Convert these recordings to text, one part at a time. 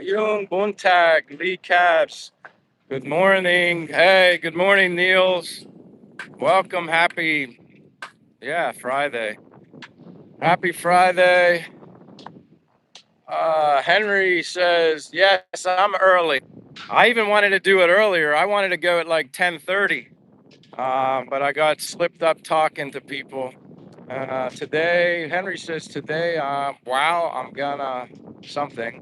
Yung Buntag, Lee Caps. Good morning. Hey, good morning, Niels. Welcome. Friday. Happy Friday. Henry says, yes, I'm early. I even wanted to do it earlier. I wanted to go at like 10:30, but I got slipped up talking to people. Today, Henry says today, wow, I'm gonna something.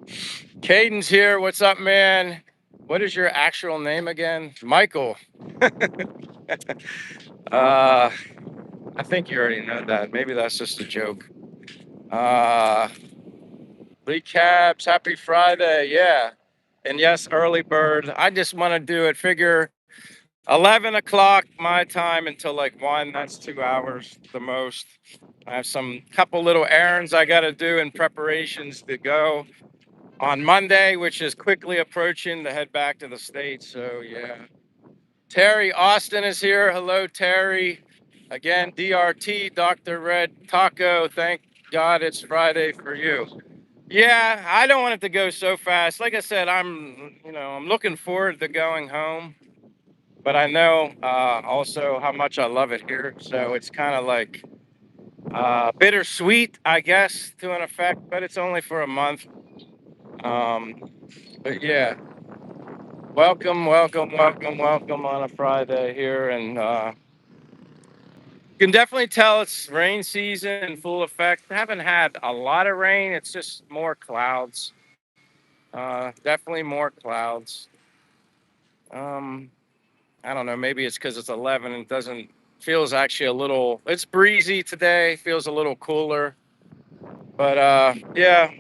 Caden's here. What's up, man? What is your actual name again? Michael. Uh, I think you already know that. Maybe that's just a joke. Uh, Lee Cabs, happy Friday. Yeah. And yes, early bird. I just want to do it. Figure 11 o'clock my time until like 1. That's 2 hours the most. I have some couple little errands I got to do and preparations to go on Monday, which is quickly approaching to head back to the States. So, yeah. Terry Austin is here. Hello, Terry. Again, DRT, Dr. Red Taco. Thank God it's Friday for you. Yeah, I don't want it to go so fast. Like I said, I'm looking forward to going home, but I know also how much I love it here. So it's kind of like bittersweet, I guess, to an effect, but it's only for a month. Um, but yeah, welcome on a Friday here. And you can definitely tell it's rain season in full effect. I haven't had a lot of rain, it's just more clouds. Definitely more clouds. Um, I don't know. Maybe it's because it's 11 and it doesn't feels actually a little. It's breezy today. Feels a little cooler. But yeah,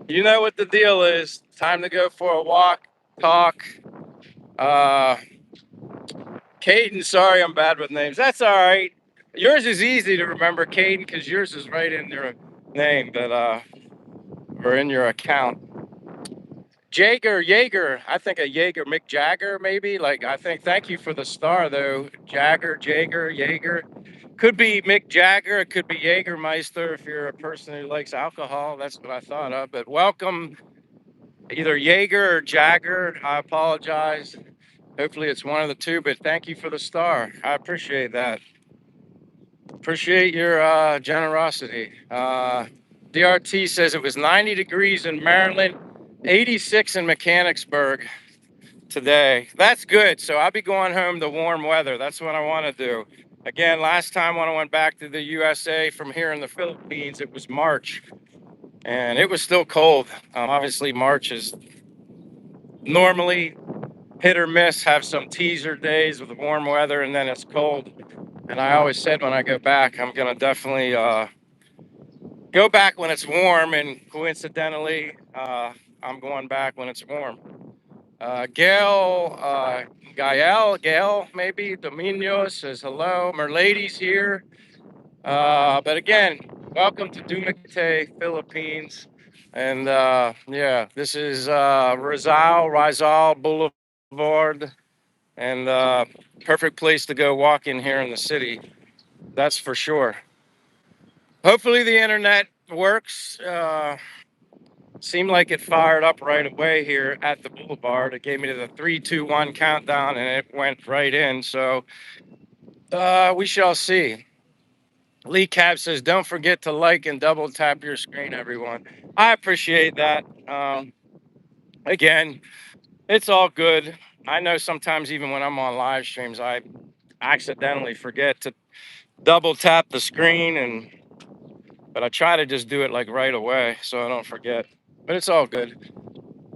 you know what the deal is. Time to go for a walk, talk. Uh, Caden, sorry, I'm bad with names. That's all right. Yours is easy to remember, Caden, because yours is right in your name that or in your account. Jaeger. I think a Jaeger, Mick Jagger, maybe. Like I think. Thank you for the star, though. Jaeger. Could be Mick Jagger. It could be Jägermeister if you're a person who likes alcohol. That's what I thought of. But welcome, either Jaeger or Jagger. I apologize. Hopefully it's one of the two. But thank you for the star. I appreciate that. Appreciate your generosity. DRT says it was 90 degrees in Maryland, 86 in Mechanicsburg today. That's good. So I'll be going home to warm weather. That's what I want to do. Again, last time when I went back to the USA from here in the Philippines, it was March and it was still cold. Obviously, March is normally hit or miss, have some teaser days with warm weather and then it's cold. And I always said when I go back, I'm going to definitely go back when it's warm. And coincidentally, I'm going back when it's warm. Gail, maybe, Domino says hello. Merlady's here. But again, welcome to Dumaguete, Philippines. And yeah, this is Rizal Boulevard. And perfect place to go walking here in the city. That's for sure. Hopefully the internet works. Seemed like it fired up right away here at the boulevard. It gave me the 3, 2, 1 countdown, and it went right in. So we shall see. Lee Cab says, "Don't forget to like and double tap your screen, everyone." I appreciate that. Again, it's all good. I know sometimes even when I'm on live streams, I accidentally forget to double tap the screen, but I try to just do it like right away so I don't forget. But it's all good.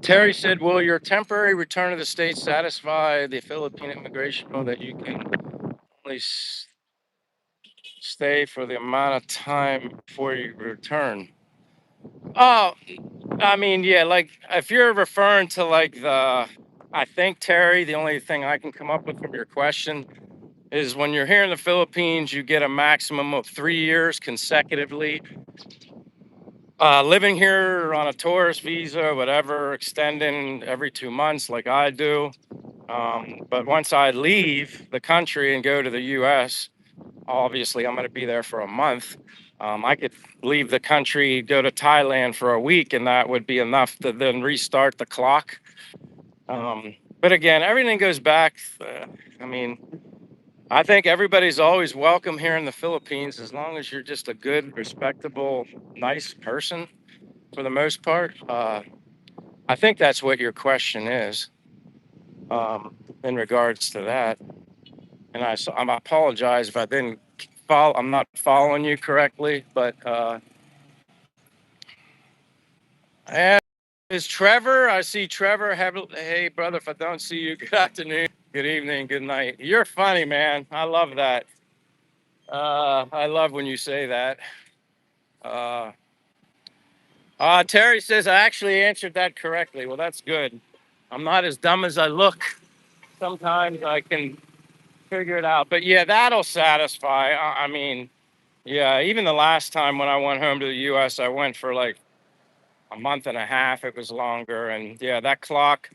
Terry said, "Will your temporary return to the States satisfy the Philippine immigration law that you can only stay for the amount of time before you return?" Oh, I mean, yeah, like if you're referring to like I think, Terry, the only thing I can come up with from your question is when you're here in the Philippines, you get a maximum of 3 years consecutively. Living here on a tourist visa, whatever, extending every 2 months like I do. But once I leave the country and go to the US, obviously I'm going to be there for a month. I could leave the country, go to Thailand for a week, and that would be enough to then restart the clock. But again, everything goes back. I mean, I think everybody's always welcome here in the Philippines as long as you're just a good, respectable, nice person for the most part. I think that's what your question is in regards to that. And I apologize if I didn't follow. I'm not following you correctly, but and is Trevor? I see Trevor. Hey, brother, if I don't see you, good afternoon, good evening, good night. You're funny, man. I love that. I love when you say that. Uh, Terry says I actually answered that correctly. Well, that's good. I'm not as dumb as I look. Sometimes I can figure it out. But yeah, that'll satisfy. I mean, yeah, even the last time when I went home to the US, I went for like a month and a half. It was longer. And yeah, that clock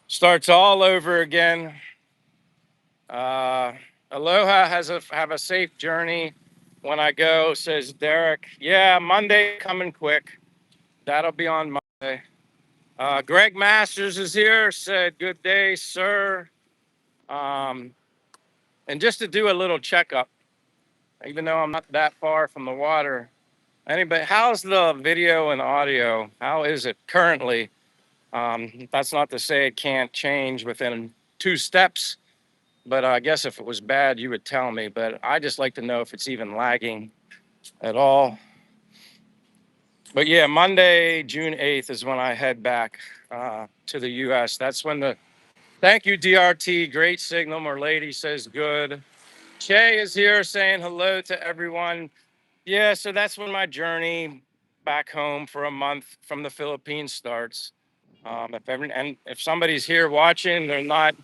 starts all over again. Uh, Aloha have a safe journey when I go, says Derek. Yeah, Monday coming quick. That'll be on Monday. Greg Masters is here, said, good day, sir. Um, and just to do a little checkup, even though I'm not that far from the water, anybody, how's the video and audio? How is it currently? That's not to say it can't change within 2 steps, but I guess if it was bad, you would tell me. But I just like to know if it's even lagging at all. But yeah, Monday, June 8th is when I head back to the US. That's when thank you, DRT. Great signal. Merlady says good. Che is here saying hello to everyone. Yeah, so that's when my journey back home for a month from the Philippines starts. And if somebody's here watching, they're not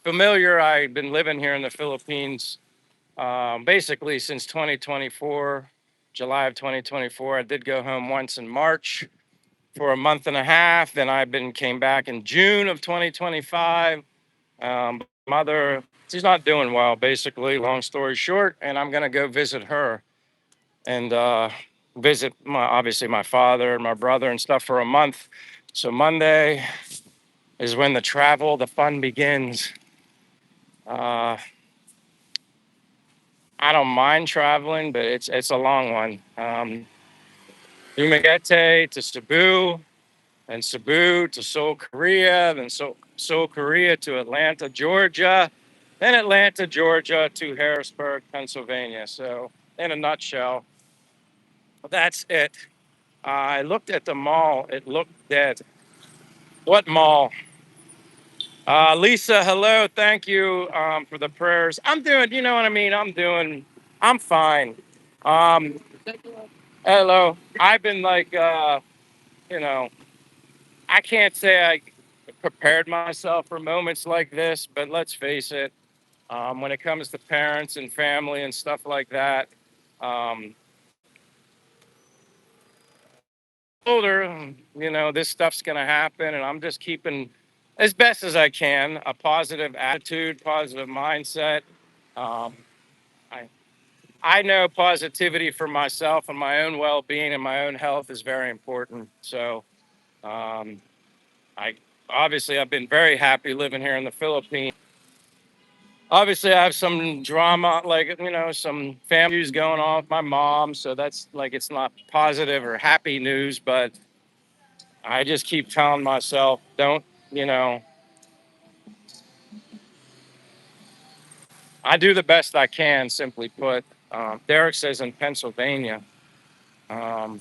familiar. I've been living here in the Philippines basically since 2024, July of 2024. I did go home once in March for a month and a half. Then came back in June of 2025. Mother, she's not doing well, basically, long story short, and I'm gonna go visit her and visit obviously my father and my brother and stuff for a month. So Monday is when the fun begins. Uh, I don't mind traveling, but it's a long one. Dumaguete to Cebu, and Cebu to Seoul, Korea, then Seoul, Korea to Atlanta, Georgia, then Atlanta, Georgia to Harrisburg, Pennsylvania. So, in a nutshell, that's it. I looked at the mall, it looked dead. What mall? Lisa, hello. Thank you for the prayers. I'm doing, you know what I mean? I'm fine. Um, hello. I've been like, you know, I can't say I prepared myself for moments like this, but let's face it, when it comes to parents and family and stuff like that, um, older, this stuff's going to happen. And I'm just keeping, as best as I can, a positive attitude, positive mindset. Um, I, I know positivity for myself and my own well being and my own health is very important. So, um, I obviously I've been very happy living here in the Philippines. Obviously, I have some drama, like some family news going on with my mom. So that's like it's not positive or happy news, but I just keep telling myself, don't you know, I do the best I can. Simply put, Derek says in Pennsylvania, um,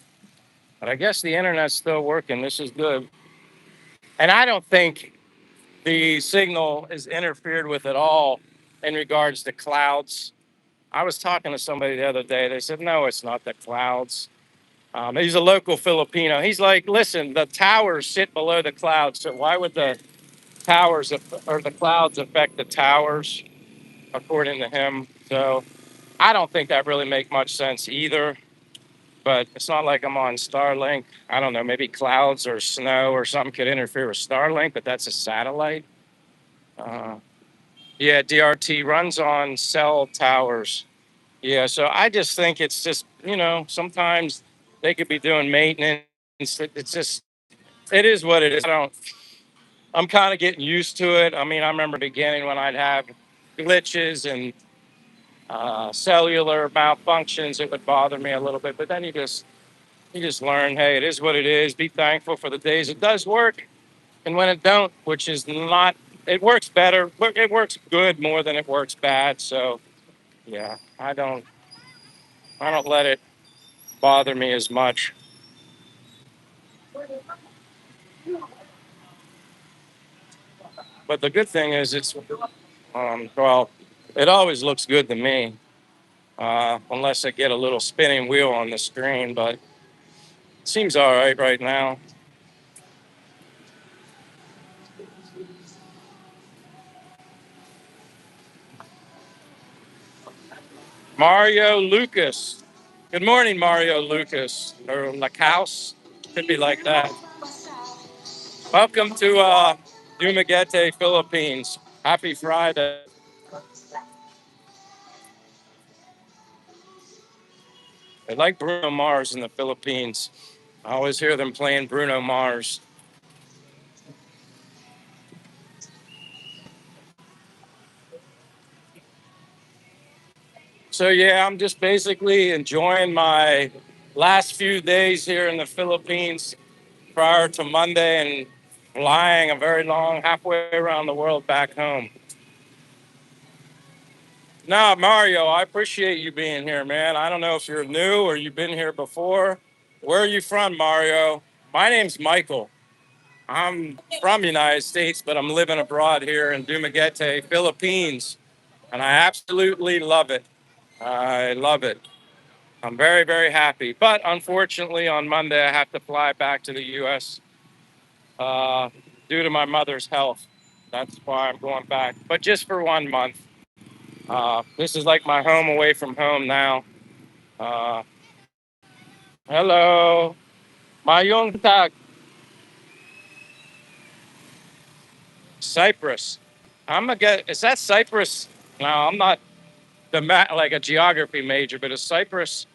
but I guess the internet's still working. This is good, and I don't think the signal is interfered with at all in regards to clouds. I was talking to somebody the other day. They said, no, it's not the clouds. He's a local Filipino. He's like, listen, the towers sit below the clouds. So why would the or the clouds affect the towers, according to him? So I don't think that really make much sense either. But it's not like I'm on Starlink. I don't know, maybe clouds or snow or something could interfere with Starlink, but that's a satellite. Uh, yeah, DRT runs on cell towers. Yeah, so I just think it's just, sometimes they could be doing maintenance. It's just, it is what it is. I'm kind of getting used to it. I mean, I remember beginning when I'd have glitches and cellular malfunctions, it would bother me a little bit. But then you just learn, hey, it is what it is. Be thankful for the days it does work, and when it don't, which is not, it works better. It works good more than it works bad. So yeah, I don't let it bother me as much. But the good thing is, well, it always looks good to me, unless I get a little spinning wheel on the screen. But it seems all right now. Mario Lucas. Good morning, Mario Lucas or Lakaw. Could be like that. Welcome to Dumaguete, Philippines. Happy Friday. They like Bruno Mars in the Philippines. I always hear them playing Bruno Mars. So yeah, I'm just basically enjoying my last few days here in the Philippines prior to Monday and flying a very long halfway around the world back home. No, Mario, I appreciate you being here, man. I don't know if you're new or you've been here before. Where are you from, Mario? My name's Michael. I'm from the United States, but I'm living abroad here in Dumaguete, Philippines, and I absolutely love it. I love it. I'm very, very happy. But unfortunately, on Monday, I have to fly back to the U.S. Uh, due to my mother's health. That's why I'm going back, but just for 1 month. This is like my home away from home now. Uh, hello, Mayong Tag, Cyprus. I'm gonna get. Is that Cyprus? No, I'm not like a geography major, but is Cyprus?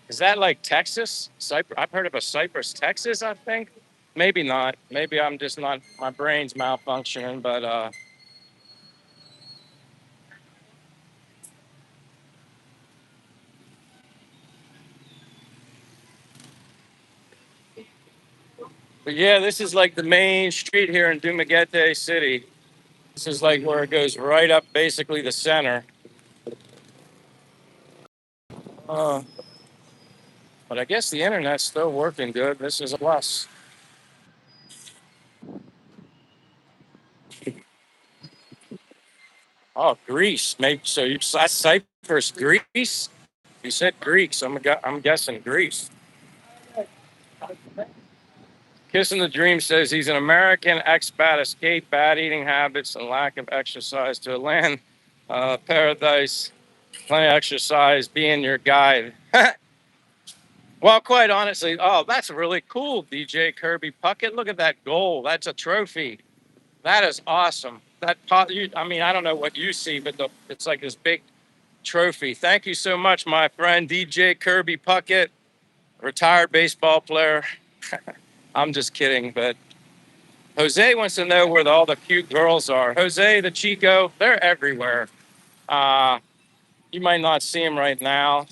Is that like Texas? Cyprus. I've heard of a Cyprus, Texas. I think. Maybe not. Maybe I'm just not. My brain's malfunctioning. But yeah, this is like the main street here in Dumaguete City. This is like where it goes right up, basically the center. Uh, but I guess the internet's still working good. This is a plus. Oh, Greece. Maybe so. That's Cyprus, Greece. You said Greek, so I'm guessing Greece. Kissing the Dream says he's an American expat, escaped bad eating habits and lack of exercise to a land paradise. Plenty of exercise, being your guide. Well, quite honestly, oh, that's really cool, DJ Kirby Puckett. Look at that goal. That's a trophy. That is awesome. I mean, I don't know what you see, but it's like this big trophy. Thank you so much, my friend DJ Kirby Puckett, retired baseball player. I'm just kidding, but Jose wants to know where all the cute girls are. Jose, the Chico, they're everywhere. Uh, you might not see them right now.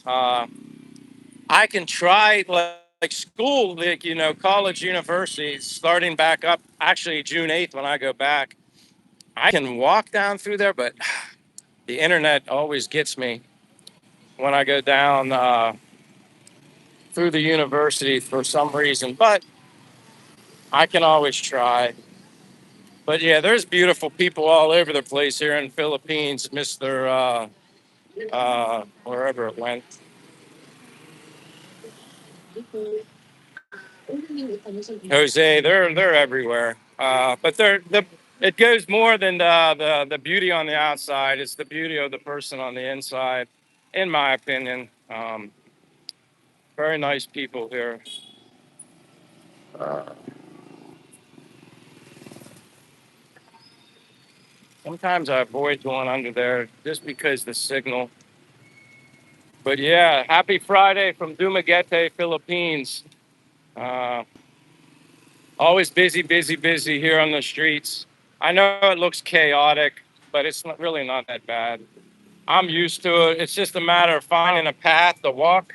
I can try like school, like college, universities, starting back up. Actually, June 8th when I go back, I can walk down through there, but the internet always gets me when I go down through the university for some reason. But I can always try. But yeah, there's beautiful people all over the place here in Philippines, Mister wherever it went. Jose, they're everywhere. But it goes more than the beauty on the outside. It's the beauty of the person on the inside, in my opinion. Very nice people here. Uh, Sometimes I avoid going under there just because the signal. But yeah, happy Friday from Dumaguete, Philippines. Uh, Always busy, busy, busy here on the streets. I know it looks chaotic, but it's not, really not that bad. I'm used to it. It's just a matter of finding a path to walk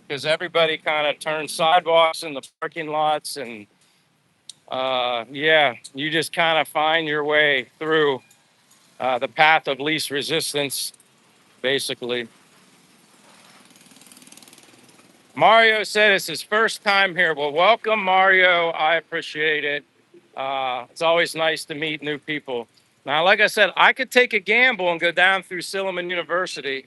because everybody kind of turns sidewalks in the parking lots. And yeah, you just kind of find your way through the path of least resistance, basically. Mario said it's his first time here. Well, welcome, Mario. I appreciate it. It's always nice to meet new people. Now, like I said, I could take a gamble and go down through Silliman University,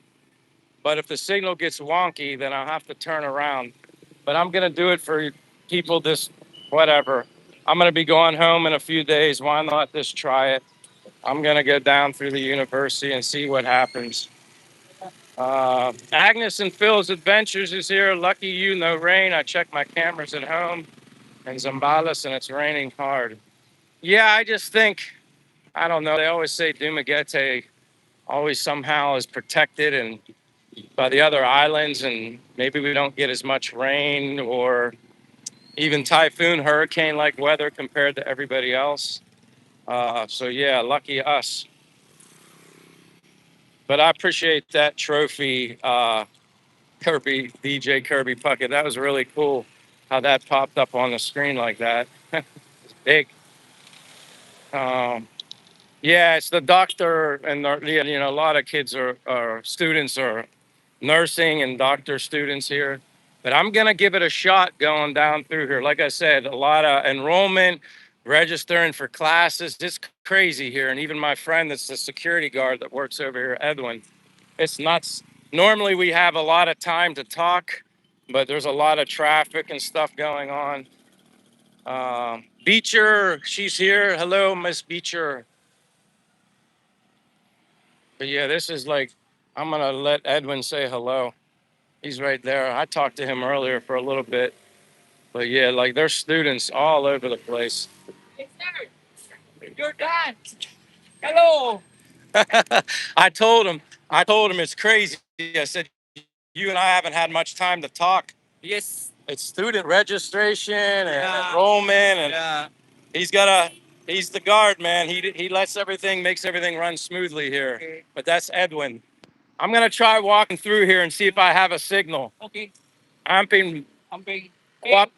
but if the signal gets wonky, then I'll have to turn around. But I'm going to do it for people this, whatever. I'm going to be going home in a few days. Why not just try it? I'm going to go down through the university and see what happens. Agnes and Phil's Adventures is here. Lucky you, no rain. I checked my cameras at home in Zambales and it's raining hard. Yeah, I just think, I don't know. They always say Dumaguete always somehow is protected and by the other islands, and maybe we don't get as much rain or even typhoon, hurricane like weather compared to everybody else. So yeah, lucky us. But I appreciate that trophy, Kirby, DJ Kirby Puckett. That was really cool how that popped up on the screen like that. It's big. Um, yeah, it's the doctor and you know, a lot of kids are students are nursing and doctor students here. But I'm gonna give it a shot going down through here. Like I said, a lot of enrollment, registering for classes. It's crazy here. And even my friend that's the security guard that works over here, Edwin, it's nuts. Normally we have a lot of time to talk, but there's a lot of traffic and stuff going on. Beecher, she's here. Hello, Miss Beecher. But yeah, this is like, I'm gonna let Edwin say hello. He's right there. I talked to him earlier for a little bit. But yeah, like there's students all over the place. Yes, sir. You're done. Hello. I told him it's crazy. I said, you and I haven't had much time to talk. Yes. It's student registration and enrollment, and he's got a he's the guard, man. He lets everything makes everything run smoothly here. Okay. But that's Edwin. I'm gonna try walking through here and see if I have a signal. Okay. I'm being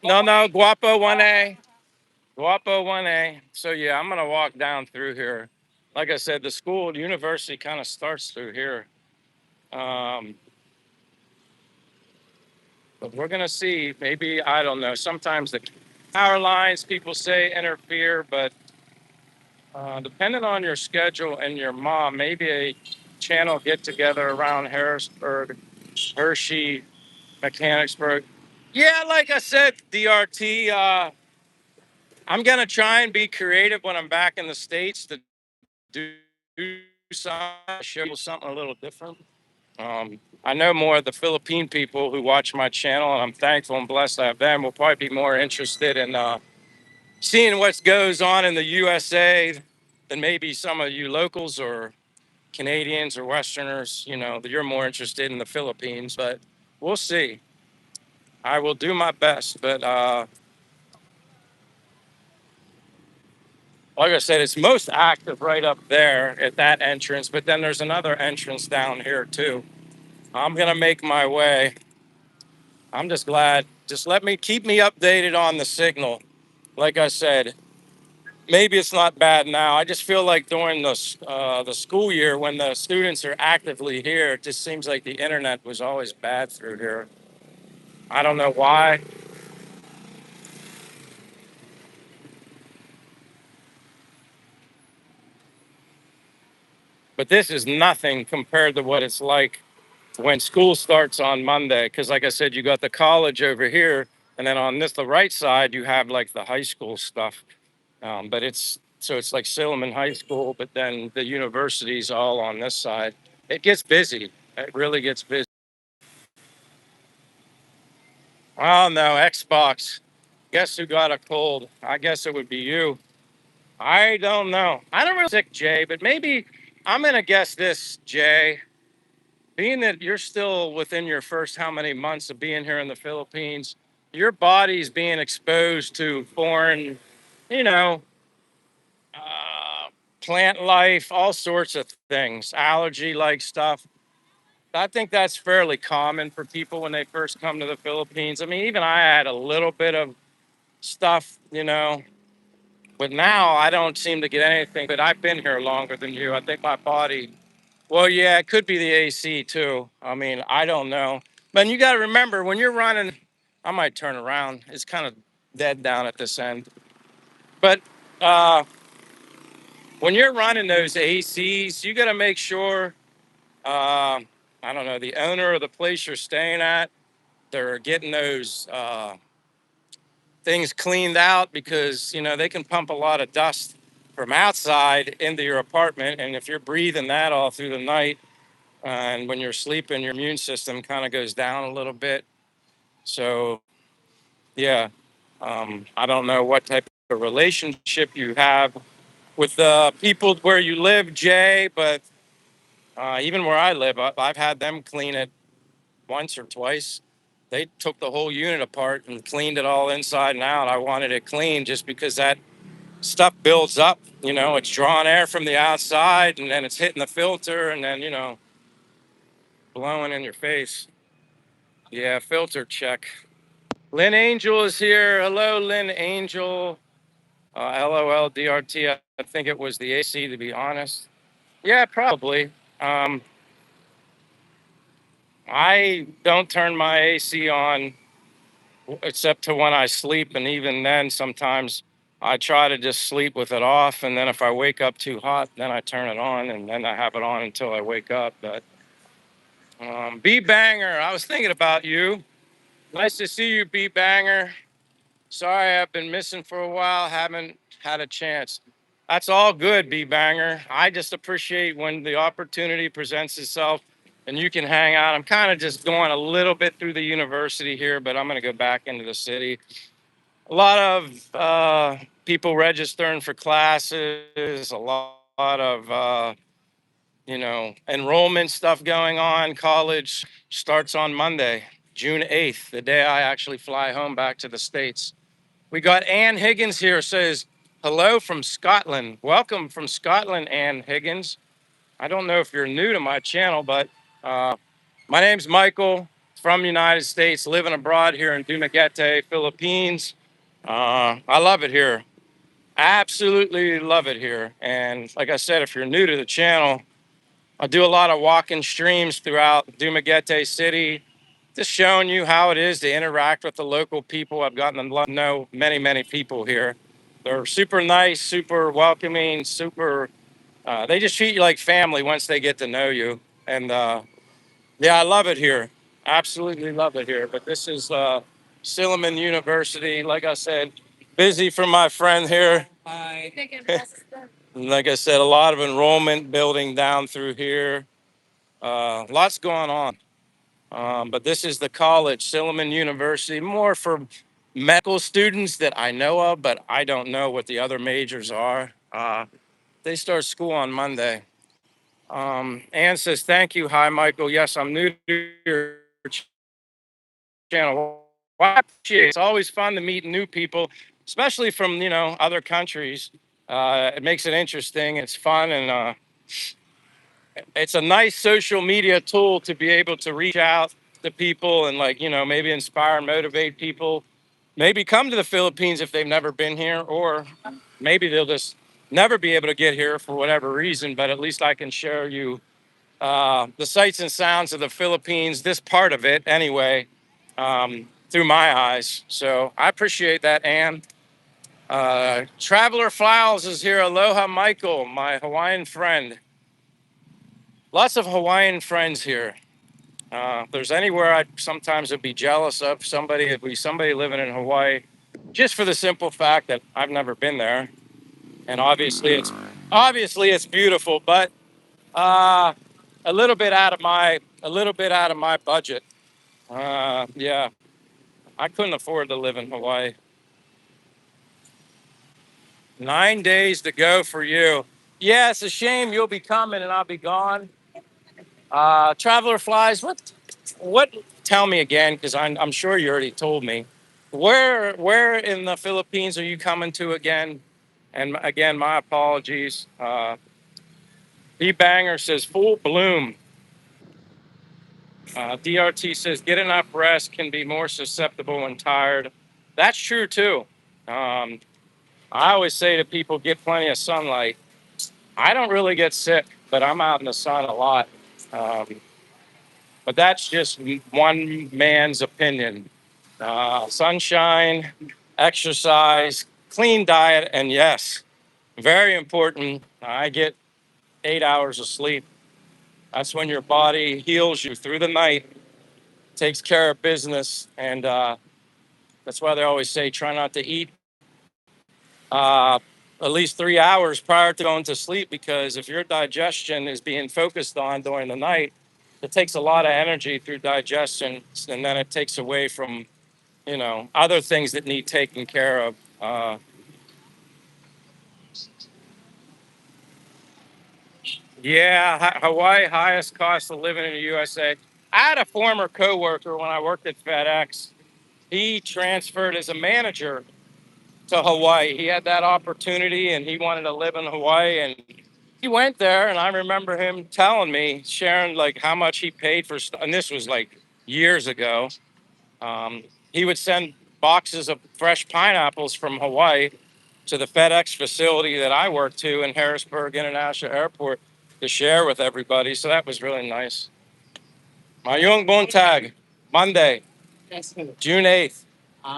no, Guapo 1A. Guapo 1A. So yeah, I'm gonna walk down through here. Like I said, the school, the university kind of starts through here. Um, but we're gonna see. Maybe I don't know. Sometimes the power lines people say interfere, but depending on your schedule and your mom, maybe a channel get together around Harrisburg, Hershey, Mechanicsburg. Yeah, like I said, DRT. I'm gonna try and be creative when I'm back in the States to do something, show something a little different. I know more of the Philippine people who watch my channel, and I'm thankful and blessed to have them. Will probably be more interested in seeing what goes on in the USA than maybe some of you locals or Canadians or Westerners. You know, that you're more interested in the Philippines, but we'll see. I will do my best, but like I said, it's most active right up there at that entrance, but then there's another entrance down here too. I'm gonna make my way. I'm just glad. Just let me keep me updated on the signal. Like I said, maybe it's not bad now. I just feel like during the school year when the students are actively here, it just seems like the internet was always bad through here. I don't know why. But this is nothing compared to what it's like when school starts on Monday. Because, like I said, you got the college over here, and then on this the right side you have like the high school stuff. But it's like Silliman High School, but then the university's all on this side. It gets busy. It really gets busy. Oh no, Xbox. Guess who got a cold? I guess it would be you. I don't know. I don't really sick Jay, but maybe I'm gonna guess this, Jay. being that you're still within your first how many months of being here in the Philippines, your body's being exposed to foreign, you know, plant life, all sorts of things, allergy like stuff. I think that's fairly common for people when they first come to the Philippines. I mean, even I had a little bit of stuff, but now I don't seem to get anything. But I've been here longer than you. I think my body, well, yeah, it could be the AC too. I mean, I don't know. But you got to remember when you're running, I might turn around. It's kind of dead down at this end. But uh, when you're running those ACs, you got to make sure, I don't know, the owner of the place you're staying at, they're getting those things cleaned out because, they can pump a lot of dust from outside into your apartment. And if you're breathing that all through the night, and when you're sleeping, your immune system kind of goes down a little bit. So, yeah, I don't know what type of relationship you have with the people where you live, Jay, but even where I live, I've had them clean it once or twice. They took the whole unit apart and cleaned it all inside and out. I wanted it clean just because that stuff builds up. It's drawing air from the outside and then it's hitting the filter and then, blowing in your face. Yeah, filter check. Lynn Angel is here. Hello, Lynn Angel. LOLDRT. I think it was the AC, to be honest. Yeah, probably. Um, I don't turn my AC on except to when I sleep. And even then, sometimes I try to just sleep with it off. And then if I wake up too hot, then I turn it on and then I have it on until I wake up. But B Banger, I was thinking about you. Nice to see you, B Banger. Sorry, I've been missing for a while. Haven't had a chance. That's all good, B Banger. I just appreciate when the opportunity presents itself and you can hang out. I'm kind of just going a little bit through the university here, but I'm going to go back into the city. A lot of people registering for classes, a lot of, enrollment stuff going on. College starts on Monday, June 8th, the day I actually fly home back to the States. We got Ann Higgins here, says, hello from Scotland. Welcome from Scotland, Ann Higgins. I don't know if you're new to my channel, but my name's Michael from United States, living abroad here in Dumaguete, Philippines. I love it here. Absolutely love it here. And like I said, if you're new to the channel, I do a lot of walking streams throughout Dumaguete City, just showing you how it is to interact with the local people. I've gotten to know many, many people here. They're super nice, super welcoming, they just treat you like family once they get to know you. And yeah, I love it here. Absolutely love it here. But this is Silliman University. Like I said, busy for my friend here. Like I said, a lot of enrollment building down through here. Lots going on. But this is the college, Silliman University, more for medical students that I know of, but I don't know what the other majors are. They start school on Monday. Ann says, thank you. Hi, Michael. Yes, I'm new to your channel. Well, I appreciate it. It's always fun to meet new people, especially from, other countries. It makes it interesting. It's fun and it's a nice social media tool to be able to reach out to people and maybe inspire and motivate people. Maybe come to the Philippines if they've never been here, or maybe they'll just never be able to get here for whatever reason. But at least I can show you the sights and sounds of the Philippines, this part of it anyway, through my eyes. So I appreciate that, Ann. Traveler Fowles is here. Aloha, Michael, my Hawaiian friend. Lots of Hawaiian friends here. If there's anywhere I sometimes would be jealous of somebody, it'd be somebody living in Hawaii, just for the simple fact that I've never been there. And obviously it's beautiful, but a little bit out of my budget. Yeah, I couldn't afford to live in Hawaii. 9 days to go for you. Yeah, it's a shame you'll be coming and I'll be gone. Traveler flies. What? Tell me again, because I'm sure you already told me. Where in the Philippines are you coming to again? And again, my apologies. B Banger says full bloom. DRT says get enough rest, can be more susceptible when tired. That's true too. Um, I always say to people, get plenty of sunlight. I don't really get sick, but I'm out in the sun a lot. Um, but that's just one man's opinion. Sunshine, exercise, clean diet, and yes, very important. I get 8 hours of sleep. That's when your body heals you through the night, takes care of business, and that's why they always say try not to eat uh, at least 3 hours prior to going to sleep, because if your digestion is being focused on during the night, it takes a lot of energy through digestion, and then it takes away from other things that need taken care of. Yeah, Hawaii, highest cost of living in the USA. I had a former coworker when I worked at FedEx. He transferred as a manager to Hawaii. He had that opportunity and he wanted to live in Hawaii, and he went there. And I remember him telling me, sharing like how much he paid for stuff. And this was like years ago. Um, he would send boxes of fresh pineapples from Hawaii to the FedEx facility that I worked to in Harrisburg International Airport to share with everybody. So that was really nice. Mayung Buntag, Monday, June 8th.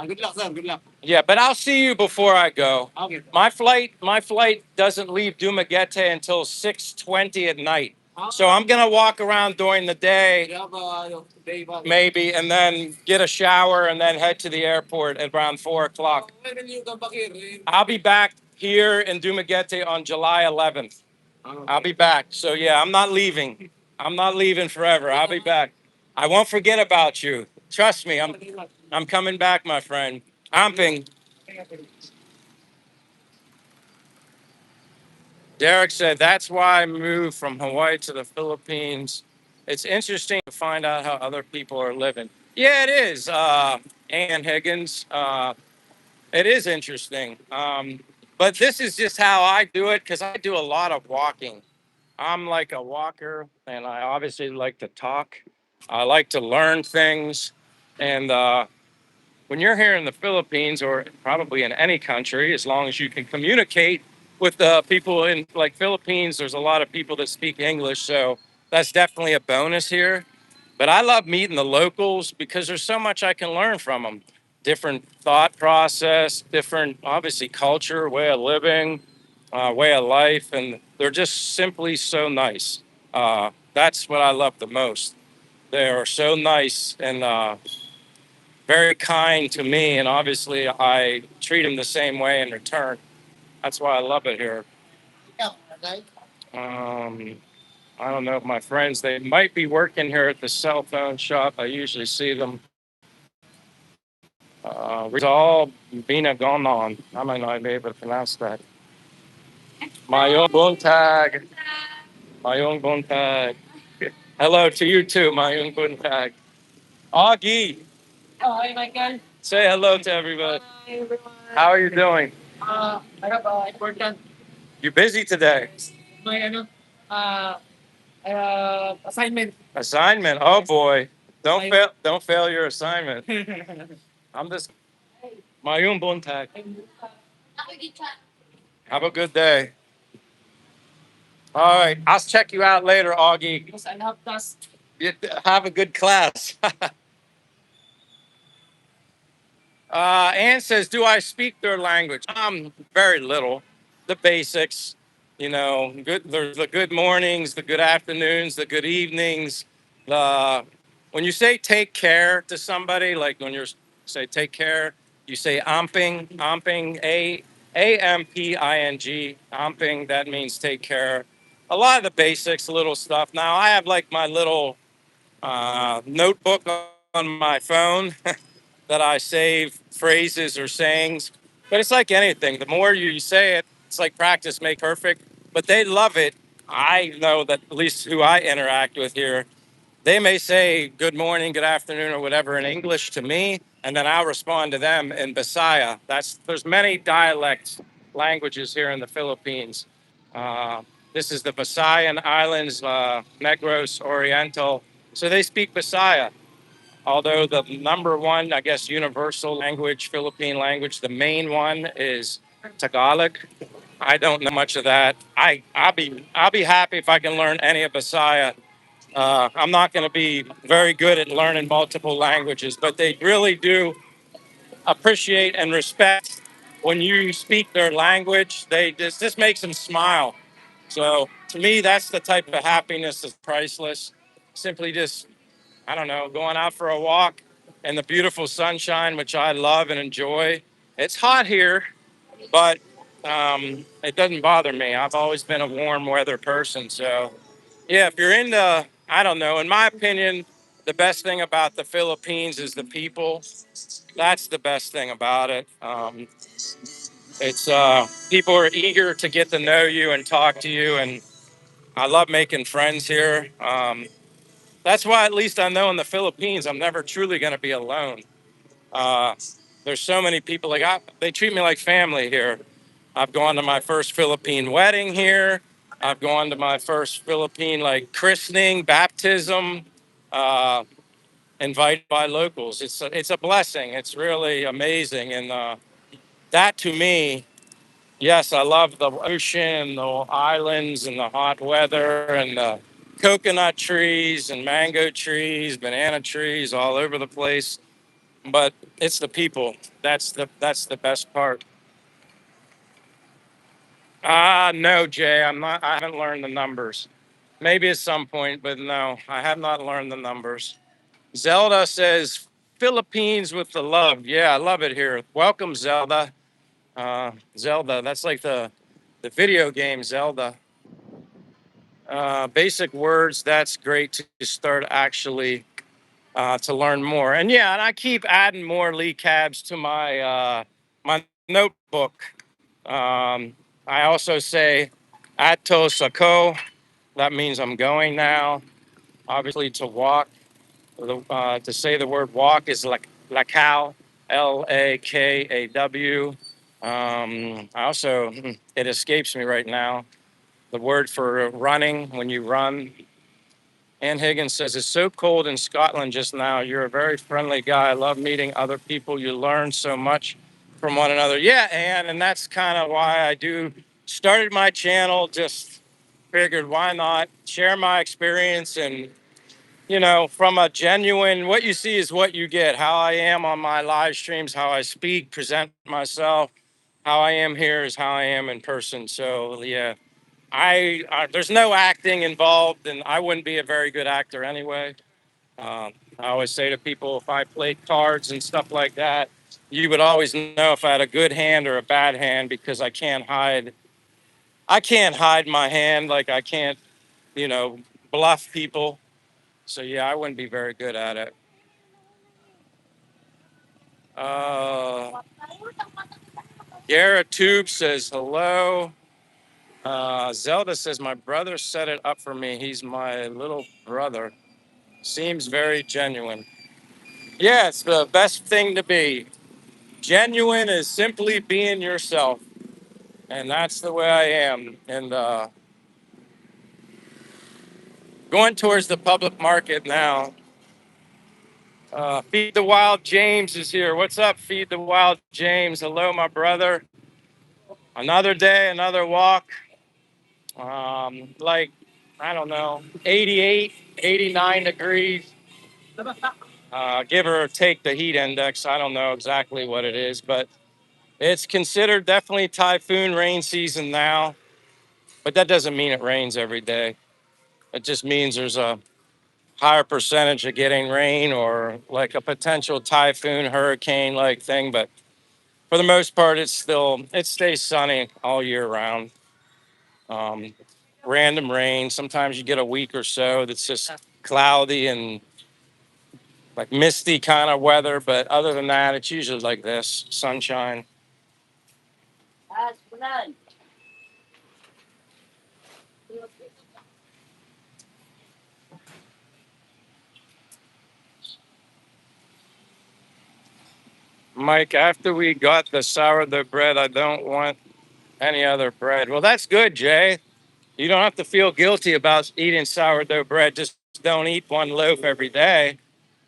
Good luck, sir. Good luck. Yeah, but I'll see you before I go. Okay. My flight doesn't leave Dumaguete until 6:20 at night. So I'm gonna walk around during the day, maybe, and then get a shower and then head to the airport at around 4 o'clock. I'll be back here in Dumaguete on July 11th. I'll be back. So yeah, I'm not leaving. I'm not leaving forever. I'll be back. I won't forget about you. Trust me, I'm coming back, my friend. Amping. Derek said that's why I moved from Hawaii to the Philippines. It's interesting to find out how other people are living. Yeah, it is. Ann Higgins. It is interesting. But this is just how I do it because I do a lot of walking. I'm like a walker, and I obviously like to talk. I like to learn things. And when you're here in the Philippines, or probably in any country, as long as you can communicate with the people in like Philippines, there's a lot of people that speak English. So that's definitely a bonus here. But I love meeting the locals because there's so much I can learn from them. Different thought process, different, obviously, culture, way of living, way of life. And they're just simply so nice. That's what I love the most. They are so nice and very kind to me. And obviously, I treat them the same way in return. That's why I love it here. Um, I don't know if my friends, they might be working here at the cell phone shop. I usually see them. Rizal Binagonon. I might not be able to pronounce that. Mayong Buntag. Mayong Buntag. Hello to you too, Mayong Buntag. Augie. Oh, hi, Michael. Say hello to everybody. Hi, everyone. How are you doing? I have important. You busy today? My uh, assignment. Assignment. Oh boy. Don't fail your assignment. I'm just Mayong Buntag. Have a good day. All right. I'll check you out later, Augie. Yes, I have class. Have a good class. Ann says, "Do I speak their language?" Very little. The basics, good. There's the good mornings, the good afternoons, the good evenings. The When you say take care to somebody, like when you say take care, you say amping, amping, amping. That means take care. A lot of the basics, little stuff. Now I have like my little notebook on my phone that I save phrases or sayings. But it's like anything. The more you say it, it's like practice make perfect. But they love it. I know that at least who I interact with here, they may say good morning, good afternoon, or whatever in English to me, and then I'll respond to them in Bisaya. There's many dialects, languages here in the Philippines. Uh, this is the Visayan Islands, Negros Oriental. So they speak Bisaya. Although the number one, I guess, universal language, Philippine language, the main one is Tagalog. I don't know much of that. I'll be happy if I can learn any of Bisaya. I'm not going to be very good at learning multiple languages, but they really do appreciate and respect when you speak their language. They this makes them smile. So to me, that's the type of happiness that's priceless. Simply just, I don't know, going out for a walk in the beautiful sunshine, which I love and enjoy. It's hot here, but it doesn't bother me. I've always been a warm weather person. So, yeah, if you're into, I don't know, in my opinion, the best thing about the Philippines is the people. That's the best thing about it. It's people are eager to get to know you and talk to you, and I love making friends here. That's why, at least I know in the Philippines, I'm never truly going to be alone. Uh, there's so many people they treat me like family here. I've gone to my first Philippine wedding here. I've gone to my first Philippine christening, baptism, uh, invited by locals. It's a blessing. It's really amazing, and that to me, yes, I love the ocean, the islands, and the hot weather, and the coconut trees and mango trees, banana trees all over the place. But it's the people. That's the best part. No, Jay, I'm not. I haven't learned the numbers. Maybe at some point, but no, I have not learned the numbers. Zelda says Philippines with the love. Yeah, I love it here. Welcome, Zelda. Zelda. That's like the video game Zelda. Basic words. That's great to start actually to learn more. And yeah, and I keep adding more Lee cabs to my notebook. I also say Ato Sako. That means I'm going now. Obviously, to walk, to say the word walk is like Lakaw, Lakaw. I also, it escapes me right now. The word for running, when you run. Ann Higgins says, it's so cold in Scotland just now. You're a very friendly guy. I love meeting other people. You learn so much from one another. Yeah, Ann, and that's kind of why I do started my channel. Just figured why not share my experience and from a genuine, what you see is what you get. How I am on my live streams, how I speak, present myself, how I am here is how I am in person. So yeah, there's no acting involved, and I wouldn't be a very good actor anyway. I always say to people, if I played cards and stuff like that, you would always know if I had a good hand or a bad hand because I can't hide. I can't hide my hand like I can't, you know, bluff people. So yeah, I wouldn't be very good at it. Uh, Garrett Tube says hello. Zelda says my brother set it up for me. He's my little brother. Seems very genuine. Yeah, it's the best thing to be. Genuine is simply being yourself, and that's the way I am. And going towards the public market now. Feed the Wild James is here. What's up, Feed the Wild James? Hello, my brother. Another day, another walk. Like, I don't know, 88, 89 degrees. Give or take the heat index. I don't know exactly what it is, but it's considered definitely typhoon rain season now. But that doesn't mean it rains every day. It just means there's a higher percentage of getting rain or like a potential typhoon, hurricane like thing. But for the most part, it stays sunny all year round. Um, Random rain. Sometimes you get a week or so that's just cloudy and like misty kind of weather. But other than that, it's usually like this sunshine. Mike, after we got the sourdough bread, I don't want any other bread. Well, that's good, Jay. You don't have to feel guilty about eating sourdough bread. Just don't eat one loaf every day.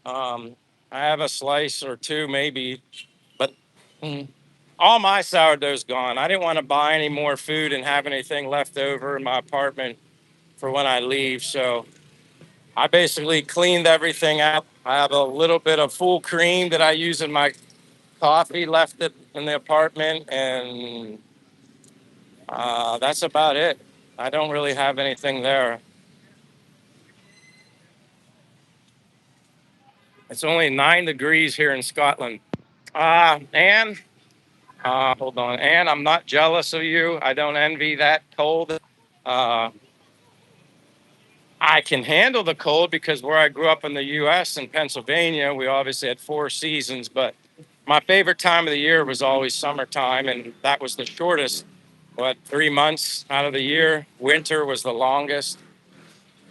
Um, I have a slice or two, maybe, but mm, all my sourdough's gone. I didn't want to buy any more food and have anything left over in my apartment for when I leave. So I basically cleaned everything out. I have a little bit of full cream that I use in my coffee, left it in the apartment, and that's about it. I don't really have anything there. It's only 9 degrees here in Scotland. And hold on, and I'm not jealous of you. I don't envy that cold. Uh, I can handle the cold because where I grew up in the U.S. in Pennsylvania, we obviously had 4 seasons, but my favorite time of the year was always summertime, and that was the shortest. What, 3 months out of the year? Winter was the longest.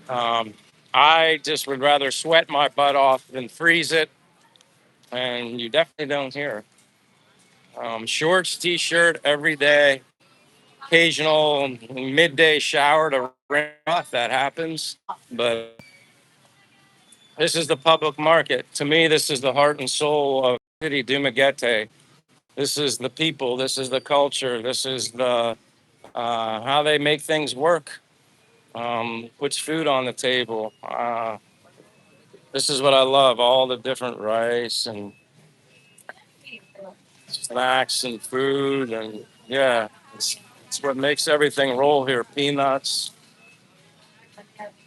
Um, I just would rather sweat my butt off than freeze it, and you definitely don't hear. Shorts, t-shirt every day, occasional midday shower to rinse off. That happens, but this is the public market. To me, this is the heart and soul of city Dumaguete. This is the people. This is the culture. This is the how they make things work. Puts food on the table. This is what I love. All the different rice and snacks and food, and yeah, it's what makes everything roll here. Peanuts.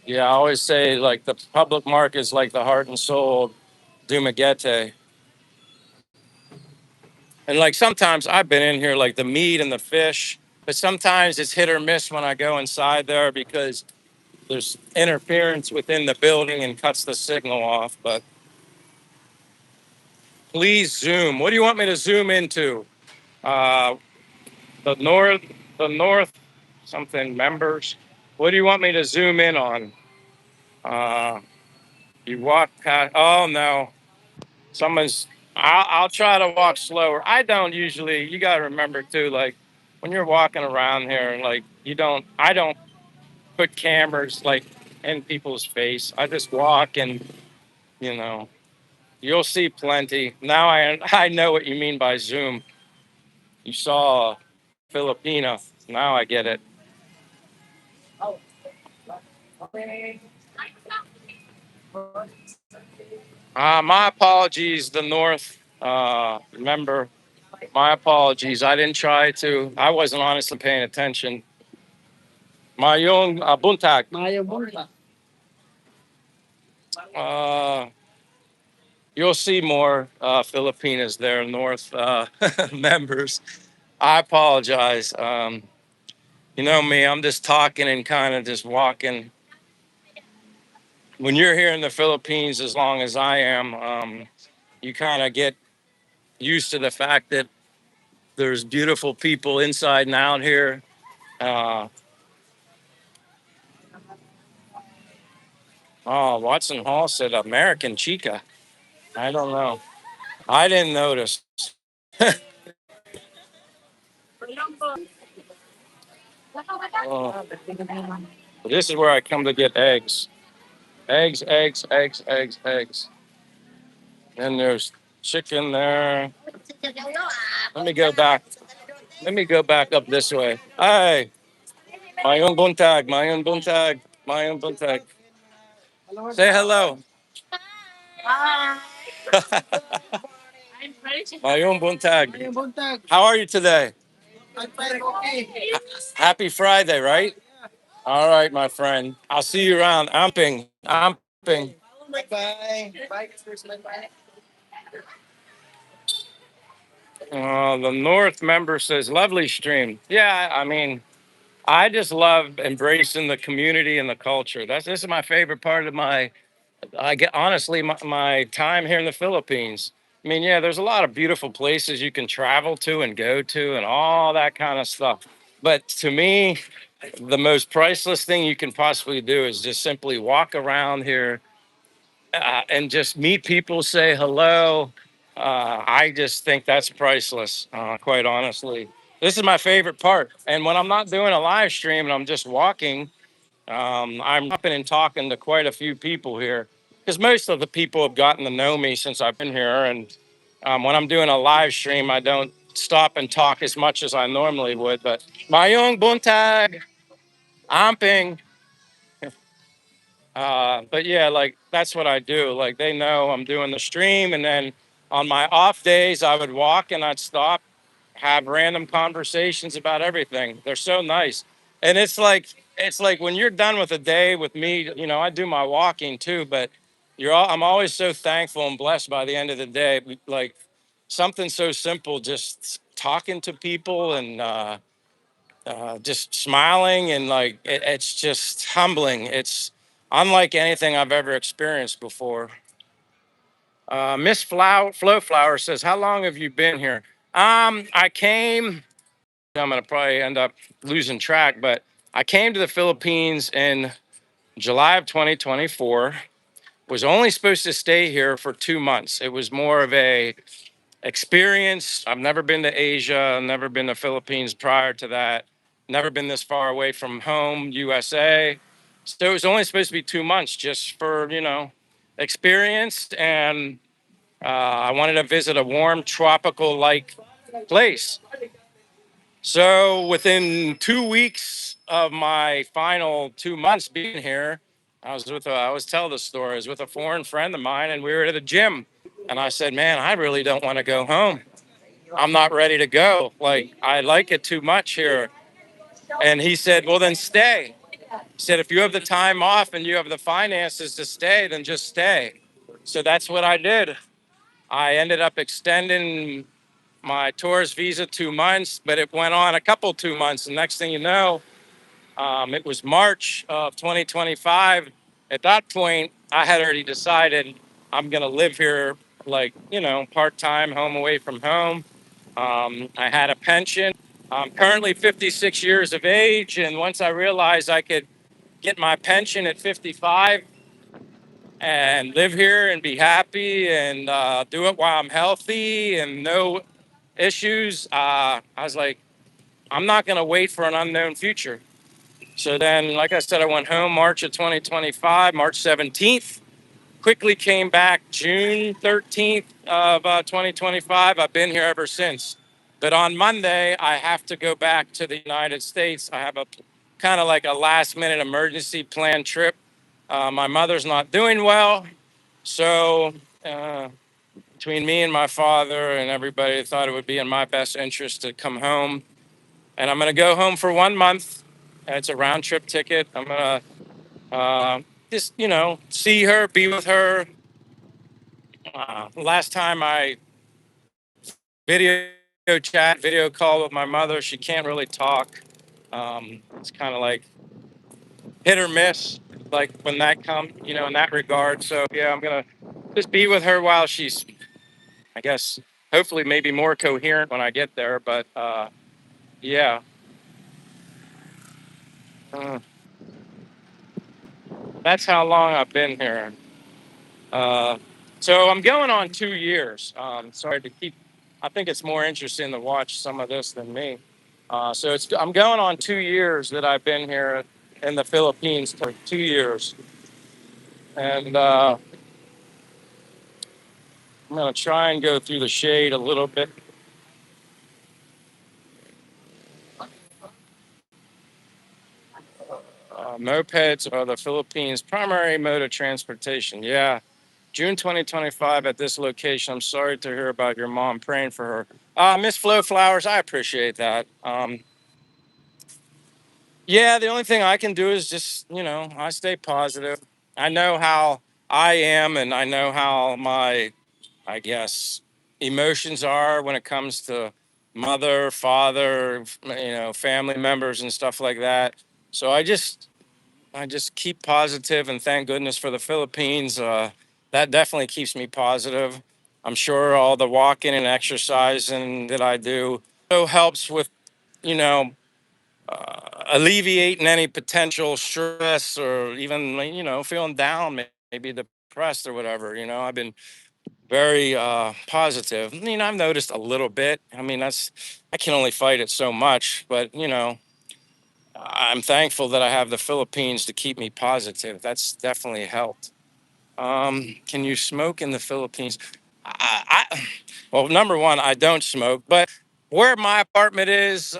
Yeah, I always say like the public market is like the heart and soul of Dumaguete. And like sometimes I've been in here like the meat and the fish, but sometimes it's hit or miss when I go inside there because there's interference within the building and cuts the signal off. But please zoom. What do you want me to zoom into? Uh, the north, the north, something members. What do you want me to zoom in on? Uh, you walk past. Oh no, someone's. I'll try to walk slower. I don't usually. You got to remember too, like when you're walking around here, like you don't. I don't put cameras like in people's face. I just walk and you know you'll see plenty. Now I know what you mean by zoom. You saw Filipino. Now I get it. My apologies, the North. Remember, my apologies. I didn't try to. I wasn't honestly paying attention. Mayong buntag. Uh, you'll see more Filipinas there, North members. I apologize. You know me, I'm just talking and kind of just walking. When you're here in the Philippines, as long as I am, you kind of get used to the fact that there's beautiful people inside and out here. Uh, Watson Hall said American Chica. I don't know. I didn't notice. Oh, this is where I come to get eggs. Eggs, eggs, eggs, eggs, eggs. And there's chicken there. Let me go back. Let me go back up this way. Hi. Mayong buntag, mayong buntag, mayong buntag. Say hello. Mayong buntag. How are you today? Happy Friday, right? All right, my friend. I'll see you around. Amping. Amping. The North member says, lovely stream. Yeah, I mean, I just love embracing the community and the culture. This is my favorite part of I get honestly, my time here in the Philippines. I mean, yeah, there's a lot of beautiful places you can travel to and go to and all that kind of stuff. But to me, the most priceless thing you can possibly do is just simply walk around here and just meet people, say hello. I just think that's priceless, quite honestly. This is my favorite part. And when I'm not doing a live stream and I'm just walking, I'm stopping and talking to quite a few people here because most of the people have gotten to know me since I've been here. And when I'm doing a live stream, I don't stop and talk as much as I normally would. But Mayong Buntag, Amping. But yeah, like that's what I do. Like they know I'm doing the stream, and then on my off days, I would walk and I'd stop, have random conversations about everything. They're so nice, and it's like when you're done with a day with me, I do my walking too, but I'm always so thankful and blessed by the end of the day. Like something so simple, just talking to people and just smiling and like it's just humbling. It's unlike anything I've ever experienced before. Miss Flow Flower says, "How long have you been here?" I came. I'm gonna probably end up losing track, but I came to the Philippines in July of 2024. Was only supposed to stay here for 2 months. It was more of a experience. I've never been to Asia, never been to Philippines prior to that, never been this far away from home, USA. So it was only supposed to be 2 months just for, experience. And I wanted to visit a warm, tropical like place. So within 2 weeks of my final 2 months being here, I always tell the story. I was with a foreign friend of mine and we were at the gym. And I said, man, I really don't want to go home. I'm not ready to go. Like, I like it too much here. And he said, well, then stay. He said, if you have the time off and you have the finances to stay, then just stay. So that's what I did. I ended up extending my tourist visa 2 months, but it went on a couple 2 months. And next thing you know, it was March of 2025. At that point, I had already decided I'm going to live here, like, part time, home away from home. I had a pension. I'm currently 56 years of age. And once I realized I could get my pension at 55 and live here and be happy and do it while I'm healthy and no issues, I was like, I'm not going to wait for an unknown future. So then, like I said, I went home March of 2025, March 17th, quickly came back June 13th of 2025. I've been here ever since. But on Monday, I have to go back to the United States. I have a kind of like a last minute emergency planned trip. My mother's not doing well. So, uh, between me and my father and everybody, thought it would be in my best interest to come home. And I'm going to go home for 1 month. It's a round trip ticket. I'm going to just, see her, be with her. Last time I video video call with my mother, she can't really talk. It's kind of like hit or miss, like when that comes, in that regard. So yeah, I'm gonna just be with her while she's, I guess, hopefully maybe more coherent when I get there. But yeah, uh, that's how long I've been here. Uh, so I'm going on 2 years. Sorry to keep. I think it's more interesting to watch some of this than me. I'm going on 2 years that I've been here in the Philippines for 2 years, and I'm going to try and go through the shade a little bit. Mopeds are the Philippines' primary mode of transportation. Yeah, June 2025 at this location. I'm sorry to hear about your mom. Praying for her. Miss Flo Flowers, I appreciate that. Yeah, the only thing I can do is just, I stay positive. I know how I am, and I know how my, I guess, emotions are when it comes to mother, father, family members and stuff like that. So I just keep positive and thank goodness for the Philippines. That definitely keeps me positive. I'm sure all the walking and exercising that I do so helps with, you know, alleviating any potential stress or even, feeling down, maybe depressed or whatever. I've been very positive. I've noticed a little bit. I can only fight it so much, but I'm thankful that I have the Philippines to keep me positive. That's definitely helped. Can you smoke in the Philippines? Well, number one, I don't smoke, but where my apartment is,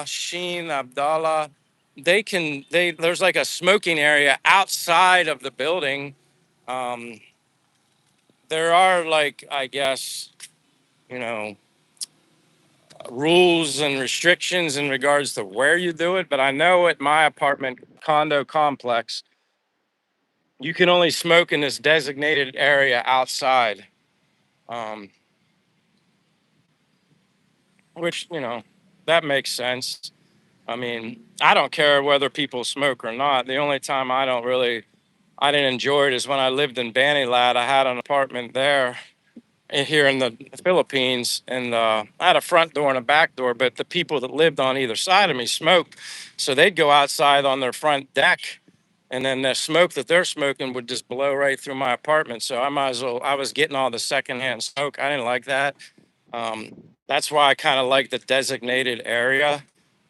Sheen, Abdallah, there's like a smoking area outside of the building. Um, there are like, I guess, you know, rules and restrictions in regards to where you do it, but I know at my apartment condo complex, you can only smoke in this designated area outside. Um, which that makes sense. I don't care whether people smoke or not. The only time I didn't enjoy it is when I lived in Banilad. I had an apartment there here in the Philippines, and I had a front door and a back door, but the people that lived on either side of me smoked, so they'd go outside on their front deck, and then the smoke that they're smoking would just blow right through my apartment. So I was getting all the secondhand smoke. I didn't like that. um, that's why I kind of like the designated area.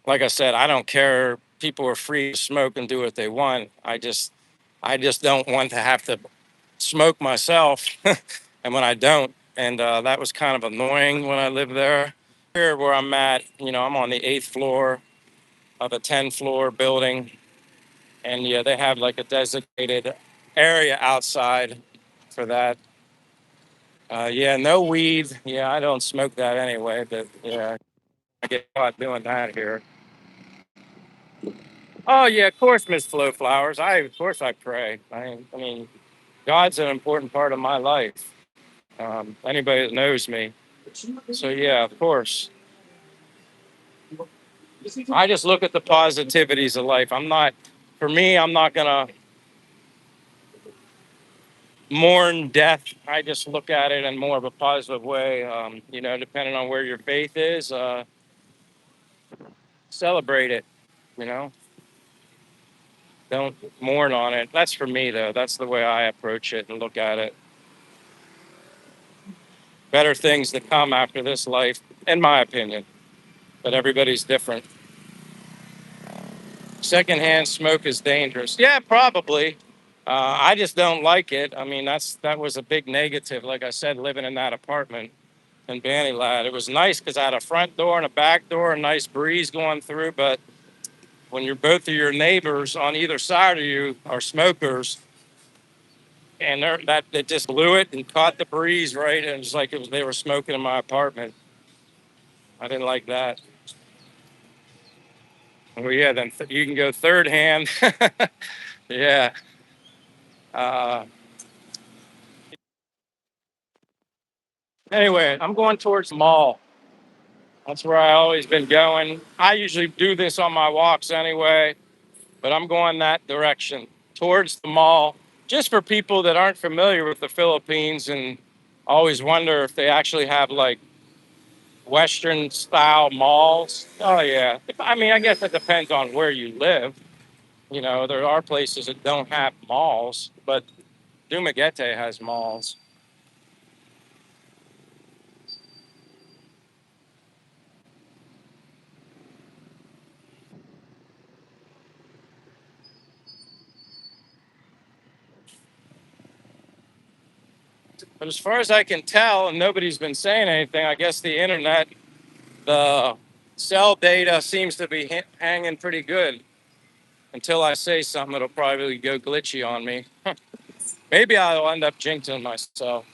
Like I said, I don't care. People are free to smoke and do what they want. I just don't want to have to smoke myself, and when I don't, and that was kind of annoying when I lived there. Here, where I'm at, I'm on the eighth floor of a 10-floor building, and yeah, they have like a designated area outside for that. Yeah, no weed. Yeah, I don't smoke that anyway, but yeah, I get caught doing that here. Oh yeah, of course, Miss Flo Flowers. Of course I pray. I mean, God's an important part of my life. Anybody that knows me. So yeah, of course. I just look at the positivities of life. For me, I'm not gonna mourn death. I just look at it in more of a positive way. Depending on where your faith is, celebrate it. You know, don't mourn on it. That's for me though. That's the way I approach it and look at it. Better things to come after this life, in my opinion. But everybody's different. Secondhand smoke is dangerous. Yeah, probably. I just don't like it. That was a big negative. Like I said, living in that apartment in Banilad, it was nice because I had a front door and a back door, a nice breeze going through. But when you're both of your neighbors on either side of you are smokers, and that it just blew it and caught the breeze right, and it was like they were smoking in my apartment. I didn't like that. Well, yeah, then you can go third hand. Yeah. Uh, anyway, I'm going towards the mall. That's where I always been going. I usually do this on my walks anyway, but I'm going that direction towards the mall. Just for people that aren't familiar with the Philippines and always wonder if they actually have like Western style malls. Oh yeah. I guess it depends on where you live. There are places that don't have malls, but Dumaguete has malls. But as far as I can tell, and nobody's been saying anything, I guess the cell data seems to be hanging pretty good. Until I say something, it'll probably go glitchy on me. Maybe I'll end up jinxing myself.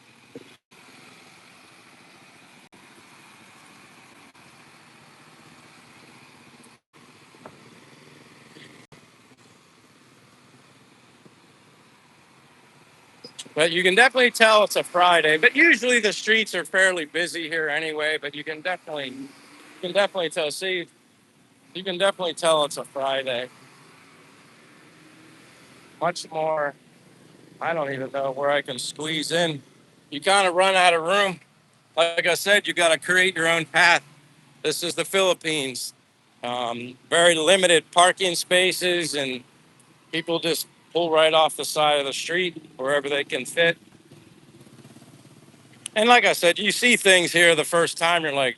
But you can definitely tell it's a Friday. But usually the streets are fairly busy here anyway. But you can definitely tell. See, you can definitely tell it's a Friday. Much more. I don't even know where I can squeeze in. You kind of run out of room. Like I said, you got to create your own path. This is the Philippines. Very limited parking spaces, and people just pull right off the side of the street wherever they can fit. And like I said, you see things here the first time, you're like,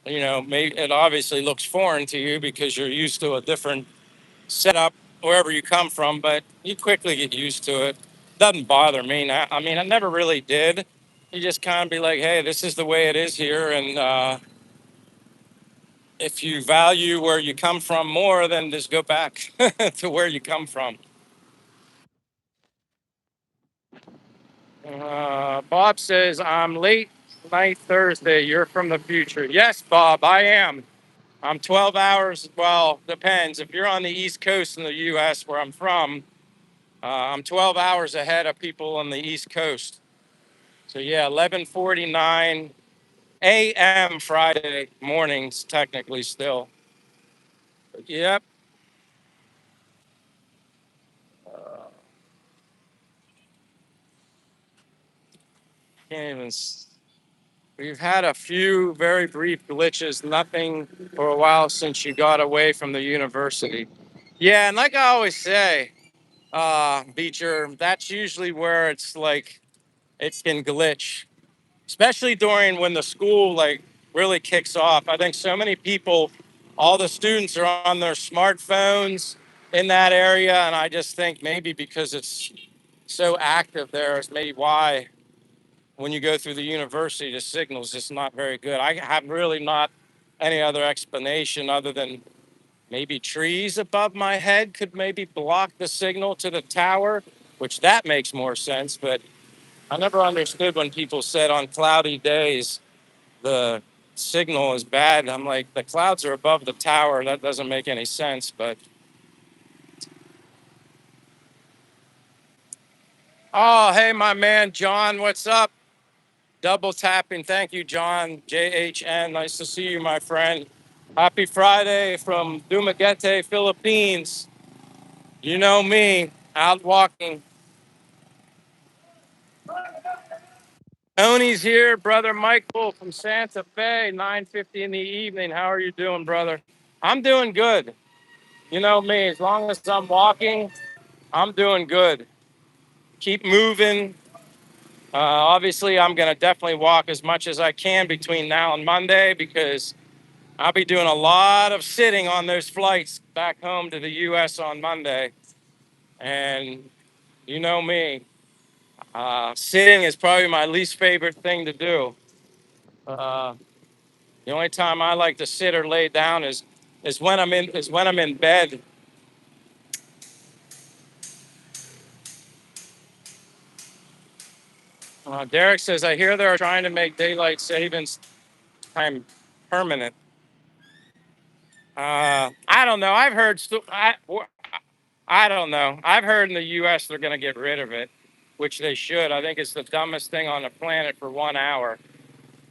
maybe it obviously looks foreign to you because you're used to a different setup wherever you come from, but you quickly get used to it. Doesn't bother me. I mean, I never really did. You just kind of be like, hey, this is the way it is here. And if you value where you come from more, then just go back to where you come from. Bob says, I'm late night Thursday. You're from the future. Yes, Bob, I am. I'm 12 hours. Well, depends. If you're on the East Coast in the U.S., where I'm from, I'm 12 hours ahead of people on the East Coast. So yeah, 11:49 a.m. Friday mornings, technically still. But yep. Uh, can't even. We've had a few very brief glitches. Nothing for a while since you got away from the university. Yeah, and like I always say, Beecher, that's usually where it's like it can glitch, especially during when the school like really kicks off. I think so many people, all the students are on their smartphones in that area, and I just think maybe because it's so active there is maybe why when you go through the university, the signal's just not very good. I have really not any other explanation other than maybe trees above my head could maybe block the signal to the tower, which that makes more sense. But I never understood when people said on cloudy days the signal is bad. I'm like, the clouds are above the tower. That doesn't make any sense. But oh, hey, my man, John, what's up? Double tapping. Thank you, John. JHN. Nice to see you, my friend. Happy Friday from Dumaguete, Philippines. You know me, out walking. Tony's here, brother Michael from Santa Fe, 9:50 in the evening. How are you doing, brother? I'm doing good. You know me, as long as I'm walking, I'm doing good. Keep moving. Obviously, I'm going to definitely walk as much as I can between now and Monday because I'll be doing a lot of sitting on those flights back home to the US on Monday. And you know me, sitting is probably my least favorite thing to do. Uh, the only time I like to sit or lay down is when I'm in bed. Derek says, I hear they're trying to make daylight savings time permanent. I don't know. I don't know. I've heard in the U.S. they're going to get rid of it, which they should. I think it's the dumbest thing on the planet for 1 hour.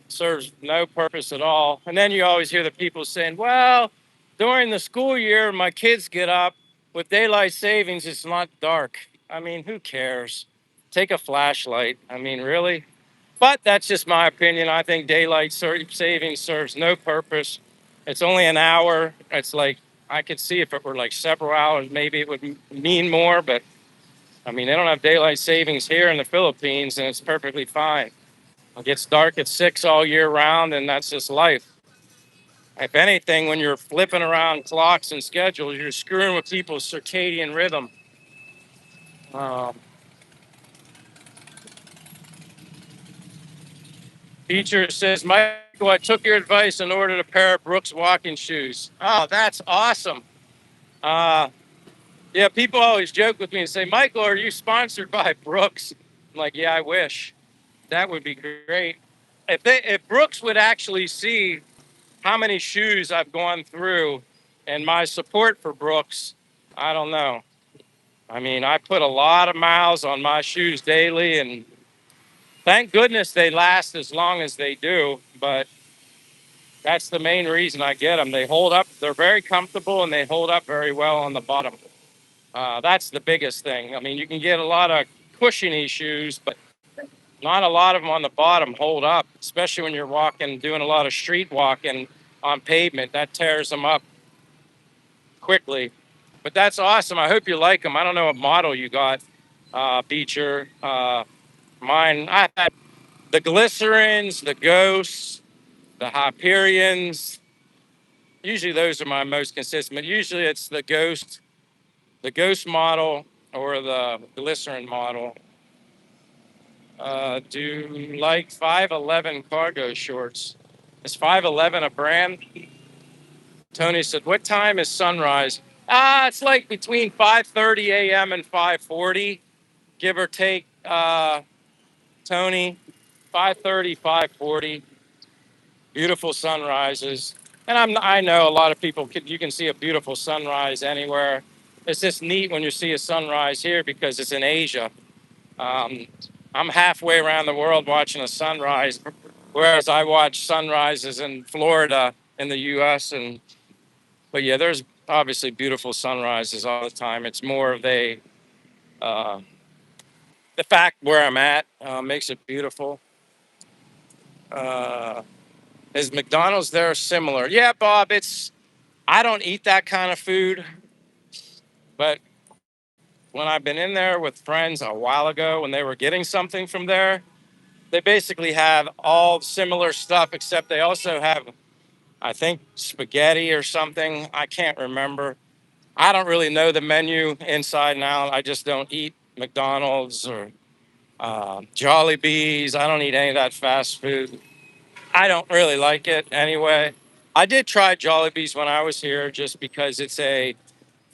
Serves no purpose at all. And then you always hear the people saying, well, during the school year, my kids get up with daylight savings. It's not dark. I mean, who cares? Take a flashlight. I mean, really? But that's just my opinion. I think savings serves no purpose. It's only an hour. It's like I could see if it were like several hours, maybe it would mean more. But I mean, they don't have daylight savings here in the Philippines, and it's perfectly fine. It gets dark at 6 all year round, and that's just life. If anything, when you're flipping around clocks and schedules, you're screwing with people's circadian rhythm. Um, Teacher says, Michael, I took your advice and ordered a pair of Brooks walking shoes. Oh, that's awesome. Uh, yeah, people always joke with me and say, Michael, are you sponsored by Brooks? I'm like, yeah, I wish. That would be great. If Brooks would actually see how many shoes I've gone through and my support for Brooks, I don't know. I mean, I put a lot of miles on my shoes daily, and thank goodness they last as long as they do. But that's the main reason I get them. They hold up, they're very comfortable, and they hold up very well on the bottom. That's the biggest thing. I mean, you can get a lot of cushiony shoes, but not a lot of them on the bottom hold up, especially when you're walking, doing a lot of street walking on pavement. That tears them up quickly. But that's awesome. I hope you like them. I don't know what model you got, Beecher. Mine, I had The glycerins, the ghosts, the Hyperions. Usually those are my most consistent. But usually it's the ghost model or the glycerin model. Do like 511 cargo shorts. Is 511 a brand? Tony said, "What time is sunrise?" It's like between 5:30 a.m. and 5:40, give or take. Tony, 5:30, 5:40. Beautiful sunrises, and I know a lot of people you can see a beautiful sunrise anywhere. It's just neat when you see a sunrise here because it's in Asia. Um, I'm halfway around the world watching a sunrise, whereas I watch sunrises in Florida in the U.S. And but yeah, there's obviously beautiful sunrises all the time. It's more of uh, the fact where I'm at makes it beautiful. Uh, is McDonald's there similar? Yeah, Bob. I don't eat that kind of food, but when I've been in there with friends a while ago when they were getting something from there, they basically have all similar stuff, except they also have, I think, spaghetti or something. I can't remember. I don't really know the menu inside and out. I just don't eat McDonald's or Jollibees. I don't eat any of that fast food. I don't really like it anyway. I did try Jollibees when I was here just because it's a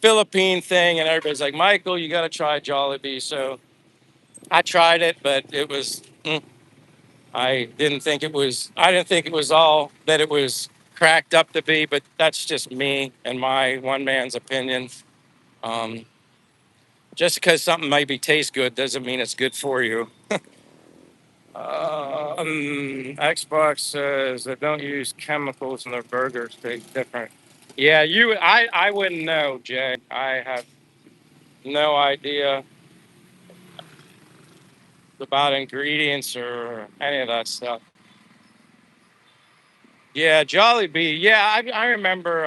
Philippine thing, and everybody's like, Michael, you got to try Jollibee. So I tried it, but it was, I didn't think it was all that it was cracked up to be, but that's just me and my one man's opinion. Um, just because something maybe tastes good doesn't mean it's good for you. Xbox says they don't use chemicals in their burgers. Taste different. Yeah, I wouldn't know, Jay. I have no idea about ingredients or any of that stuff. Yeah, Jollibee. Yeah, I remember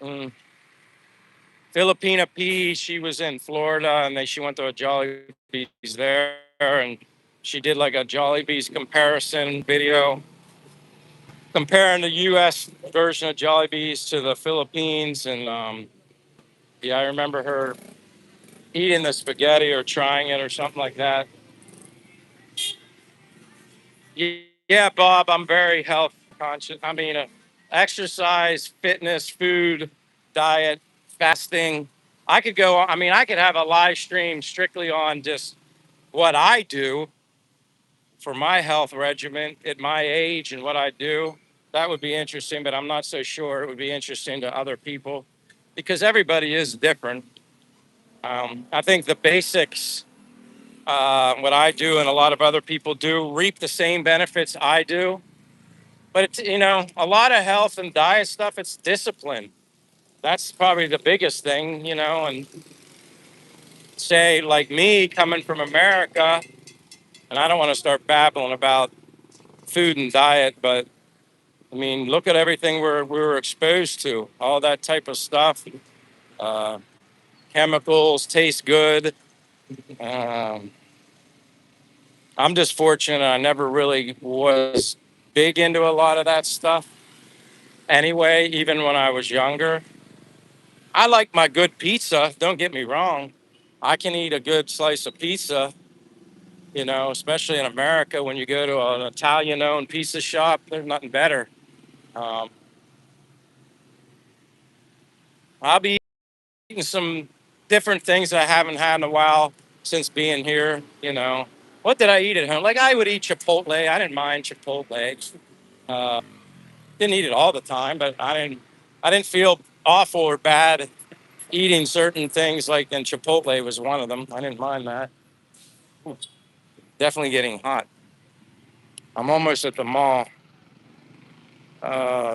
mm, Filipina P. She was in Florida, and then she went to a Jollibee's there, and she did like a Jollibee's comparison video comparing the U.S. version of Jollibee's to the Philippines, and yeah, I remember her eating the spaghetti or trying it or something like that. Yeah, Bob, I'm very health conscious. I mean, exercise, fitness, food, diet, fasting. I could have a live stream strictly on just what I do for my health regimen at my age and what I do. That would be interesting, but I'm not so sure it would be interesting to other people because everybody is different. I think the basics, what I do and a lot of other people do, reap the same benefits I do. But it's, a lot of health and diet stuff, it's discipline. That's probably the biggest thing, and say like me coming from America, and I don't want to start babbling about food and diet, but I mean, look at everything we were exposed to, all that type of stuff. Uh, Chemicals taste good. Um, I'm just fortunate I never really was big into a lot of that stuff anyway, even when I was younger. I like my good pizza. Don't get me wrong. I can eat a good slice of pizza, especially in America when you go to an Italian owned pizza shop. There's nothing better. Um, I'll be eating some different things that I haven't had in a while since being here. What did I eat at home? Like I would eat Chipotle. I didn't mind Chipotle. Uh, didn't eat it all the time, but I didn't feel awful or bad eating certain things. Like and Chipotle was one of them. I didn't mind that. Definitely getting hot. I'm almost at the mall.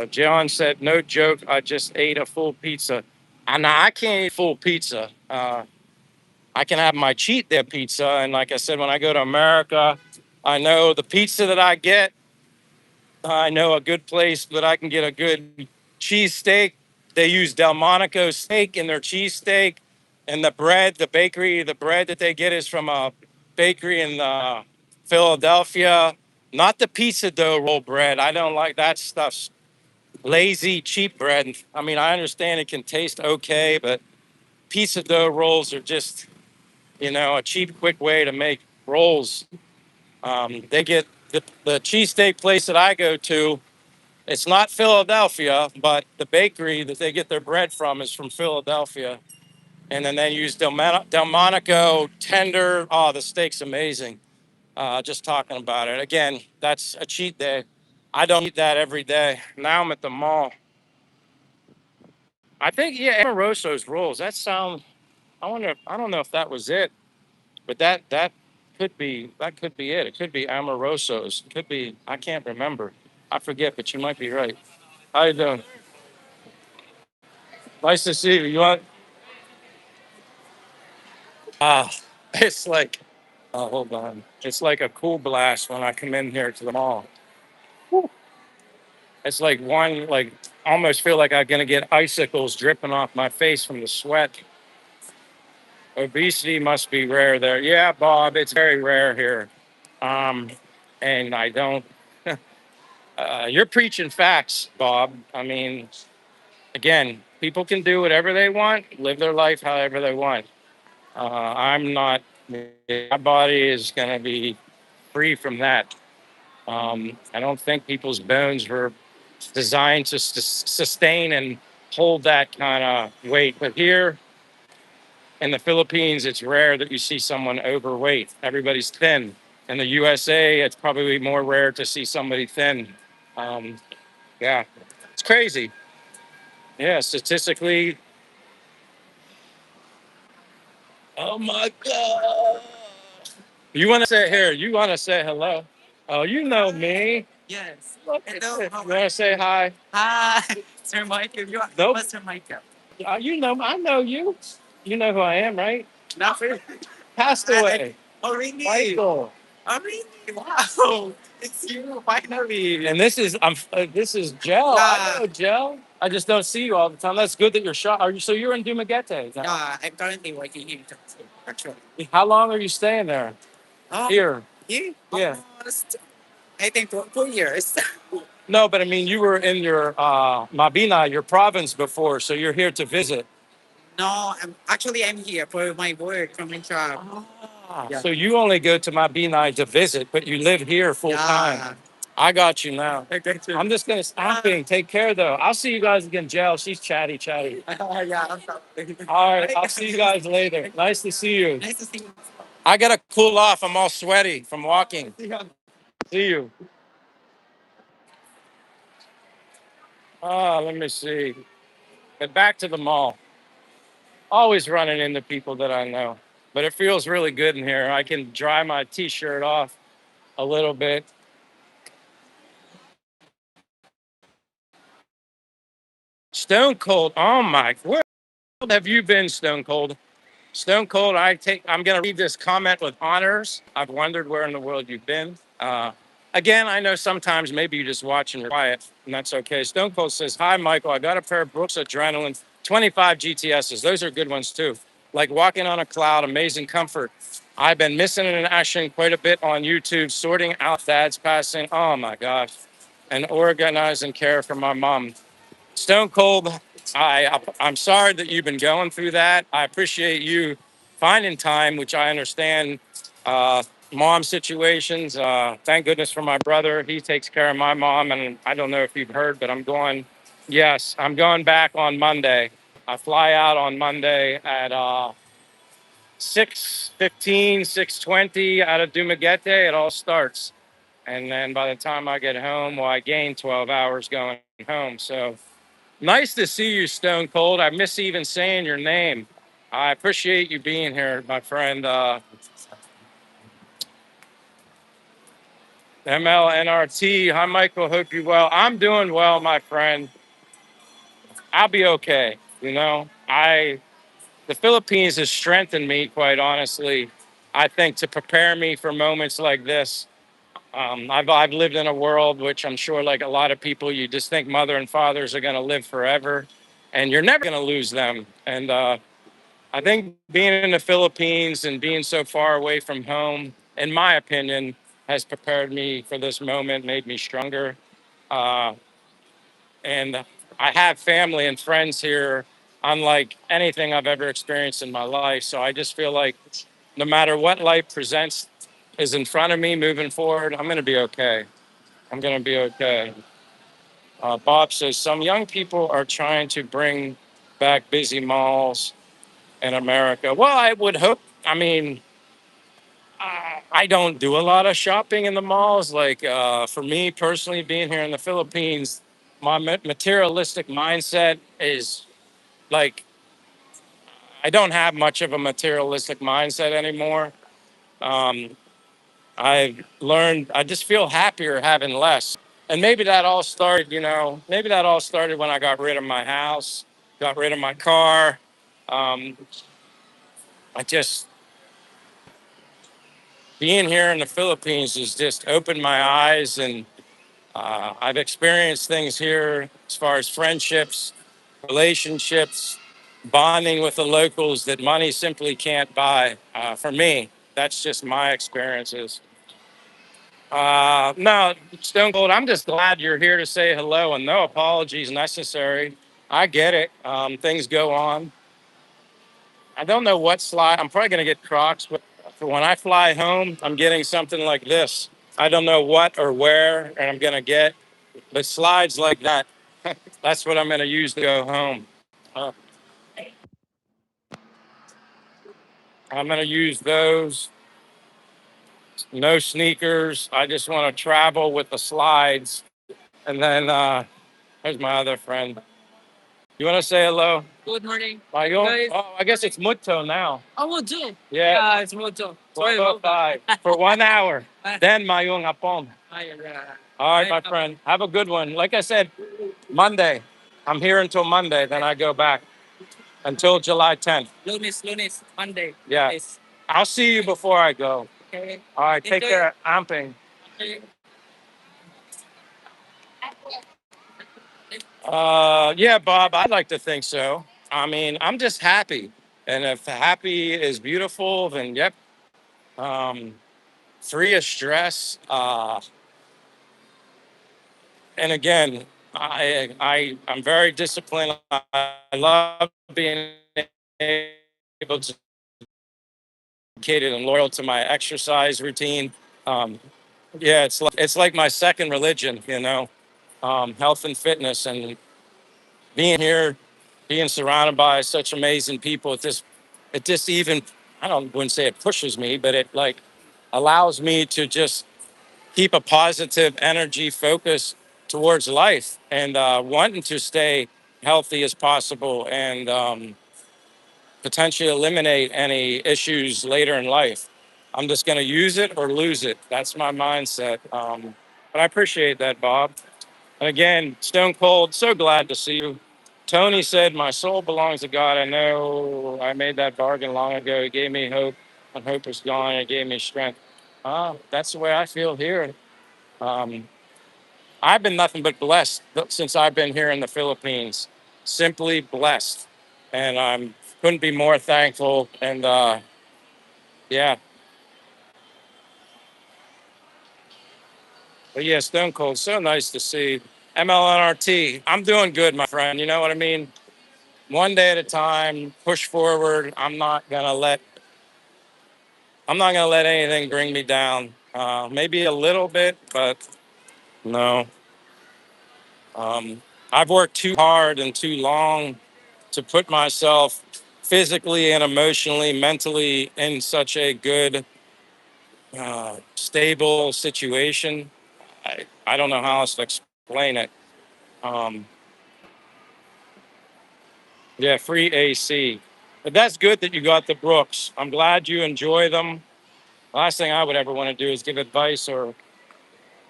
John said, "No joke. I just ate a full pizza." And I can't eat full pizza. I can have my cheat day pizza, and like I said, when I go to America, I know the pizza that I get. I know a good place that I can get a good cheesesteak. They use Delmonico steak in their cheesesteak, and the bread, the bakery, the bread that they get is from a bakery in Philadelphia, not the pizza dough roll bread. I don't like that stuff. Lazy, cheap bread. I mean, I understand it can taste okay, but pizza dough rolls are just, a cheap, quick way to make rolls. They get the cheesesteak place that I go to. It's not Philadelphia, but the bakery that they get their bread from is from Philadelphia. And then they use Delmonico tender. Oh, the steak's amazing. Just talking about it. Again, that's a cheat day. I don't eat that every day. Now I'm at the mall. I think, yeah, Amoroso's rolls. That sound. I wonder. I don't know if that was it, but that could be it. It could be Amoroso's. It could be. I can't remember. I forget, but you might be right. How you doing? Nice to see you. You want? Ah, it's like. Oh, hold on. It's like a cool blast when I come in here to the mall. It's like almost feel like I'm gonna get icicles dripping off my face from the sweat. Obesity must be rare there. Yeah, Bob, it's very rare here. Um, and I don't. You're preaching facts, Bob. I mean, again, people can do whatever they want, live their life however they want. I'm not. My body is gonna be free from that. I don't think people's bones were designed to sustain and hold that kind of weight. But here in the Philippines, it's rare that you see someone overweight. Everybody's thin. In the USA, it's probably more rare to see somebody thin. Um, yeah, it's crazy. Yeah, statistically. Oh my God. You want to say here? You want to say hello? Oh, you know me. Yes. Look at this. You want to say hi? Hi, Sir Michael. You are nope. Sir Michael. I know you. You know who I am, right? Not really. Passed away. Oh, really? Michael. Oh, really? Wow. It's you, finally. And this is Gel. I know Gel. I just don't see you all the time. That's good that you're shot. Are you? So you're in Dumaguete now? Yeah, I'm currently working here. Actually. How long are you staying there? Here. Here? Yeah. I think 2 years. No, but I mean, you were in your Mabina, your province before, so you're here to visit. No, I'm here for my work from my job. Yeah. So you only go to Mabinay to visit, but you live here full time. Yeah. I got you now. I got you. I'm just gonna stopping. Take care though. I'll see you guys again, Jel. She's chatty, chatty. Yeah, I'm sorry. All right, I'll see you guys later. Nice to see you. Nice to see you. I gotta cool off. I'm all sweaty from walking. See you. Let me see. But back to the mall. Always running into people that I know. But it feels really good in here. I can dry my t-shirt off a little bit. Stone Cold. Oh my, where have you been, Stone Cold? Stone Cold, I'm gonna read this comment with honors. I've wondered where in the world you've been. Again, I know sometimes maybe you just watch and you're quiet, and that's okay. Stone Cold says, "Hi, Michael. I got a pair of Brooks Adrenaline 25 GTSs. Those are good ones too. Like walking on a cloud, amazing comfort. I've been missing in action quite a bit on YouTube, sorting out dads passing. Oh my gosh, and organizing care for my mom. Stone Cold, I'm sorry that you've been going through that. I appreciate you finding time, which I understand. Mom situations. Thank goodness for my brother. He takes care of my mom, and I don't know if you've heard, but I'm going. Yes, I'm going back on Monday. I fly out on Monday at 6:15, 6:20 out of Dumaguete. It all starts, and then by the time I get home, well, I gain 12 hours going home. So. Nice to see you, Stone Cold. I miss even saying your name. I appreciate you being here, my friend. MLNRT. Hi, Michael. Hope you're well. I'm doing well, my friend. I'll be okay. The Philippines has strengthened me, quite honestly. I think to prepare me for moments like this. I've lived in a world which I'm sure, like a lot of people, you just think mother and fathers are going to live forever, and you're never going to lose them. And I think being in the Philippines and being so far away from home, in my opinion, has prepared me for this moment, made me stronger. Uh, and I have family and friends here, unlike anything I've ever experienced in my life. So I just feel like no matter what life presents is in front of me moving forward, I'm going to be okay. I'm going to be okay. Bob says some young people are trying to bring back busy malls in America. Well, I would hope. I mean, I don't do a lot of shopping in the malls. Like for me personally, being here in the Philippines, my materialistic mindset is like I don't have much of a materialistic mindset anymore. Um, I've learned I just feel happier having less. And maybe that all started, maybe that all started when I got rid of my house, got rid of my car. Um, I just being here in the Philippines has just opened my eyes, and I've experienced things here as far as friendships, relationships, bonding with the locals that money simply can't buy. For me, that's just my experiences. No, Stone Cold, I'm just glad you're here to say hello and no apologies necessary. I get it. Things go on. I don't know what slide. I'm probably going to get Crocs, but for when I fly home, I'm getting something like this. I don't know what or where, and I'm going to get, but slides like that. That's what I'm going to use to go home. Uh, I'm going to use those. No sneakers. I just want to travel with the slides. And then there's my other friend. You want to say hello? Good morning. Mayo? Oh, I guess it's Muto now. Oh, Muto. Yeah. It's Muto. Sorry about that. For 1 hour. Then Mayong Apong. All right, my friend. Have a good one. Like I said, Monday. I'm here until Monday. Then I go back until July 10th. Lunes, Monday. Yeah. Yes. I'll see you before I go. Okay. All right. Take care. Amping. Yeah, Bob, I'd like to think so. I mean, I'm just happy. And if happy is beautiful, then yep. Um, Free of stress. And again, I'm very disciplined. I love being able to be dedicated and loyal to my exercise routine. Um, yeah, it's like my second religion, health and fitness, and being here, being surrounded by such amazing people, it just even, wouldn't say it pushes me, but it like allows me to just keep a positive energy focus towards life and wanting to stay healthy as possible and potentially eliminate any issues later in life. I'm just going to use it or lose it. That's my mindset. But I appreciate that, Bob. And again, Stone Cold, so glad to see you. Tony said, my soul belongs to God. I know I made that bargain long ago. He gave me hope. When hope was gone, it gave me strength. That's the way I feel here. Um, I've been nothing but blessed since I've been here in the Philippines. Simply blessed. And I couldn't be more thankful. And yeah, but yeah, Stone Cold, so nice to see. MLNRT, I'm doing good, my friend. You know what I mean? One day at a time, push forward. I'm not gonna let anything bring me down. Maybe a little bit, but no. I've worked too hard and too long to put myself physically and emotionally, mentally in such a good, stable situation. I don't know how else to explain it. Um, yeah, free AC. But that's good that you got the Brooks. I'm glad you enjoy them. Last thing I would ever want to do is give advice or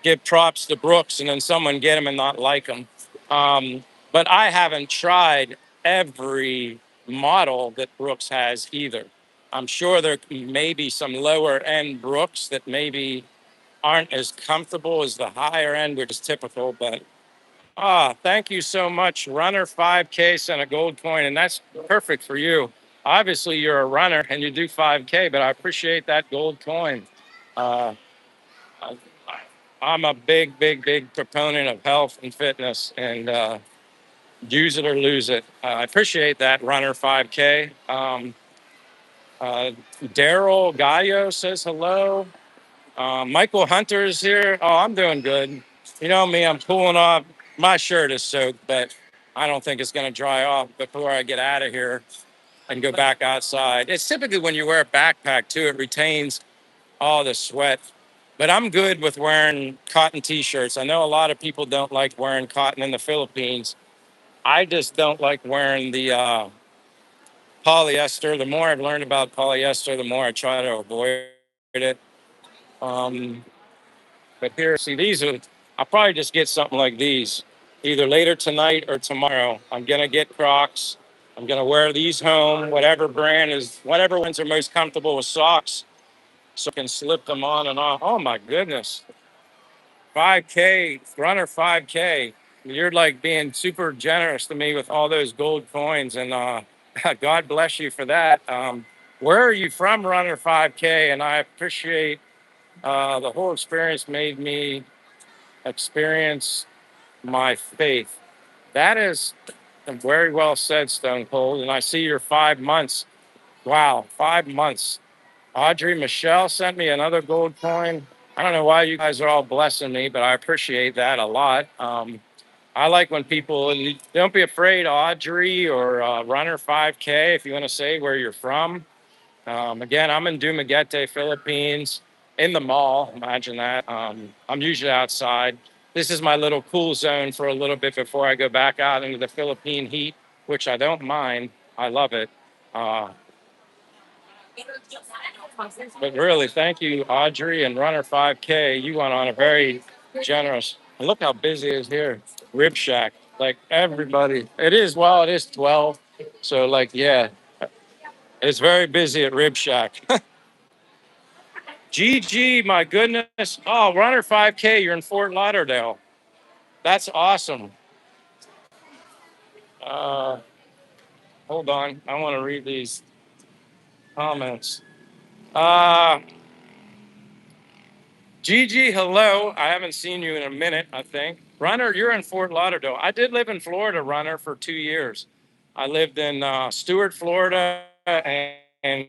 give props to Brooks and then someone get him and not like him. Um, but I haven't tried every model that Brooks has either. I'm sure there may be some lower end Brooks that maybe aren't as comfortable as the higher end, which is typical. But thank you so much. Runner 5K sent a gold coin, and that's perfect for you. Obviously, you're a runner and you do 5K, but I appreciate that gold coin. Uh, I'm a big, big, big proponent of health and fitness, and use it or lose it. I appreciate that runner 5K. Uh, Daryl Gallo says hello. Michael Hunter's here. Oh, I'm doing good. You know me, I'm pulling off. My shirt is soaked, but I don't think it's going to dry off before I get out of here and go back outside. It's typically when you wear a backpack too, it retains all the sweat. But I'm good with wearing cotton t-shirts. I know a lot of people don't like wearing cotton in the Philippines. I just don't like wearing the polyester. The more I've learned about polyester, the more I try to avoid it. Um, but here, see, these are, I'll probably just get something like these either later tonight or tomorrow. I'm going to get Crocs. I'm going to wear these home, whatever brand is, whatever ones are most comfortable with socks, so I can slip them on and off. Oh my goodness. 5K, runner 5K. You're like being super generous to me with all those gold coins, and God bless you for that. Where are you from, runner 5K? And I appreciate the whole experience made me experience my faith. That is very well said, Stone Cold. And I see your 5 months. Wow, 5 months. Audrey Michelle sent me another gold coin. I don't know why you guys are all blessing me, but I appreciate that a lot. I like when people, and don't be afraid, Audrey or Runner 5K, if you want to say where you're from. Again, I'm in Dumaguete, Philippines, in the mall. Imagine that. I'm usually outside. This is my little cool zone for a little bit before I go back out into the Philippine heat, which I don't mind. I love it. Uh, but really, thank you, Audrey and Runner 5K. You went on a very generous. And look how busy it is here. Rib Shack. Like everybody. It is, well, it is 12. So, like, yeah, it's very busy at Rib Shack. GG, my goodness. Oh, Runner 5K, you're in Fort Lauderdale. That's awesome. Uh, Hold on. I want to read these comments. Uh, Gigi, hello. I haven't seen you in a minute, I think. Runner, you're in Fort Lauderdale. I did live in Florida, Runner, for 2 years. I lived in Stuart, Florida, and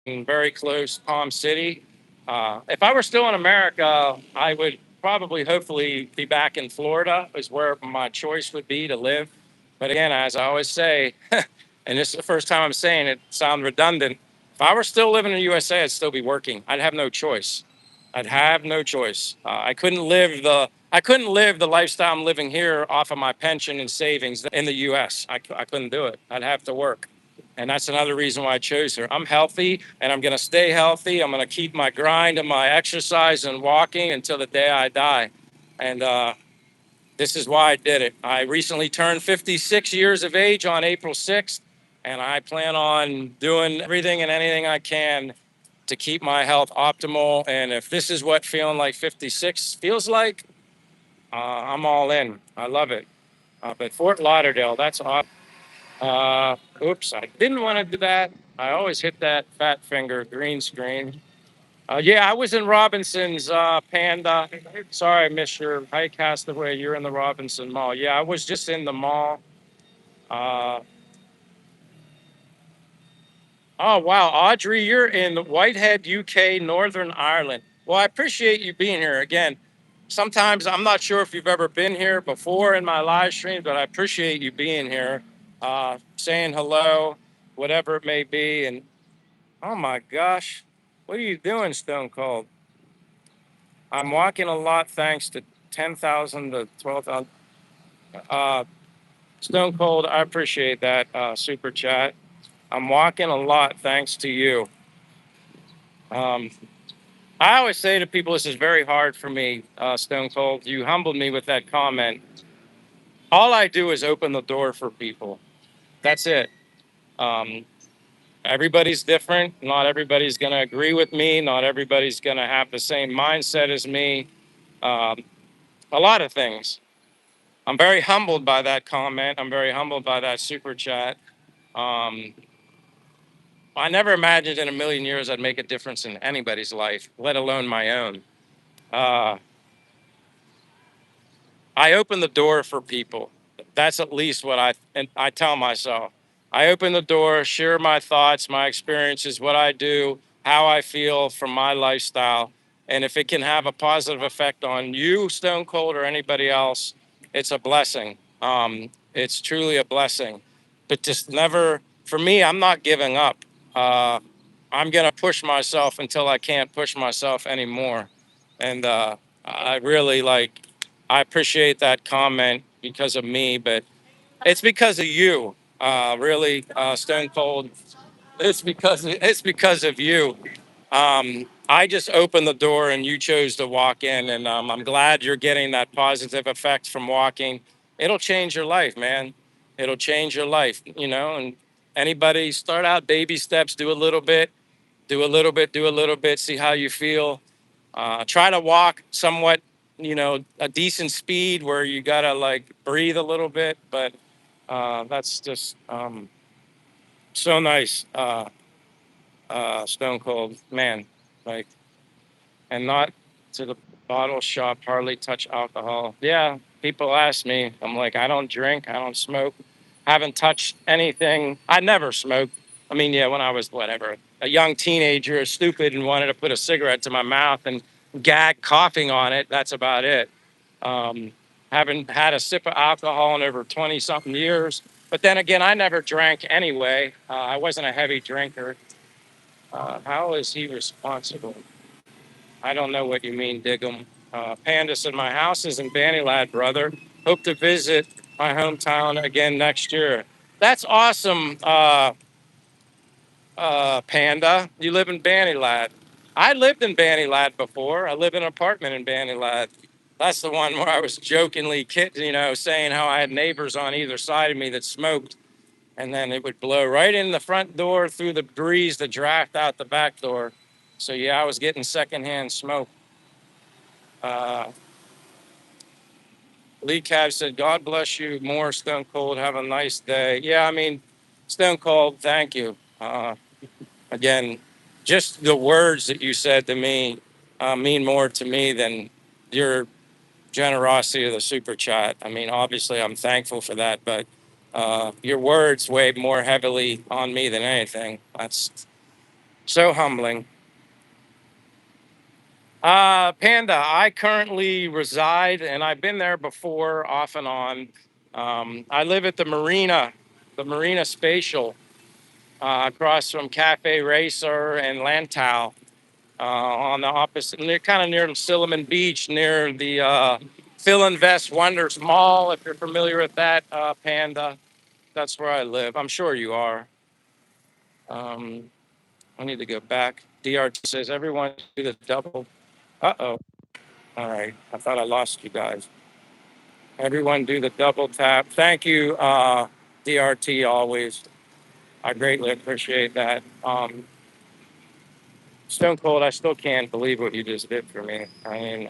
very close Palm City. If I were still in America, I would probably, hopefully, be back in Florida, is where my choice would be to live. But again, as I always say, and this is the first time I'm saying it, sound redundant. If I were still living in the USA, I'd still be working. I'd have no choice. I'd have no choice. I couldn't live the lifestyle I'm living here off of my pension and savings in the US. I couldn't do it. I'd have to work. And that's another reason why I chose her. I'm healthy and I'm going to stay healthy. I'm going to keep my grind and my exercise and walking until the day I die. And this is why I did it. I recently turned 56 years of age on April 6th, and I plan on doing everything and anything I can to keep my health optimal. And if this is what feeling like 56 feels like, I'm all in. I love it. But Fort Lauderdale, that's awesome. Oops, I didn't want to do that. I always hit that fat finger green screen. Yeah, I was in Robinson's Panda. Sorry, I missed your Hi Castaway. You're in the Robinson Mall. Yeah, I was just in the mall. Uh, oh, wow. Audrey, you're in Whitehead, UK, Northern Ireland. Well, I appreciate you being here. Again, sometimes I'm not sure if you've ever been here before in my live stream, but I appreciate you being here, saying hello, whatever it may be. And oh my gosh, what are you doing, Stone Cold? I'm walking a lot thanks to 10,000 to 12,000. Uh, Stone Cold, I appreciate that super chat. I'm walking a lot thanks to you. Um, I always say to people, this is very hard for me, Stone Cold. You humbled me with that comment. All I do is open the door for people. That's it. Um, Everybody's different. Not everybody's going to agree with me. Not everybody's going to have the same mindset as me. Um, a lot of things. I'm very humbled by that comment. I'm very humbled by that super chat. Um, I never imagined in a million years I'd make a difference in anybody's life, let alone my own. Uh, I open the door for people. That's at least what I tell myself. I open the door, share my thoughts, my experiences, what I do, how I feel from my lifestyle. And if it can have a positive effect on you, Stone Cold, or anybody else, it's a blessing. It's truly a blessing. But just never, for me, I'm not giving up. Uh, I'm going to push myself until I can't push myself anymore. And I really I appreciate that comment because of me, but it's because of you, really, Stone Cold. It's because of you. I just opened the door and you chose to walk in, and I'm glad you're getting that positive effect from walking. It'll change your life, man. It'll change your life, And anybody start out baby steps, do a little bit, do a little bit, do a little bit, see how you feel. Try to walk somewhat, a decent speed where you gotta breathe a little bit, but that's just so nice, Stone Cold, man. Like, and not to the bottle shop, hardly touch alcohol. Yeah, people ask me, I'm like, I don't drink, I don't smoke, haven't touched anything. I never smoked. I mean, yeah, when I was whatever, a young teenager, stupid, and wanted to put a cigarette to my mouth and gag coughing on it. That's about it. Um, haven't had a sip of alcohol in over 20 something years. But then again, I never drank anyway. I wasn't a heavy drinker. How is he responsible? I don't know what you mean, Diggum. Panda said, my house is in Lad, brother. Hope to visit my hometown again next year. That's awesome, Panda. You live in Lad. I lived in Lad before. I lived in an apartment in Lad. That's the one where I was jokingly saying how I had neighbors on either side of me that smoked, and then it would blow right in the front door through the breeze, the draft out the back door. So yeah, I was getting secondhand smoke. Uh, Lee Cab said, God bless you more, Stone Cold. Have a nice day. Yeah, I mean, Stone Cold, thank you. Again, just the words that you said to me mean more to me than your generosity of the super chat. I mean, obviously, I'm thankful for that, but your words weigh more heavily on me than anything. That's so humbling. Panda, I currently reside, and I've been there before, off and on. I live at the Marina Spatial, across from Cafe Racer and Lantau, on the opposite, kind of near Silliman Beach, near the Phil Invest Wonders Mall. If you're familiar with that, Panda, that's where I live. I'm sure you are. Um, I need to go back. DRT says everyone do the double. Uh oh. All right. I thought I lost you guys. Everyone do the double tap. Thank you, DRT, always. I greatly appreciate that. Stone Cold, I still can't believe what you just did for me. I mean,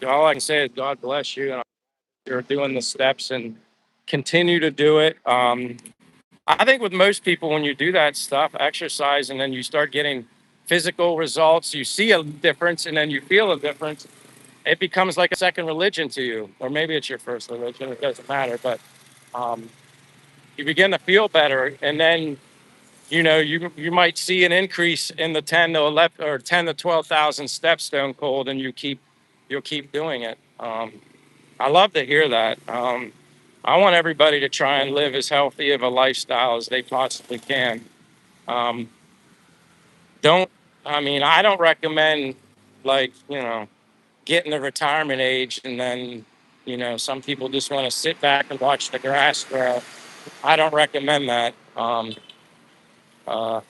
all I can say is God bless you. And you're doing the steps and continue to do it. I think with most people, when you do that stuff, exercise, and then you start getting physical results, you see a difference and then you feel a difference. It becomes like a second religion to you, or maybe it's your first religion. It doesn't matter, but um, you begin to feel better, and then you might see an increase in the 10 to 11 or 10 to 12,000 steps, Stone Cold, and you'll keep doing it. I love to hear that. I want everybody to try and live as healthy of a lifestyle as they possibly can. Um, don't I mean, I don't recommend, getting to retirement age and then, some people just want to sit back and watch the grass grow. I don't recommend that. Uh,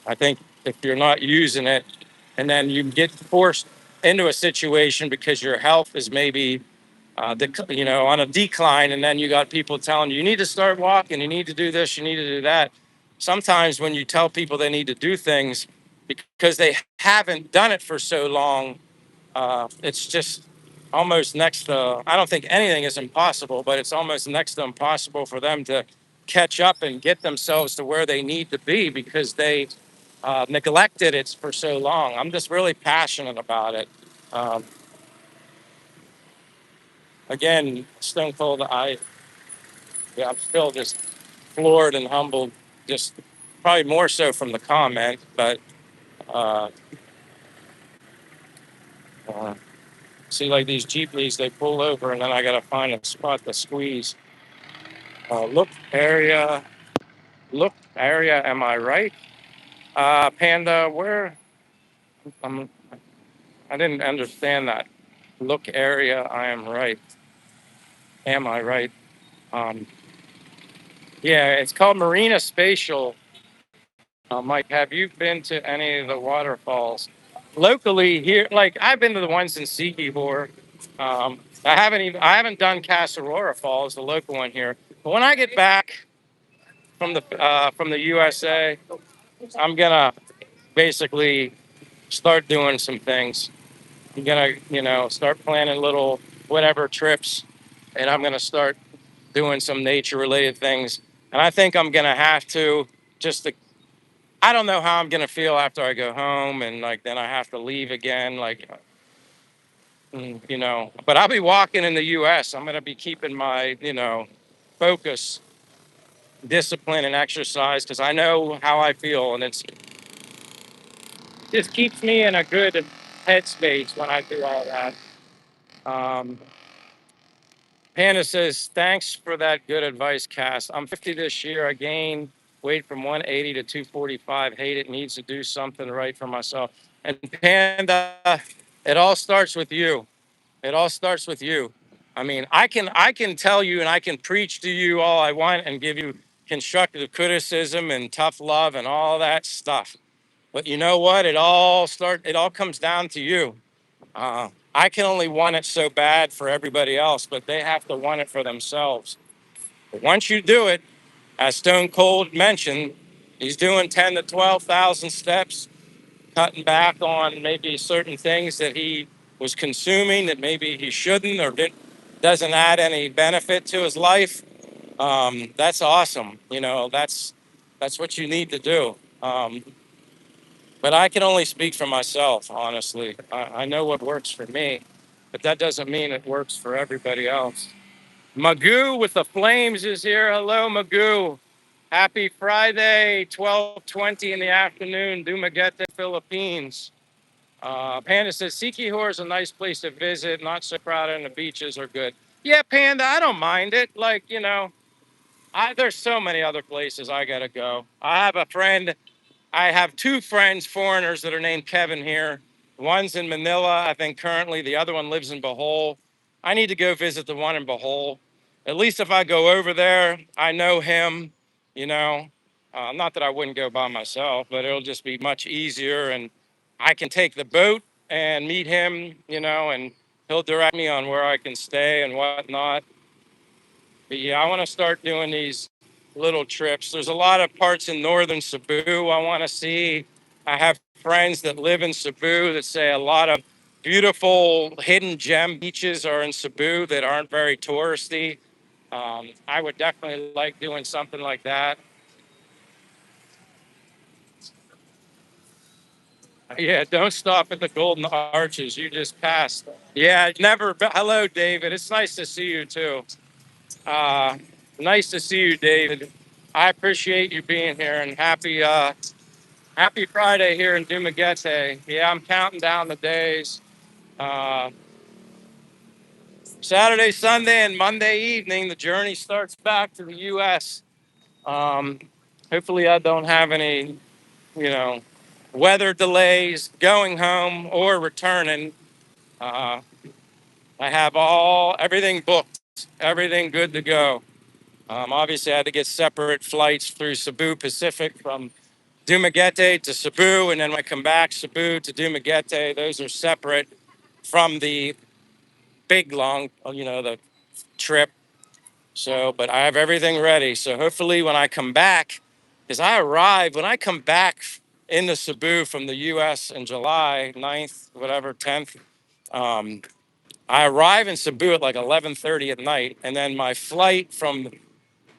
I think if you're not using it and then you get forced into a situation because your health is maybe, on a decline, and then you got people telling you, you need to start walking, you need to do this, you need to do that. Sometimes when you tell people they need to do things because they haven't done it for so long, it's just almost next to, I don't think anything is impossible, but it's almost next to impossible for them to catch up and get themselves to where they need to be because they neglected it for so long. I'm just really passionate about it. Um, Again, Stone Cold, yeah, I'm still just floored and humbled, just probably more so from the comment, but uh, uh, see, like these Jeepies, they pull over, and then I got to find a spot to squeeze. Uh, look area, am I right? Panda, where? I'm, I didn't understand that. Look area, I am right. Am I right? Um, yeah, it's called Marina Spatial. Mike, have you been to any of the waterfalls locally here? Like I've been to the ones in Sikihor. I haven't done Casa Aurora Falls, the local one here. But when I get back from the USA, I'm gonna basically start doing some things. I'm gonna, start planning little whatever trips, and I'm gonna start doing some nature related things. And I think I'm gonna have to just to I don't know how I'm gonna feel after I go home, and like then I have to leave again. But I'll be walking in the U.S. I'm gonna be keeping my focus, discipline, and exercise because I know how I feel, and just keeps me in a good headspace when I do all that. Um, Hannah says, "Thanks for that good advice, Cass. I'm 50 this year. I gained weight from 180 to 245. Hate it. Needs to do something right for myself." And Panda, it all starts with you. It all starts with you. I mean, I can tell you and I can preach to you all I want and give you constructive criticism and tough love and all that stuff. But you know what? It all comes down to you. I can only want it so bad for everybody else, but they have to want it for themselves. But once you do it, as Stone Cold mentioned, he's doing 10 to 12,000 steps, cutting back on maybe certain things that he was consuming that maybe he shouldn't or doesn't add any benefit to his life. That's awesome. That's what you need to do. But I can only speak for myself, honestly. I know what works for me, but that doesn't mean it works for everybody else. Magoo with the Flames is here. Hello, Magoo. Happy Friday, 12:20 in the afternoon, Dumaguete, Philippines. Panda says, Sikihor is a nice place to visit, not so crowded, and the beaches are good. Yeah, Panda, I don't mind it. Like, there's so many other places I got to go. I have two friends, foreigners, that are named Kevin here. One's in Manila, I think currently. The other one lives in Bohol. I need to go visit the one in Bohol. At least if I go over there, I know him, you know. Not that I wouldn't go by myself, but it'll just be much easier. And I can take the boat and meet him, and he'll direct me on where I can stay and whatnot. But yeah, I want to start doing these little trips. There's a lot of parts in northern Cebu I want to see. I have friends that live in Cebu that say a lot of beautiful hidden gem beaches are in Cebu that aren't very touristy. I would definitely like doing something like that. Yeah, don't stop at the Golden Arches. You just passed. Yeah, never. Hello, David. It's nice to see you too. Uh, Nice to see you, David. I appreciate you being here and happy Friday here in Dumaguete. Yeah, I'm counting down the days. Uh, Saturday, Sunday, and Monday evening, the journey starts back to the U.S. Um, Hopefully, I don't have any, you know, weather delays going home or returning. Uh, I have everything booked, everything good to go. Obviously, I had to get separate flights through Cebu Pacific from Dumaguete to Cebu, and then when I come back, Cebu to Dumaguete. Those are separate from the big long, the trip. So, but I have everything ready. So hopefully, when I come back, because when I come back into Cebu from the U.S. in July 9th, whatever, 10th, um, I arrive in Cebu at like 11:30 at night, and then my flight from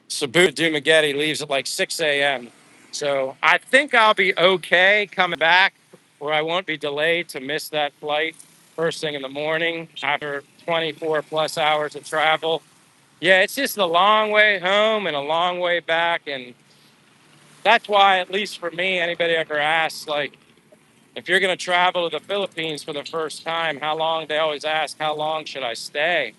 Cebu to Dumaguete leaves at like 6 a.m. So I think I'll be okay coming back, where I won't be delayed to miss that flight. first thing in the morning after 24 plus hours of travel. Yeah, it's just a long way home and a long way back. And that's why, at least for me, anybody ever asks, like, if you're going to travel to the Philippines for the first time, how long? They always ask, how long should I stay?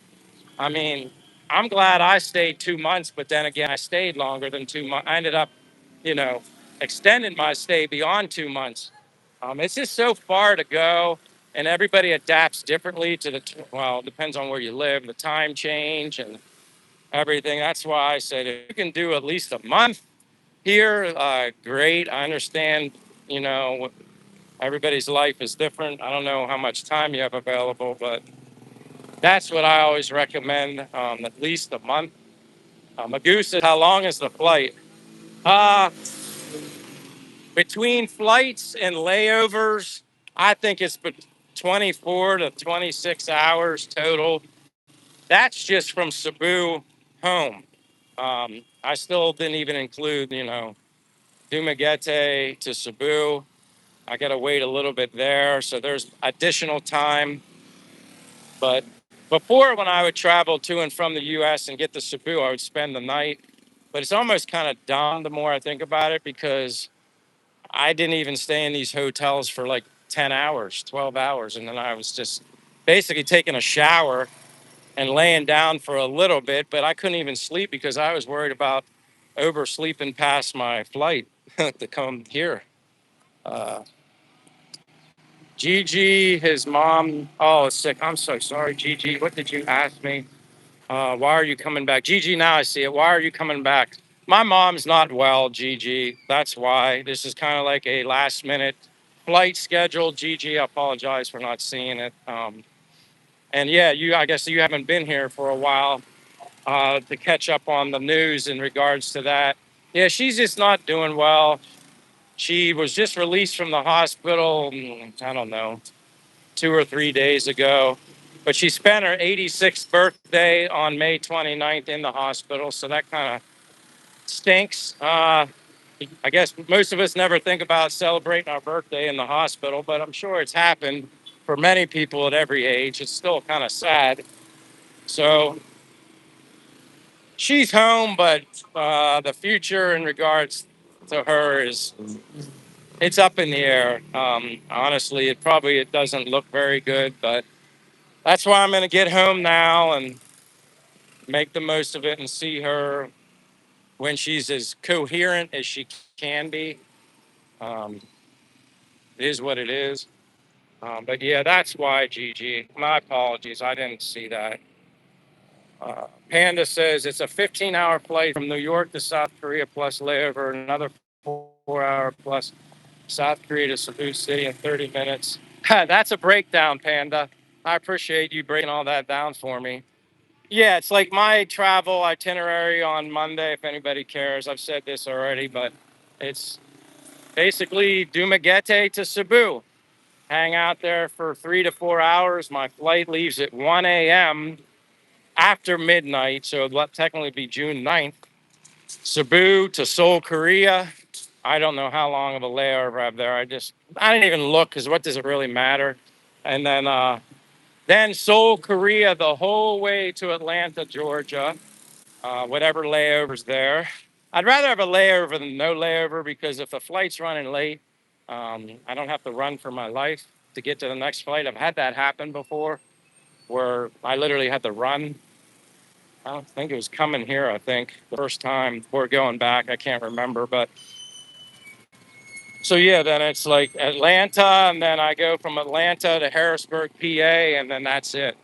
I mean, I'm glad I stayed 2 months, but then again, I stayed longer than 2 months. I ended up, you know, extending my stay beyond 2 months. It's just so far to go, and everybody adapts differently to well, it depends on where you live, the time change and everything. That's why I said if you can do at least a month here, great. I understand, you know, everybody's life is different. I don't know how much time you have available, but that's what I always recommend, at least a month. Magoo says, how long is the flight? Uh, Between flights and layovers, I think it's 24 to 26 hours total. That's just from Cebu home. I still didn't even include, Dumaguete to Cebu. I got to wait a little bit there. So there's additional time. But before, when I would travel to and from the US and get to Cebu, I would spend the night. But it's almost kind of dumb the more I think about it, because I didn't even stay in these hotels for like 10 hours, 12 hours. And then I was just basically taking a shower and laying down for a little bit. But I couldn't even sleep because I was worried about oversleeping past my flight to come here. Uh, Gigi, his mom, oh, is sick. I'm so sorry, Gigi. What did you ask me? Why are you coming back? Gigi, now I see it. Why are you coming back? My mom's not well, Gigi. That's why. This is kind of like a last minute flight schedule. Gigi, I apologize for not seeing it. And yeah, I guess you haven't been here for a while to catch up on the news in regards to that. Yeah, she's just not doing well. She was just released from the hospital, I don't know, 2 or 3 days ago. But she spent her 86th birthday on May 29th in the hospital. So that kind of stinks. I guess most of us never think about celebrating our birthday in the hospital, but I'm sure it's happened for many people at every age. It's still kind of sad. So she's home, but the future in regards to her is it's up in the air. Honestly, it doesn't look very good, but that's why I'm going to get home now and make the most of it and see her when she's as coherent as she can be. Um, it is what it is. But yeah, that's why, Gigi. My apologies. I didn't see that. Panda says it's a 15-hour flight from New York to South Korea plus layover, another 4 hour plus South Korea to Cebu City in 30 minutes. That's a breakdown, Panda. I appreciate you breaking all that down for me. Yeah, it's like my travel itinerary on Monday, if anybody cares. I've said this already, but it's basically Dumaguete to Cebu. Hang out there for 3 to 4 hours. My flight leaves at 1 a.m. after midnight, so it'll technically be June 9th. Cebu to Seoul, Korea. I don't know how long of a layover I have there. I didn't even look, because what does it really matter? And then Seoul, Korea, the whole way to Atlanta, Georgia. Whatever layovers there. I'd rather have a layover than no layover, because if the flight's running late, I don't have to run for my life to get to the next flight. I've had that happen before, where I literally had to run. I don't think it was coming here, I think, the first time before going back. I can't remember. But so, yeah, then it's like Atlanta, and then I go from Atlanta to Harrisburg, PA, and then that's it.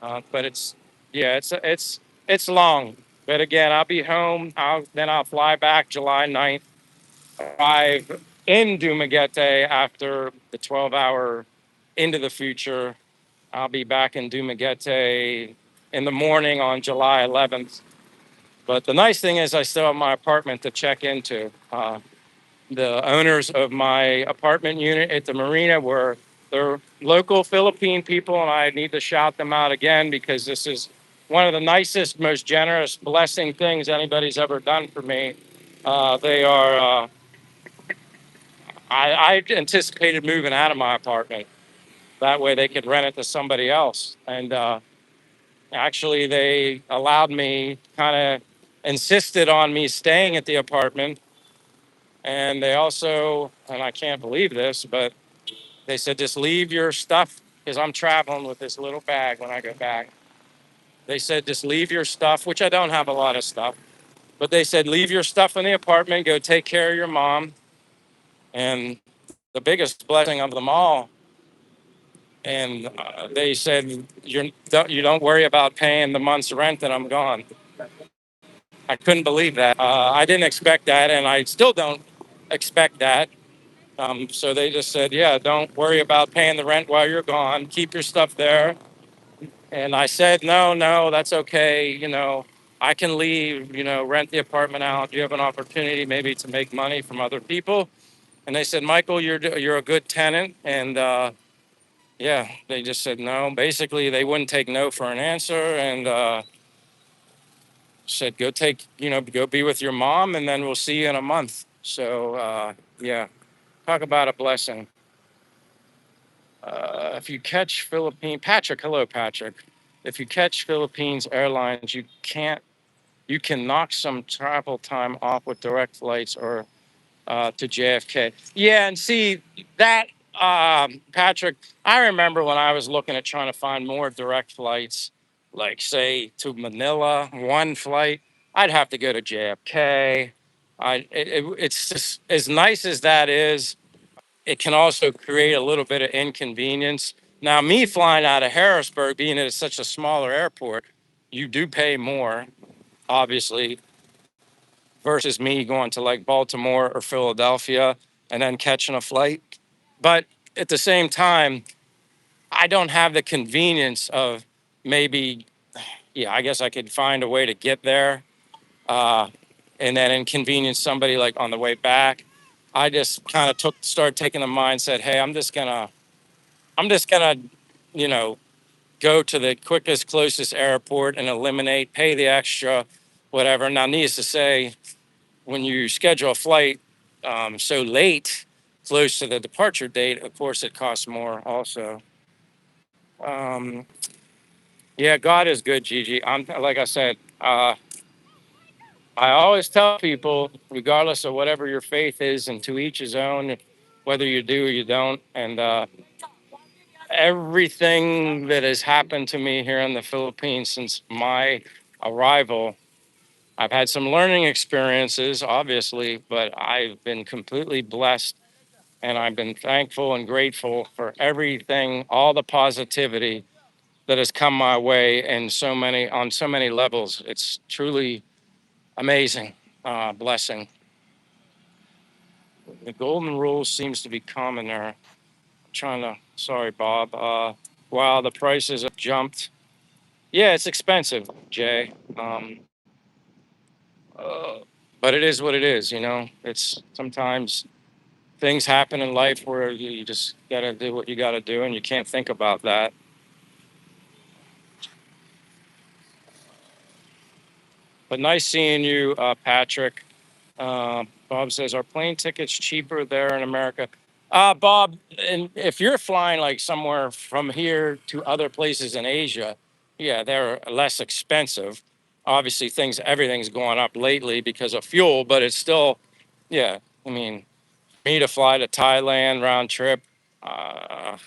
But yeah, it's long. But again, I'll be home. I'll fly back July 9th, arrive in Dumaguete after the 12-hour into the future. I'll be back in Dumaguete in the morning on July 11th. But the nice thing is I still have my apartment to check into. The owners of my apartment unit at the marina were they're local Philippine people, and I need to shout them out again, because this is one of the nicest, most generous, blessing things anybody's ever done for me. They are. I anticipated moving out of my apartment, That way they could rent it to somebody else. And actually, they allowed me, kind of insisted on me staying at the apartment. And they also, and I can't believe this, but they said, just leave your stuff because I'm traveling with this little bag when I go back. They said, just leave your stuff, which I don't have a lot of stuff, but they said, leave your stuff in the apartment, go take care of your mom. And the biggest blessing of them all, and they said, you don't worry about paying the month's rent that I'm gone. I couldn't believe that. I didn't expect that, and I still don't expect that. So they just said, yeah, don't worry about paying the rent while you're gone. Keep your stuff there. And I said, no, no, that's okay. I can leave, rent the apartment out. You have an opportunity maybe to make money from other people. And they said, Michael, you're a good tenant. And yeah, they just said no. Basically, they wouldn't take no for an answer. And said, go be with your mom, and then we'll see you in a month. So yeah, talk about a blessing. If you catch Patrick, hello, Patrick. If you catch Philippines Airlines, you can knock some travel time off with direct flights or to JFK. Yeah, and see that, Patrick. I remember when I was looking at trying to find more direct flights, like say to Manila, one flight. I'd have to go to JFK. It's just as nice as that is. It can also create a little bit of inconvenience. Now, me flying out of Harrisburg, being at such a smaller airport, you do pay more, obviously, versus me going to like Baltimore or Philadelphia and then catching a flight. But at the same time, I don't have the convenience of maybe, yeah, I guess I could find a way to get there uh, and then inconvenience somebody like on the way back. I just kind of started taking the mindset, hey, I'm just gonna, you know, go to the quickest, closest airport and eliminate, pay the extra, whatever. Now, needless to say, when you schedule a flight so late, close to the departure date, of course, it costs more also. Um, yeah, God is good, Gigi. I'm like I said, I always tell people, regardless of whatever your faith is, and to each his own, whether you do or you don't. And everything that has happened to me here in the Philippines since my arrival, I've had some learning experiences, obviously, but I've been completely blessed, and I've been thankful and grateful for everything, all the positivity that has come my way and on so many levels. It's truly amazing blessing. The golden rule seems to be common there. I'm trying to, sorry, Bob. Wow, the prices have jumped. Yeah, it's expensive, Jay. Uh, but it is what it is, It's sometimes things happen in life where you just gotta do what you gotta do, and you can't think about that. But nice seeing you, Patrick. Bob says, are plane tickets cheaper there in America? Bob, and if you're flying like somewhere from here to other places in Asia, yeah, they're less expensive. Obviously, everything's going up lately because of fuel, but it's still, yeah. I mean, me to fly to Thailand round trip, uh,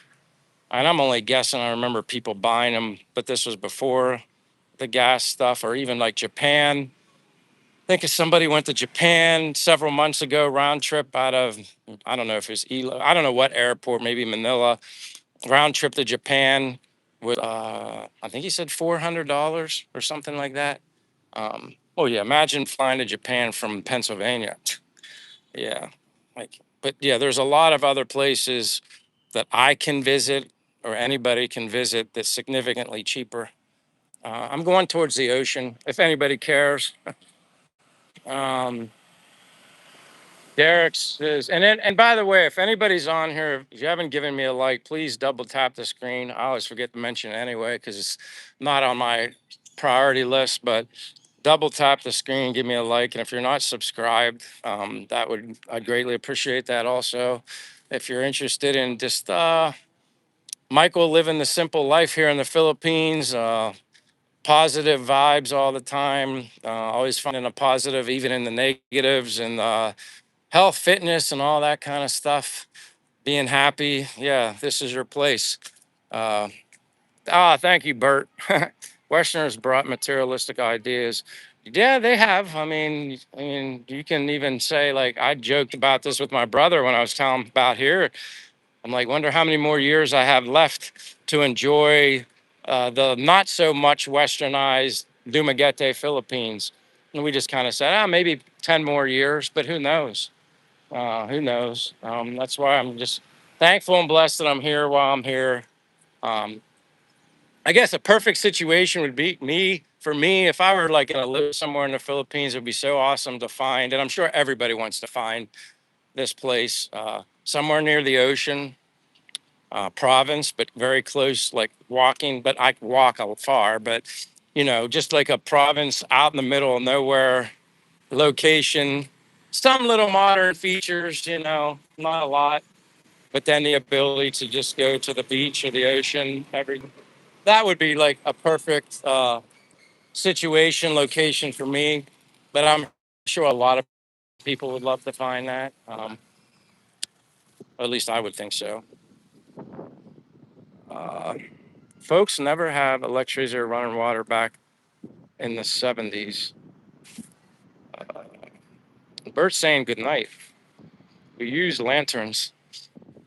and I'm only guessing. I remember people buying them, but this was before the gas stuff, or even like Japan. Think if somebody went to Japan several months ago, round trip out of, I don't know if it's I don't know what airport, maybe Manila, round trip to Japan with, I think he said $400 or something like that. Oh yeah, imagine flying to Japan from Pennsylvania. Yeah, but yeah, there's a lot of other places that I can visit or anybody can visit that's significantly cheaper. I'm going towards the ocean. If anybody cares. Um, Derek says, and by the way, if anybody's on here, if you haven't given me a like, please double tap the screen. I always forget to mention it anyway because it's not on my priority list. But double tap the screen, give me a like, and if you're not subscribed, I'd greatly appreciate that. Also, if you're interested in just Michael living the simple life here in the Philippines. Positive vibes all the time. Always finding a positive, even in the negatives, and health, fitness, and all that kind of stuff. Being happy. Yeah, this is your place. Uh, Thank you, Bert. Westerners brought materialistic ideas. Yeah, they have. I mean, you can even say like I joked about this with my brother when I was telling him about here. I'm like, wonder how many more years I have left to enjoy the not so much westernized Dumaguete, Philippines. And we just kind of said, maybe 10 more years, but who knows? Who knows? That's why I'm just thankful and blessed that I'm here while I'm here. Um, I guess a perfect situation would be for me, if I were like going to live somewhere in the Philippines, it would be so awesome to find. And I'm sure everybody wants to find this place somewhere near the ocean province, but very close, like walking. But I could walk far, but just like a province out in the middle of nowhere location. Some little modern features, not a lot, but then the ability to just go to the beach or the ocean. That would be like a perfect situation, location for me. But I'm sure a lot of people would love to find that. Or at least I would think so. Uh, Folks never have electricity or running water back in the 70s. Uh, Bert's saying good night. We used lanterns.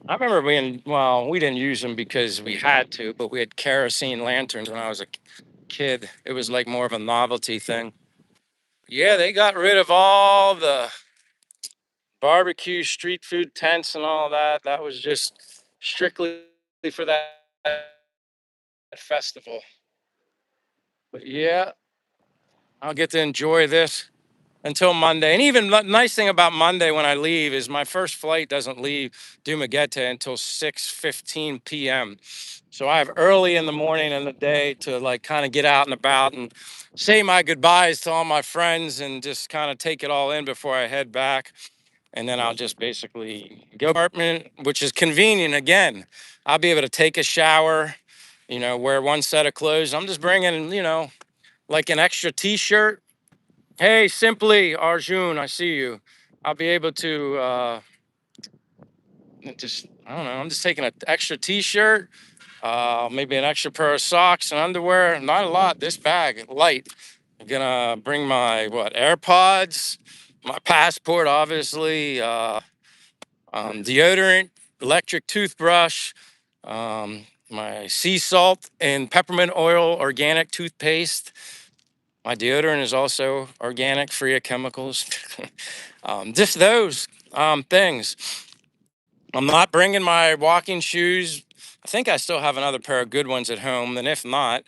I remember well, we didn't use them because we had to, but we had kerosene lanterns when I was a kid. It was like more of a novelty thing. Yeah, they got rid of all the barbecue, street food tents and all that. That was just strictly for that festival. But yeah, I'll get to enjoy this until Monday. And even the nice thing about Monday when I leave is my first flight doesn't leave Dumaguete until 6:15 p.m. So I have early in the morning and the day to like kind of get out and about and say my goodbyes to all my friends and just kind of take it all in before I head back. And then I'll just basically go to the apartment, which is convenient. Again, I'll be able to take a shower, wear one set of clothes. I'm just bringing, like an extra t-shirt. Hey, Simply Arjun, I see you. I'll be able to I don't know. I'm just taking an extra t-shirt, maybe an extra pair of socks and underwear. Not a lot. This bag, light. I'm gonna bring my AirPods, my passport, obviously, deodorant, electric toothbrush, my sea salt and peppermint oil organic toothpaste. My deodorant is also organic, free of chemicals. Just those things. I'm not bringing my walking shoes. I think I still have another pair of good ones at home. And if not,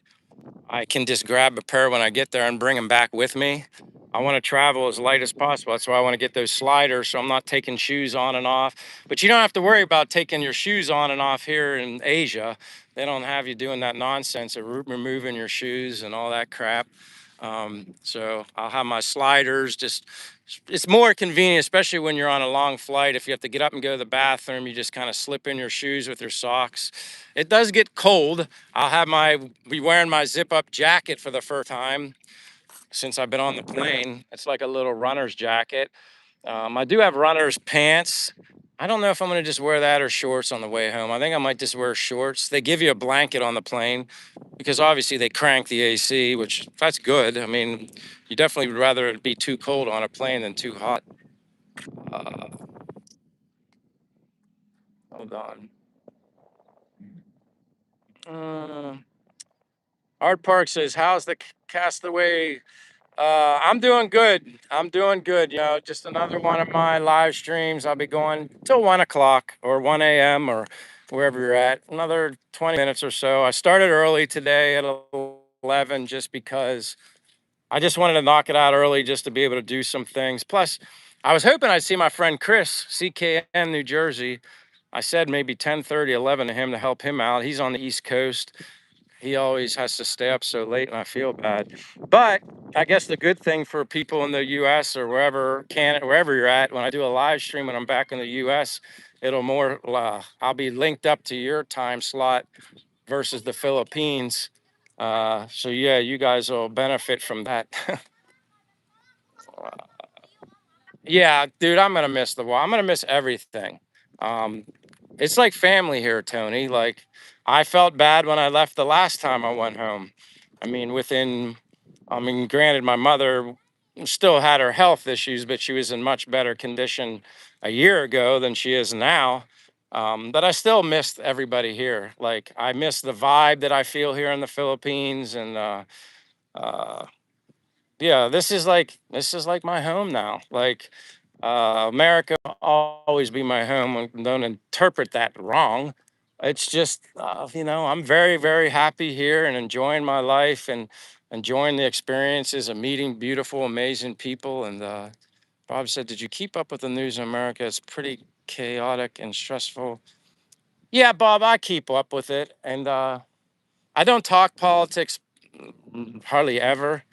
I can just grab a pair when I get there and bring them back with me. I want to travel as light as possible. That's why I want to get those sliders so I'm not taking shoes on and off. But you don't have to worry about taking your shoes on and off here in Asia. They don't have you doing that nonsense of removing your shoes and all that crap. So I'll have my sliders. Just it's more convenient, especially when you're on a long flight. If you have to get up and go to the bathroom, you just kind of slip in your shoes with your socks. It does get cold. Be wearing my zip up jacket for the first time since I've been on the plane. It's like a little runner's jacket. I do have runner's pants. I don't know if I'm going to just wear that or shorts on the way home. I think I might just wear shorts. They give you a blanket on the plane because obviously they crank the AC, which that's good. I mean, you definitely would rather it be too cold on a plane than too hot. Uh, Hold on. Uh, Art Park says, "How's the Castaway?" I'm doing good. I'm doing good. Just another one of my live streams. I'll be going till 1 o'clock or 1 a.m. or wherever you're at. Another 20 minutes or so. I started early today at 11 just because I just wanted to knock it out early just to be able to do some things. Plus, I was hoping I'd see my friend Chris, CKN, New Jersey. I said maybe 10:30, 11 to him to help him out. He's on the East Coast. he always has to stay up so late, and I feel bad. But I guess the good thing for people in the U.S. or wherever Canada, wherever you're at, when I do a live stream when I'm back in the U.S., I'll be linked up to your time slot versus the Philippines. So yeah, you guys will benefit from that. Yeah, dude, I'm gonna miss the wall. I'm gonna miss everything. Um, it's like family here, Tony. Like, I felt bad when I left the last time I went home. I mean, granted, my mother still had her health issues, but she was in much better condition a year ago than she is now. But I still missed everybody here. Like, I miss the vibe that I feel here in the Philippines, and uh, yeah, this is like my home now. Like, America will always be my home. And don't interpret that wrong. It's just, I'm very, very happy here and enjoying my life and enjoying the experiences of meeting beautiful, amazing people. And Bob said, "Did you keep up with the news in America? It's pretty chaotic and stressful." Yeah, Bob, I keep up with it, and I don't talk politics hardly ever,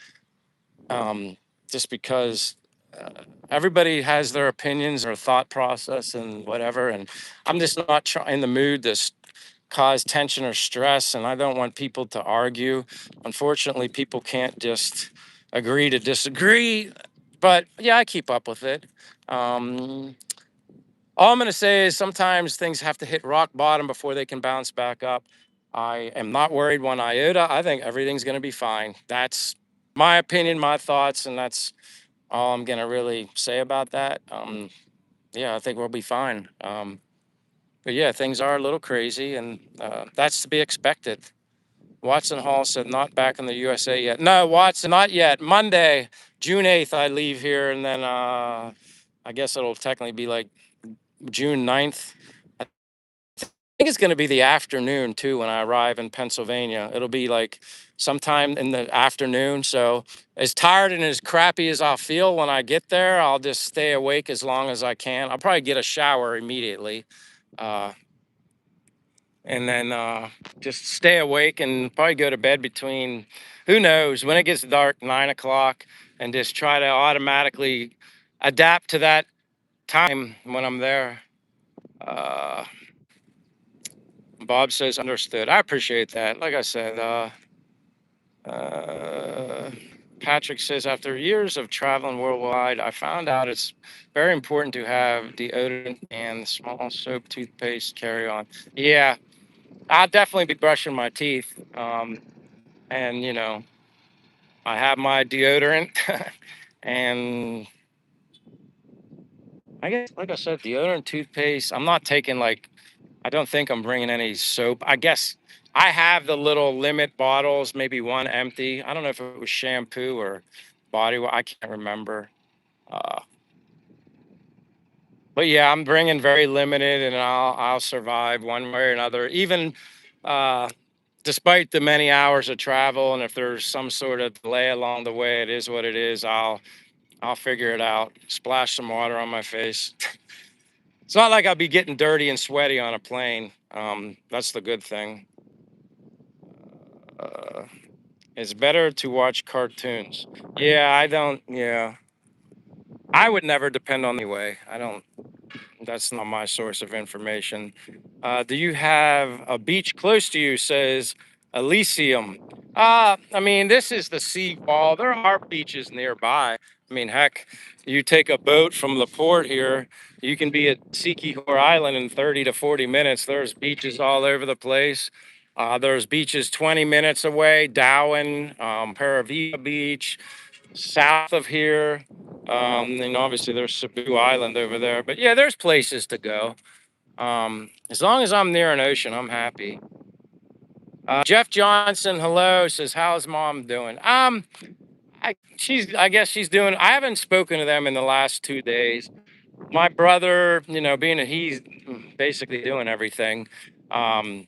um, just because everybody has their opinions or thought process and whatever. And I'm just not in the mood to cause tension or stress. And I don't want people to argue. Unfortunately, people can't just agree to disagree. But yeah, I keep up with it. Um, all I'm going to say is sometimes things have to hit rock bottom before they can bounce back up. I am not worried one iota. I think everything's going to be fine. That's my opinion, my thoughts, and that's all I'm gonna really say about that. Yeah, I think we'll be fine. But yeah, things are a little crazy, and that's to be expected. Watson Hall said, "Not back in the USA yet." No, Watson, not yet. Monday, June 8th, I leave here, and then I guess it'll technically be like June 9th. I think it's going to be the afternoon too when I arrive in Pennsylvania. It'll be like sometime in the afternoon. So, as tired and as crappy as I'll feel when I get there, I'll just stay awake as long as I can. I'll probably get a shower immediately, uh, and then just stay awake and probably go to bed between, who knows, when it gets dark, 9 o'clock, and just try to automatically adapt to that time when I'm there. Uh, Bob says understood. I appreciate that. Like I said, uh, Patrick says after years of traveling worldwide, I found out it's very important to have deodorant and small soap, toothpaste carry on. Yeah, I'll definitely be brushing my teeth. And I have my deodorant, and I guess, like I said, deodorant, toothpaste. I'm not taking like I don't think I'm bringing any soap. I guess I have the little limit bottles, maybe one empty. I don't know if it was shampoo or body wash. I can't remember. Uh, but yeah, I'm bringing very limited, and I'll survive one way or another. Even uh, despite the many hours of travel, and if there's some sort of delay along the way, it is what it is. I'll figure it out. Splash some water on my face. It's not like I'll be getting dirty and sweaty on a plane. That's the good thing. Uh, it's better to watch cartoons. Yeah, I don't. Yeah, I would never depend on anyway. I don't. That's not my source of information. Do you have a beach close to you? Says Elysium. I mean, this is the sea wall. There are beaches nearby. I mean, heck, you take a boat from the port here, you can be at Sikihor Island in 30 to 40 minutes. There's beaches all over the place. There's beaches 20 minutes away, Darwin, Paraviva Beach, south of here. And obviously there's Cebu Island over there. But yeah, there's places to go. As long as I'm near an ocean, I'm happy. Jeff Johnson, hello, says, "How's mom doing?" I guess she's doing. I haven't spoken to them in the last 2 days. My brother, being that he's basically doing everything, um,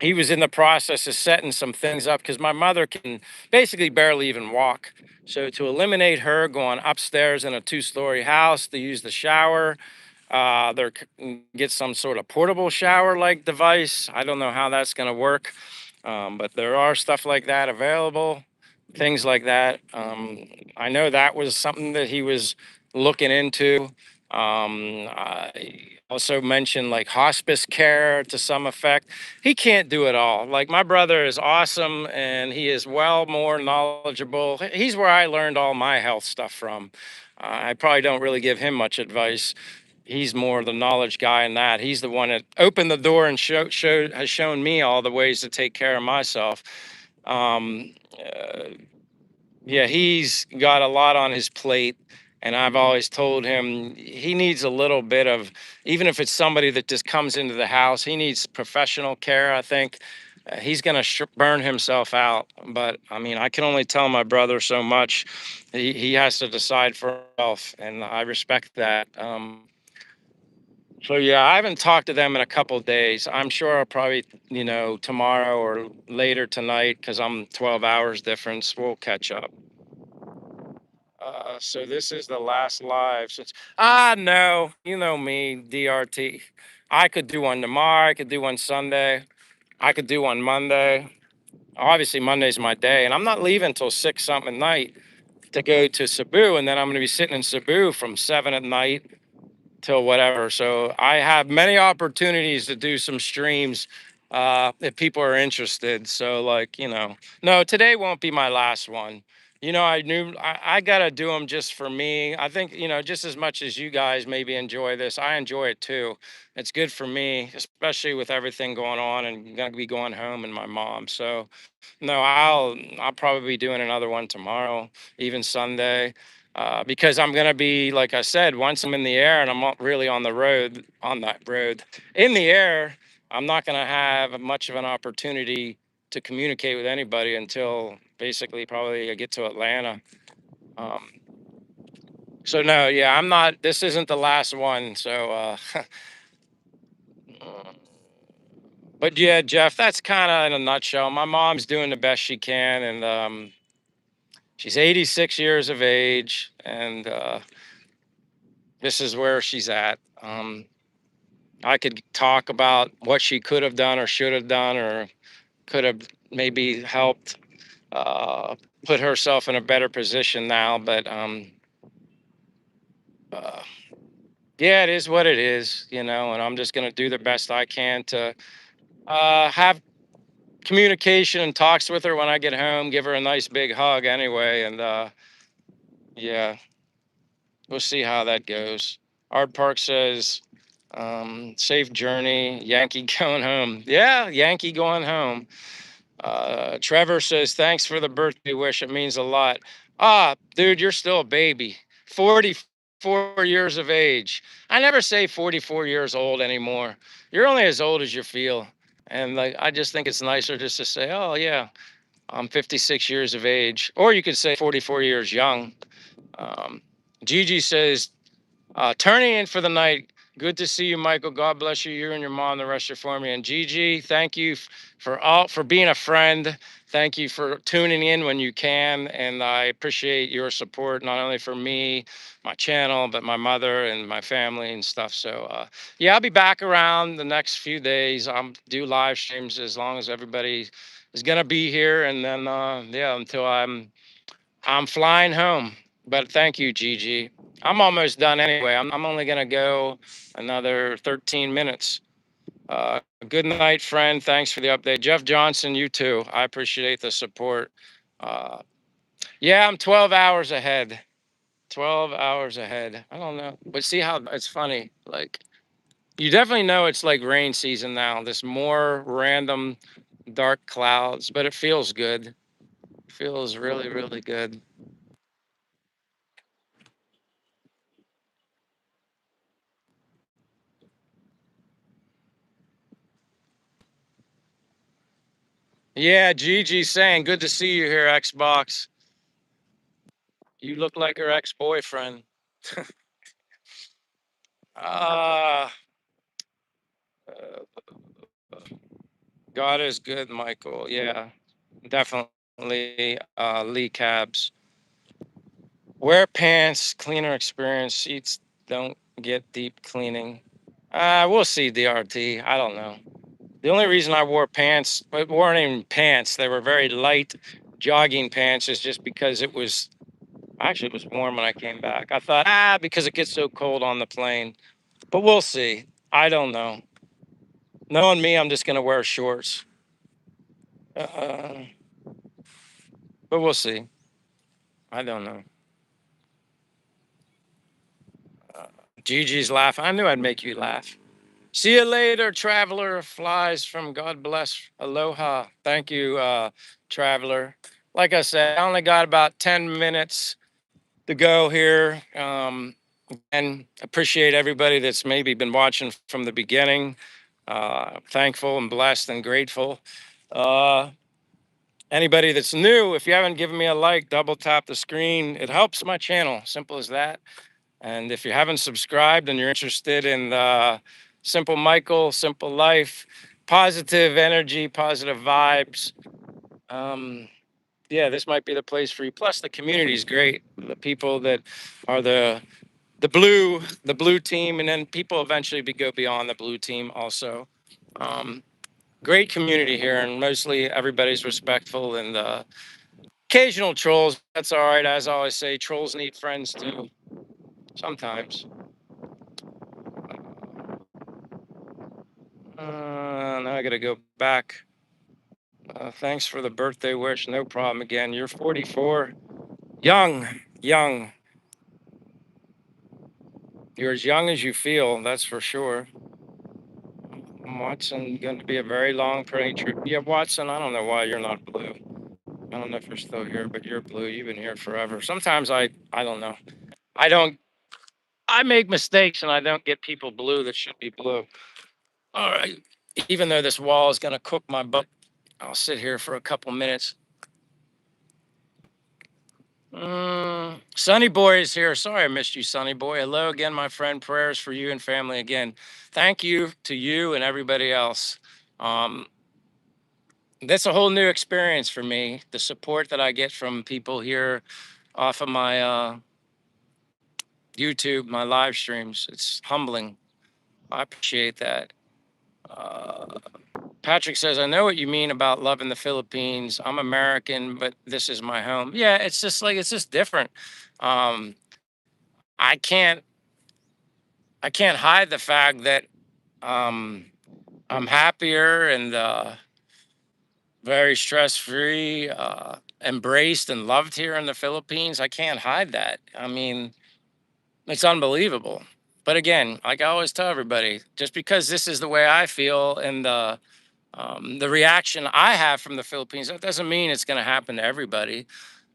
he was in the process of setting some things up because my mother can basically barely even walk. So to eliminate her going upstairs in a two-story house to use the shower, get some sort of portable shower-like device. I don't know how that's going to work. But there are stuff like that available, things like that. I know that was something that he was looking into. I also mentioned like hospice care to some effect. He can't do it all. Like my brother is awesome and he is well more knowledgeable. He's where I learned all my health stuff from. I probably don't really give him much advice. He's more the knowledge guy in that. He's the one that opened the door and has shown me all the ways to take care of myself. Um, uh, yeah, he's got a lot on his plate, and I've always told him he needs a little bit of, even if it's somebody that just comes into the house, he needs professional care. I think he's going to burn himself out. But I mean, I can only tell my brother so much. He has to decide for himself, and I respect that. So yeah, I haven't talked to them in a couple days. I'm sure I'll probably, tomorrow or later tonight, because I'm 12 hours difference. We'll catch up. So this is the last live since no, you know me, DRT. I could do one tomorrow. I could do one Sunday. I could do one Monday. Obviously, Monday's my day, and I'm not leaving until 6 something at night to go to Cebu, and then I'm going to be sitting in Cebu from 7 at night till whatever. So I have many opportunities to do some streams if people are interested. So like, no, today won't be my last one. I knew I gotta do them just for me. I think, just as much as you guys maybe enjoy this, I enjoy it too. It's good for me, especially with everything going on and gonna be going home and my mom. So no, I'll probably be doing another one tomorrow, even Sunday, because I'm gonna be, like I said, once I'm in the air and I'm not really on that road, in the air, I'm not gonna have much of an opportunity to communicate with anybody until basically probably I get to Atlanta. Um, so no, yeah, I'm not. This isn't the last one. So, but yeah, Jeff, that's kind of in a nutshell. My mom's doing the best she can, and she's 86 years of age, and this is where she's at. I could talk about what she could have done or should have done or could have maybe helped uh, put herself in a better position now. But uh, yeah, it is what it is, and I'm just going to do the best I can to have communication and talks with her when I get home, give her a nice big hug anyway. And yeah, we'll see how that goes. Art Park says, safe journey, Yankee going home. Yeah, Yankee going home. Trevor says, thanks for the birthday wish. It means a lot. Dude, you're still a baby. 44 years of age. I never say 44 years old anymore. You're only as old as you feel. And like, I just think it's nicer just to say, oh, yeah, I'm 56 years of age. Or you could say 44 years young. Um, Gigi says, turning in for the night. Good to see you, Michael. God bless you, you and your mom, the rest of your family. And Gigi, thank you for being a friend. Thank you for tuning in when you can, and I appreciate your support not only for me, my channel, but my mother and my family and stuff. So yeah, I'll be back around the next few days. I'll do live streams as long as everybody is gonna be here, and then yeah, until I'm flying home. But thank you, Gigi. I'm almost done anyway. I'm only going to go another 13 minutes. Good night, friend. Thanks for the update. Jeff Johnson, you too. I appreciate the support. Uh, yeah, I'm 12 hours ahead. 12 hours ahead. I don't know. But see how it's funny. Like, you definitely know it's like rain season now. There's more random dark clouds, but it feels good. Feels really, really good. Yeah, Gigi saying, good to see you here, Xbox. You look like her ex-boyfriend. Ah, uh, God is good, Michael. Yeah, definitely. Lee Cabs. Wear pants, cleaner experience. Seats don't get deep cleaning. We'll see, DRT. I don't know. The only reason I wore pants, but weren't even pants, they were very light jogging pants, is just because it was actually it was warm when I came back. I thought, because it gets so cold on the plane. But we'll see. I don't know. Knowing me, I'm just gonna wear shorts. Uh, but we'll see. I don't know. Uh, Gigi's laughing. I knew I'd make you laugh. See you later, traveler. Flies from God bless. Aloha. Thank you, traveler. Like I said, I only got about 10 minutes to go here. And appreciate everybody that's maybe been watching from the beginning. Thankful and blessed and grateful. Uh, Anybody that's new, if you haven't given me a like, double tap the screen. It helps my channel. Simple as that. And if you haven't subscribed and you're interested in Simple Michael, Simple Life, positive energy, positive vibes, um, yeah, this might be the place for you. Plus, the community is great. The people that are the blue team, and then people eventually go beyond the blue team also. Um, Great community here, and mostly everybody's respectful and occasional trolls. That's all right. As I always say, trolls need friends too. Sometimes. Now I gotta go back. Thanks for the birthday wish. No problem. Again, you're 44. Young, young. You're as young as you feel. That's for sure. Watson, going to be a very long plane trip. Yeah, Watson. I don't know why you're not blue. I don't know if you're still here, but you're blue. You've been here forever. Sometimes I don't know. I don't. I make mistakes, and I don't get people blue that should be blue. All right. Even though this wall is going to cook my butt, I'll sit here for a couple minutes. Sonny Boy is here. Sorry I missed you, Sonny Boy. Hello again, my friend. Prayers for you and family again. Thank you to you and everybody else. Um, that's a whole new experience for me. The support that I get from people here off of my YouTube, my live streams, it's humbling. I appreciate that. Uh, Patrick says, I know what you mean about loving the Philippines. I'm American, but this is my home. Yeah, it's just like, it's just different. Um, I can't, I can't hide the fact that um, I'm happier and very stress free, embraced and loved here in the Philippines. I can't hide that. I mean, it's unbelievable. But again, like I always tell everybody, just because this is the way I feel and the reaction I have from the Philippines, that doesn't mean it's going to happen to everybody.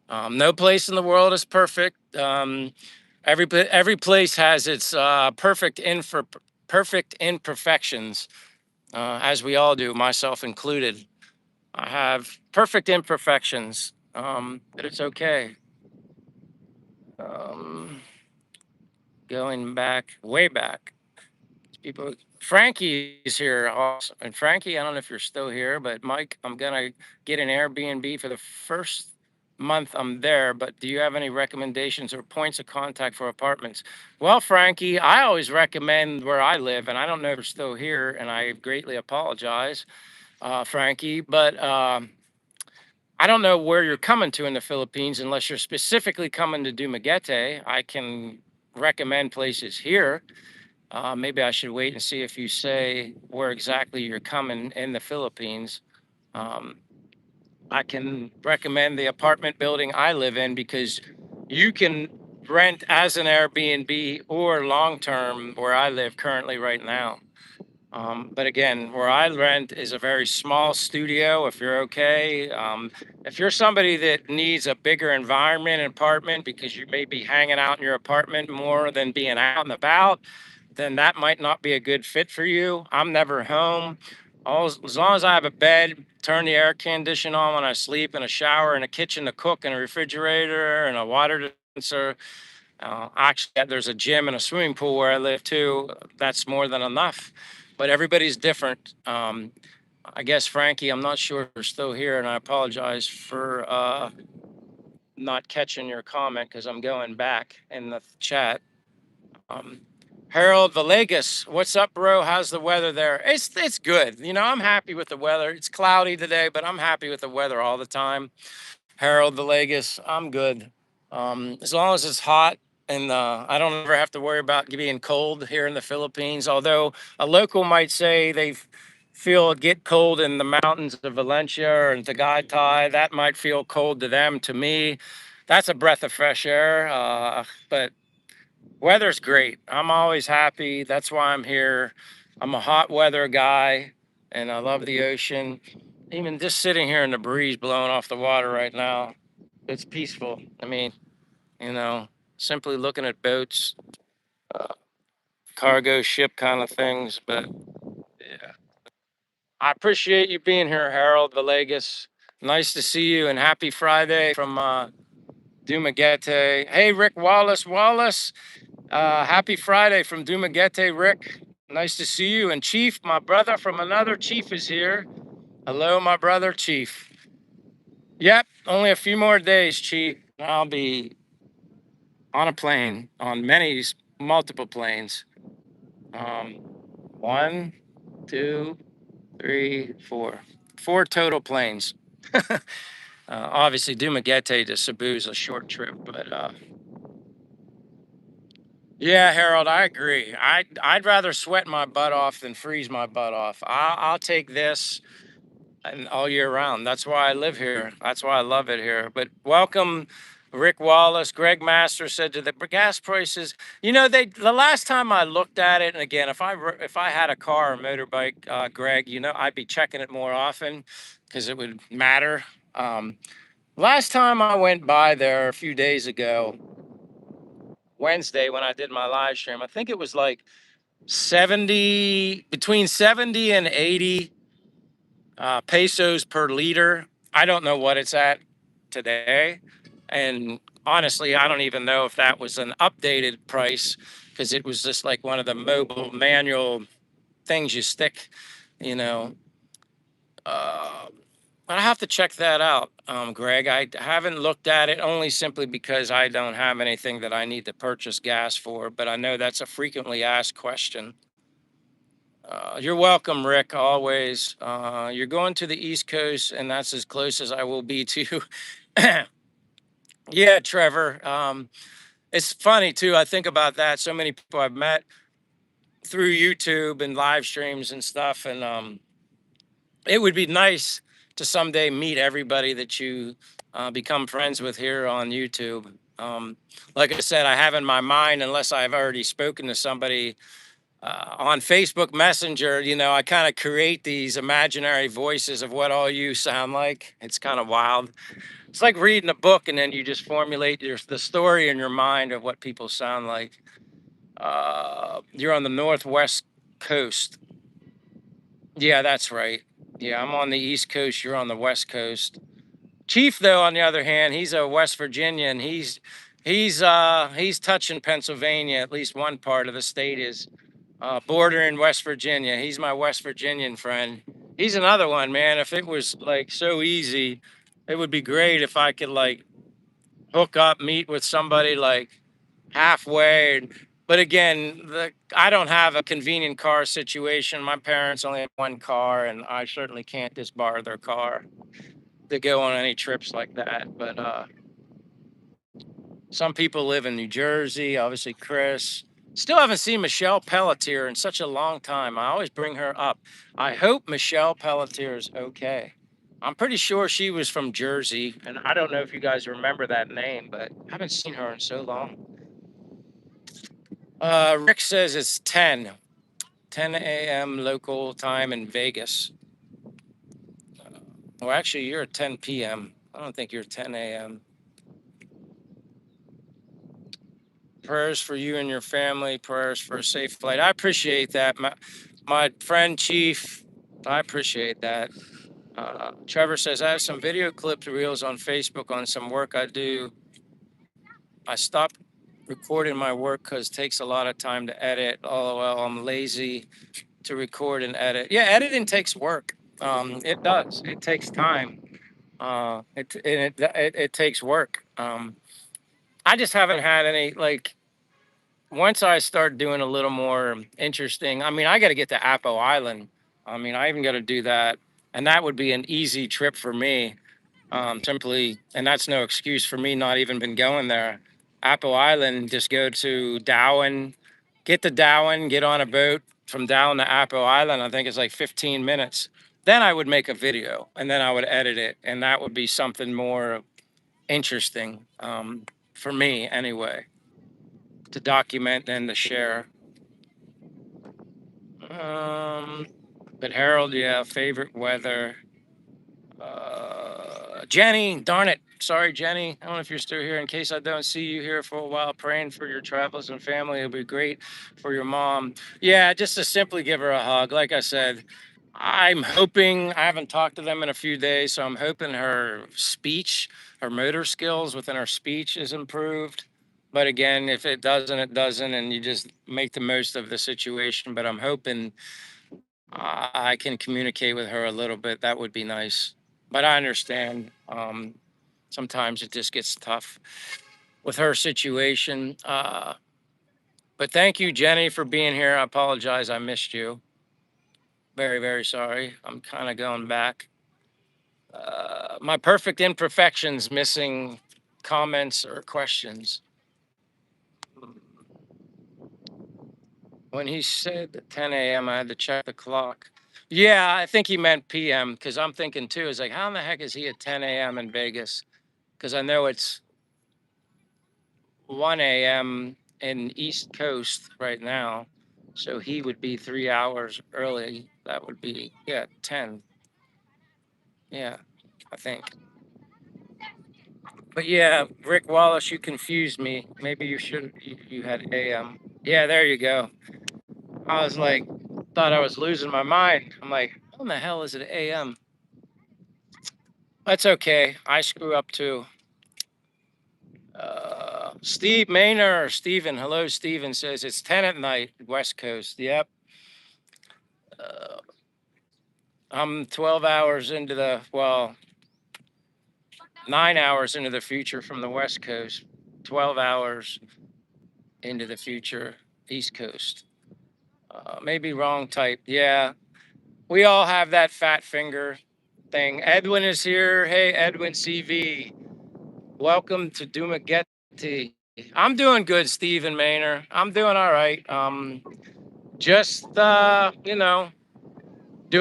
No place in the world is perfect. Every place has its perfect imperfections, as we all do, myself included. I have perfect imperfections, but it's okay. Um, Going back, way back, people. Frankie's here, also. And Frankie, I don't know if you're still here, but Mike, I'm gonna get an Airbnb for the first month I'm there. But do you have any recommendations or points of contact for apartments? Well, Frankie, I always recommend where I live, and I don't know if you're still here, and I greatly apologize, Frankie, but. I don't know where you're coming to in the Philippines unless you're specifically coming to Dumaguete. I can recommend places here. Maybe I should wait and see if you say where exactly you're coming in the Philippines. Um, I can recommend the apartment building I live in because you can rent as an Airbnb or long term where I live currently right now. But again, where I rent is a very small studio. If you're okay, if you're somebody that needs a bigger environment and apartment because you may be hanging out in your apartment more than being out and about, then that might not be a good fit for you. I'm never home. As long as I have a bed, turn the air conditioner on when I sleep, and a shower, and a kitchen to cook, and a refrigerator, and a water dispenser. Actually, there's a gym and a swimming pool where I live too. That's more than enough. But everybody's different. I guess, Frankie, I'm not sure if you're still here, and I apologize for not catching your comment because I'm going back in the chat. Um, Harold Villegas, what's up, bro? How's the weather there? It's good. I'm happy with the weather. It's cloudy today, but I'm happy with the weather all the time. Harold Villegas, I'm good. As long as it's hot and I don't ever have to worry about being cold here in the Philippines. Although a local might say they feel it get cold in the mountains of Valencia or in Tagaytay. That might feel cold to them. To me, that's a breath of fresh air. But weather's great. I'm always happy. That's why I'm here. I'm a hot weather guy and I love the ocean. Even just sitting here in the breeze blowing off the water right now, it's peaceful. I mean, you know, simply looking at boats, uh, cargo ship kind of things. But yeah, I appreciate you being here, Harold Villegas. Nice to see you and happy Friday from Dumaguete. Hey, Rick Wallace. Wallace, happy Friday from Dumaguete, Rick. Nice to see you. And Chief, my brother from another Chief is here. Hello, my brother, Chief. Yep, only a few more days, Chief. I'll be on a plane, on multiple planes. Um, one, two, three, four. Four total planes. Obviously, Dumaguete to Cebu is a short trip, but yeah, Harold, I agree. I'd rather sweat my butt off than freeze my butt off. I'll take this and all year round. That's why I live here. That's why I love it here. But welcome, Rick Wallace. Greg Master said to the gas prices. The last time I looked at it, and again, if I had a car or motorbike, Greg, I'd be checking it more often because it would matter. Last time I went by there a few days ago, Wednesday when I did my live stream, I think it was like 70, between 70 and 80 pesos per liter. I don't know what it's at today. And honestly, I don't even know if that was an updated price because it was just like one of the mobile manual things you stick, you know. Uh, I have to check that out, Greg. I haven't looked at it only simply because I don't have anything that I need to purchase gas for, but I know that's a frequently asked question. You're welcome, Rick, always. You're going to the East Coast, and that's as close as I will be to. Yeah, Trevor. It's funny, too. I think about that. So many people I've met through YouTube and live streams and stuff. And it would be nice to someday meet everybody that you become friends with here on YouTube. Like I said, I have in my mind, unless I've already spoken to somebody on Facebook Messenger, I kind of create these imaginary voices of what all you sound like. It's kind of wild. It's like reading a book and then you just formulate the story in your mind of what people sound like. You're on the Northwest coast. Yeah, that's right. Yeah, I'm on the East Coast. You're on the West Coast. Chief, though, on the other hand, he's a West Virginian. He's touching Pennsylvania. At least one part of the state is border in West Virginia. He's my West Virginian friend. He's another one, man. If it was like so easy, it would be great if I could like hook up, meet with somebody like halfway. But again, I don't have a convenient car situation. My parents only have one car, and I certainly can't just borrow their car to go on any trips like that. But some people live in New Jersey, obviously Chris. Still haven't seen Michelle Pelletier in such a long time. I always bring her up. I hope Michelle Pelletier is okay. I'm pretty sure she was from Jersey, and I don't know if you guys remember that name, but I haven't seen her in so long. Rick says it's 10 a.m. local time in Vegas. Well, actually, you're at 10 p.m. I don't think you're 10 a.m. Prayers for you and your family. Prayers for a safe flight. I appreciate that, my friend Chief. I appreciate that. Trevor says I have some video clips, reels on Facebook on some work I do. I stopped recording my work because it takes a lot of time to edit. LOL, I'm lazy to record and edit. Yeah, editing takes work. It does. It takes time. It takes work. I just haven't had any like once I start doing a little more interesting, I mean, I got to get to Apple Island. I mean, I even got to do that, and that would be an easy trip for me. Simply, and that's no excuse for me not even been going there. Apple Island, just go to Darwin, get to Darwin, get on a boat from Darwin to Apple Island. I think it's like 15 minutes. Then I would make a video and then I would edit it, and that would be something more interesting for me anyway, to document and to share. Um, but Harold, yeah, favorite weather. Jenny, darn it. Sorry, Jenny. I don't know if you're still here. In case I don't see you here for a while, praying for your travels and family. It'll be great for your mom. Yeah, just to simply give her a hug. Like I said, I'm hoping, I haven't talked to them in a few days, so I'm hoping her speech, her motor skills within her speech is improved. But again, if it doesn't, it doesn't, and you just make the most of the situation. But I'm hoping I can communicate with her a little bit. That would be nice. But I understand. Sometimes it just gets tough with her situation. But thank you, Jenny, for being here. I apologize. I missed you. Very, very sorry. I'm kind of going back. My perfect imperfections, missing comments or questions. When he said 10 a.m., I had to check the clock. Yeah, I think he meant PM because I'm thinking too, is like, how in the heck is he at 10 a.m. in Vegas? Because I know it's 1 a.m. in East Coast right now. So he would be 3 hours early. That would be, yeah, 10. Yeah, I think. But yeah, Rick Wallace, you confused me. Maybe you should, you had AM. Yeah, there you go. I was like, thought I was losing my mind. I'm like, how in the hell is it AM? That's okay. I screw up too. Steve Maynor, Steven, hello, Steven says it's 10 at night, West Coast. Yep. Uh, I'm 12 hours into the, well, 9 hours into the future from the West Coast, 12 hours into the future, East Coast. Maybe wrong type. Yeah. We all have that fat finger thing. Edwin is here. Hey, Edwin CV. Welcome to Dumaguete. I'm doing good, Stephen Maynor. I'm doing all right. Just, doing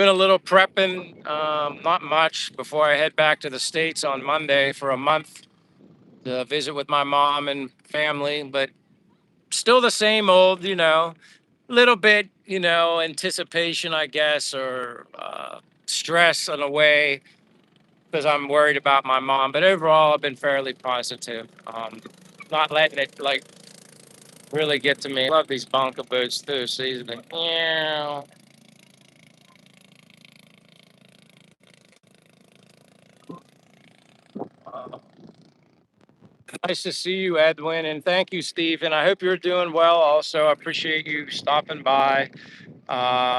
a little prepping, not much before I head back to the States on Monday for a month to visit with my mom and family, but still the same old, little bit, anticipation, I guess, or stress in a way because I'm worried about my mom. But overall, I've been fairly positive. Not letting it like really get to me. I love these bonker boats too. So he's like, yeah. Nice to see you, Edwin, and thank you, Stephen. I hope you're doing well. Also, I appreciate you stopping by.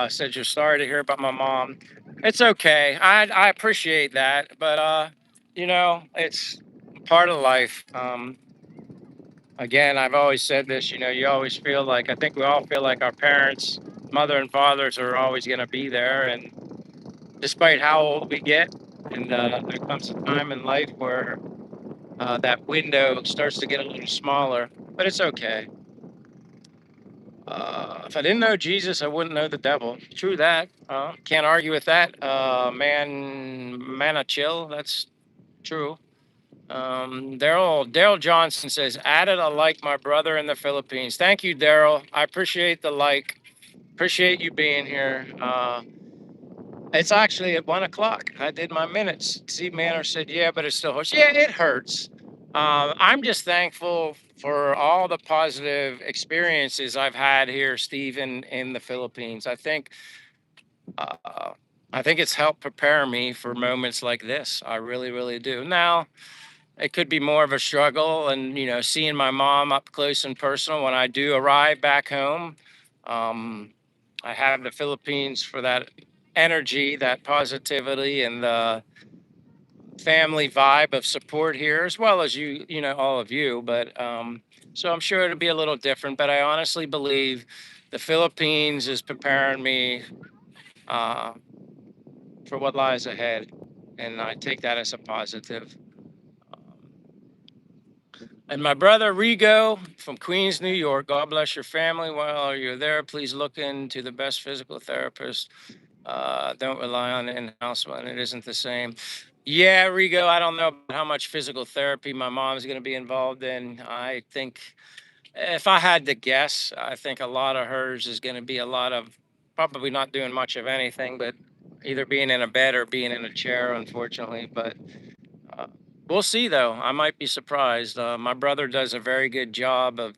Said you're sorry to hear about my mom. It's okay. I appreciate that, but it's part of life. Again, I've always said this. You always feel like, I think we all feel like our parents, mother and fathers, are always going to be there, and despite how old we get, and there comes a time in life where that window starts to get a little smaller, but it's okay. If I didn't know Jesus, I wouldn't know the devil. True that. Can't argue with that. Man, a chill. That's true. Daryl Johnson says, added a like my brother in the Philippines. Thank you, Daryl. I appreciate the like. Appreciate you being here. It's actually at 1 o'clock. I did my minutes. Steve Manor said, yeah, but it still hurts. Yeah, it hurts. I'm just thankful for all the positive experiences I've had here, Steve, in the Philippines. Uh, I think it's helped prepare me for moments like this. I really, really do. Now, it could be more of a struggle, and seeing my mom up close and personal when I do arrive back home. Um, I have the Philippines for that energy, that positivity, and the family vibe of support here, as well as all of you. But So I'm sure it'll be a little different, but I honestly believe the Philippines is preparing me uh, for what lies ahead. And I take that as a positive. And my brother Rigo from Queens, New York, God bless your family. While you're there, please look into the best physical therapist. Don't rely on in-house one. It isn't the same. Yeah, Rigo, I don't know how much physical therapy my mom's going to be involved in. I think if I had to guess, I think a lot of hers is going to be a lot of probably not doing much of anything, but either being in a bed or being in a chair, unfortunately. But uh, we'll see, though. I might be surprised. My brother does a very good job of.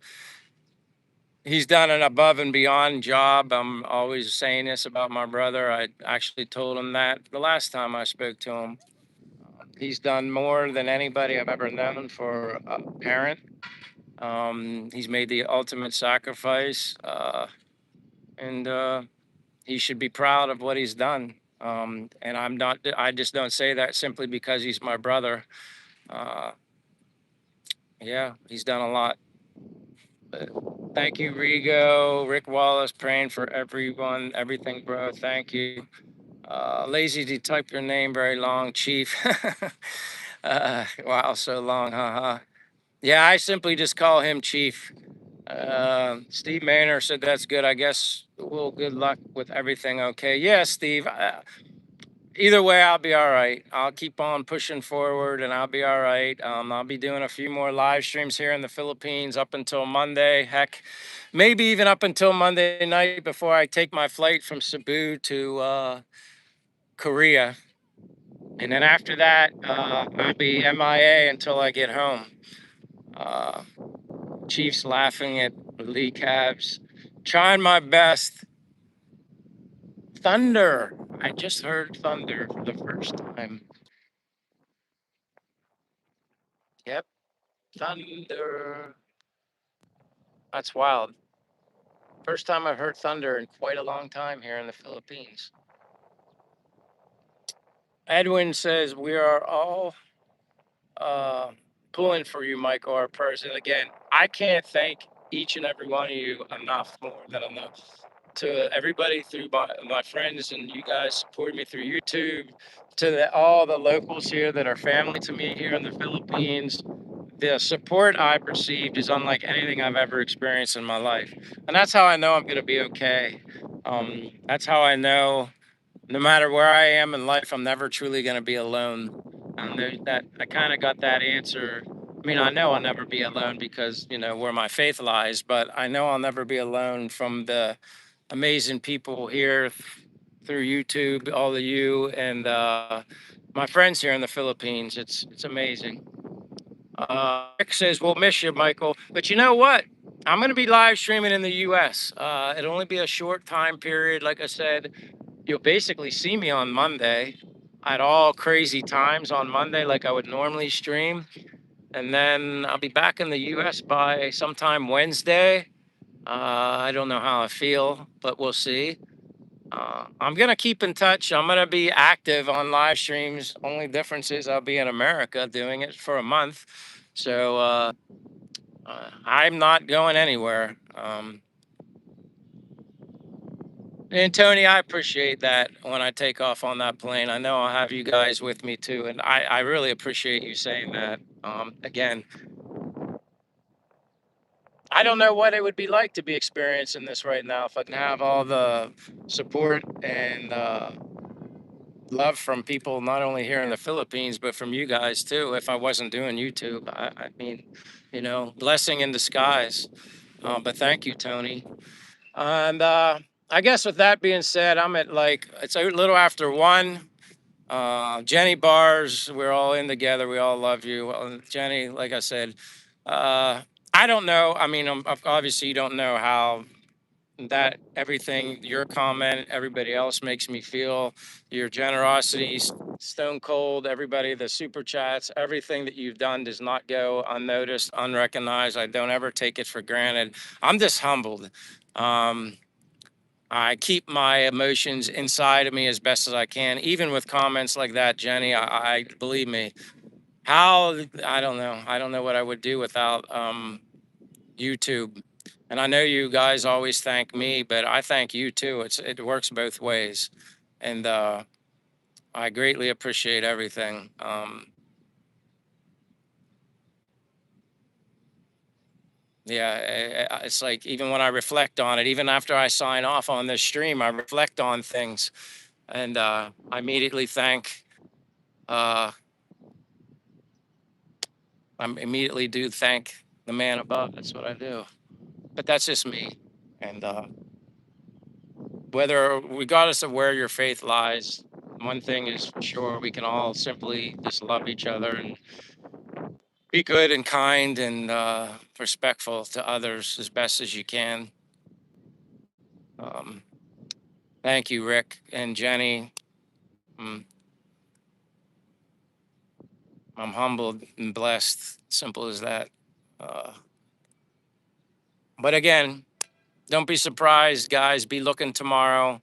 He's done an above and beyond job. I'm always saying this about my brother. I actually told him that the last time I spoke to him. He's done more than anybody I've ever known for a parent. He's made the ultimate sacrifice, and he should be proud of what he's done. And I'm not. I just don't say that simply because he's my brother. Uh, yeah, he's done a lot. But thank you, Rigo, Rick Wallace, praying for everyone, everything, bro. Thank you. Lazy to type your name very long, Chief. Wow, so long, haha. Yeah, I simply just call him Chief. Steve Manor said that's good. I guess. Well, good luck with everything. Okay. Yeah, Steve. Either way, I'll be all right. I'll keep on pushing forward and I'll be all right. I'll be doing a few more live streams here in the Philippines up until Monday. Heck, maybe even up until Monday night before I take my flight from Cebu to Korea. And then after that, I'll be MIA until I get home. Uh, Chiefs laughing at Lee Cabs. Trying my best. Thunder. I just heard thunder for the first time. Yep, thunder. That's wild. First time I've heard thunder in quite a long time here in the Philippines. Edwin says we are all uh, pulling for you, Michael, our person. Again, I can't thank each and every one of you enough, more than enough. To everybody through my friends and you guys supporting me through YouTube, to all the locals here that are family to me here in the Philippines. The support I've received is unlike anything I've ever experienced in my life. And that's how I know I'm going to be okay. That's how I know no matter where I am in life, I'm never truly going to be alone. And that I kind of got that answer. I mean, I know I'll never be alone because, where my faith lies, but I know I'll never be alone from the amazing people here through YouTube, all of you, and my friends here in the Philippines. It's amazing. Rick says, we'll miss you, Michael. But you know what? I'm going to be live streaming in the US. It'll only be a short time period. Like I said, you'll basically see me on Monday at all crazy times on Monday, like I would normally stream. And then I'll be back in the US by sometime Wednesday. I don't know how I feel, but we'll see. I'm going to keep in touch. I'm going to be active on live streams. Only difference is I'll be in America doing it for a month. So I'm not going anywhere. And Tony, I appreciate that when I take off on that plane. I know I'll have you guys with me too. And I really appreciate you saying that. Again, I don't know what it would be like to be experiencing this right now if I can have all the support and love from people, not only here in the Philippines, but from you guys too. If I wasn't doing YouTube, I mean, blessing in disguise. But thank you, Tony. And I guess with that being said, I'm at it's a little after 1. Jenny Bars, we're all in together. We all love you. Well, Jenny, like I said, I don't know. I mean, obviously you don't know how that everything, your comment, everybody else makes me feel. Your generosity, stone cold, everybody, the super chats, everything that you've done does not go unnoticed, unrecognized. I don't ever take it for granted. I'm just humbled. Um, I keep my emotions inside of me as best as I can, even with comments like that, Jenny. I believe me. How I don't know. I don't know what I would do without YouTube. And I know you guys always thank me, but I thank you too. It works both ways, and I greatly appreciate everything. Yeah, it's like even when I reflect on it, even after I sign off on this stream, I reflect on things, and I immediately thank. Uh, I immediately do thank the man above. That's what I do. But that's just me, and whether regardless of where your faith lies, one thing is for sure: we can all simply just love each other and be good and kind and respectful to others as best as you can. Um, thank you, Rick and Jenny. Mm, I'm humbled and blessed. Simple as that. Uh, but again, don't be surprised, guys. Be looking tomorrow.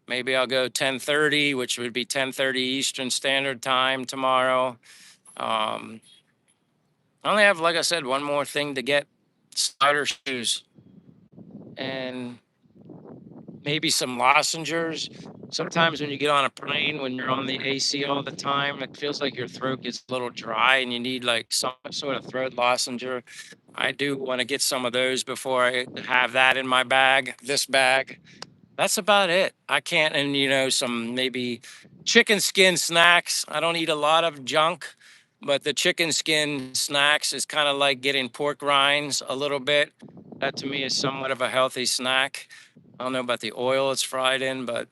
Maybe I'll go 10:30, which would be 10:30 Eastern Standard Time tomorrow. Um, I only have, like I said, one more thing to get: spider shoes and maybe some lozenges. Sometimes when you get on a plane, when you're on the AC all the time, it feels like your throat gets a little dry and you need like some sort of throat lozenger. I do want to get some of those before I have that in my bag, this bag. That's about it. I can't, and some maybe chicken skin snacks. I don't eat a lot of junk, but the chicken skin snacks is kind of like getting pork rinds a little bit. That to me is somewhat of a healthy snack. I don't know about the oil it's fried in, but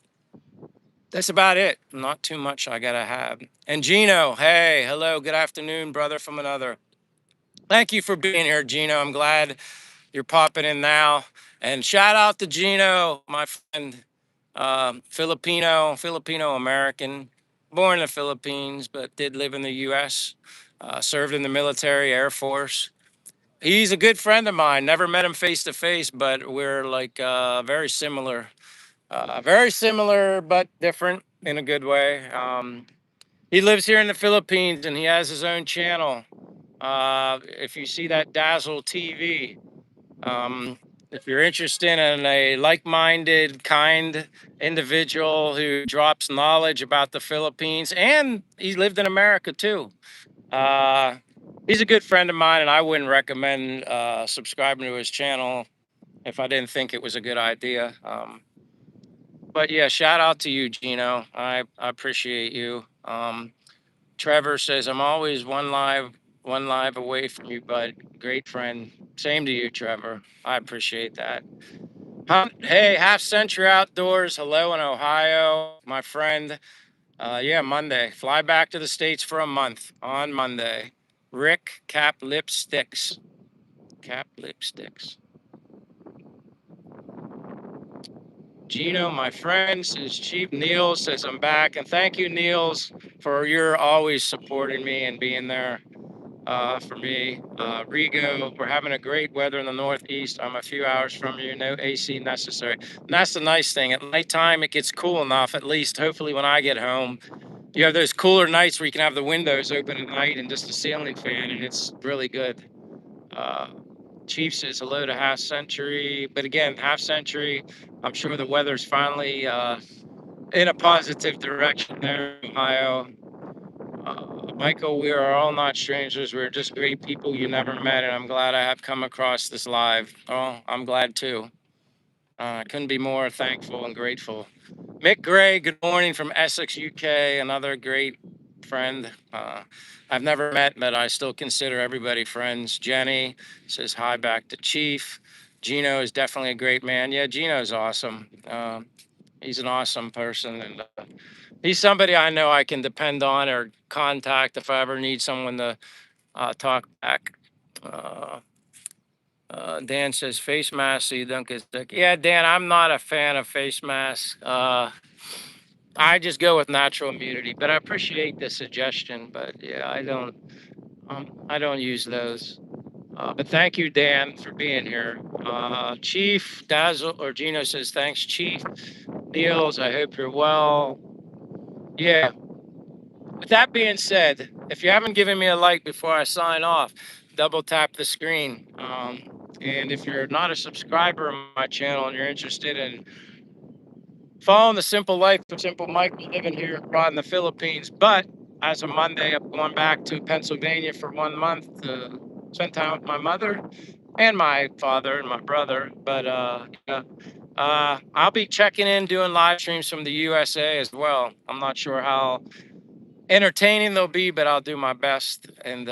that's about it. Not too much I gotta have. And Gino, hey, hello, good afternoon, brother from another. Thank you for being here, Gino. I'm glad you're popping in now. And shout out to Gino, my friend, Filipino American, born in the Philippines, but did live in the U.S. Served in the military, Air Force. He's a good friend of mine. Never met him face to face, but we're like very similar, but different in a good way. He lives here in the Philippines and he has his own channel. If you see that Dazzle TV, um, if you're interested in a like minded, kind individual who drops knowledge about the Philippines, and he lived in America too. Uh, he's a good friend of mine, and I wouldn't recommend subscribing to his channel if I didn't think it was a good idea. But yeah, shout out to you, Gino. I appreciate you. Trevor says I'm always one live away from you, bud. Great friend. Same to you, Trevor. I appreciate that. Hey, half century outdoors. Hello in Ohio, my friend. Yeah, Monday. Fly back to the States for a month on Monday. Rick Cap Lipsticks. Cap Lipsticks. Gino, my friend, says Chief Neil says I'm back. And thank you, Niels, for your always supporting me and being there for me. Rigo, we're having a great weather in the Northeast. I'm a few hours from you, no AC necessary. And that's the nice thing. At nighttime, it gets cool enough, at least hopefully when I get home. You have those cooler nights where you can have the windows open at night and just a ceiling fan, and it's really good. Uh, Chief says hello to Half Century. But again, Half Century, I'm sure the weather's finally in a positive direction there in Ohio. Michael, we are all not strangers. We're just great people you never met, and I'm glad I have come across this live. Oh, I'm glad too. I couldn't be more thankful and grateful. Mick Gray, good morning from Essex, UK, another great friend. I've never met, but I still consider everybody friends. Jenny says hi back to Chief. Gino is definitely a great man. Yeah, Gino's awesome. He's an awesome person, and he's somebody I know I can depend on or contact if I ever need someone to talk back. Uh, Dan says face mask so you don't get sick. Yeah, Dan, I'm not a fan of face masks. I just go with natural immunity, but I appreciate the suggestion. But yeah, I don't use those. But thank you, Dan, for being here. Chief Dazzle or Gino says thanks, Chief. Niels, I hope you're well. Yeah. With that being said, if you haven't given me a like before I sign off, double tap the screen. And if you're not a subscriber of my channel and you're interested in following the simple life of Simple Michael living here abroad in the Philippines, but as of Monday, I'm going back to Pennsylvania for 1 month to spend time with my mother and my father and my brother. But yeah, I'll be checking in, doing live streams from the USA as well. I'm not sure how entertaining they'll be, but I'll do my best. And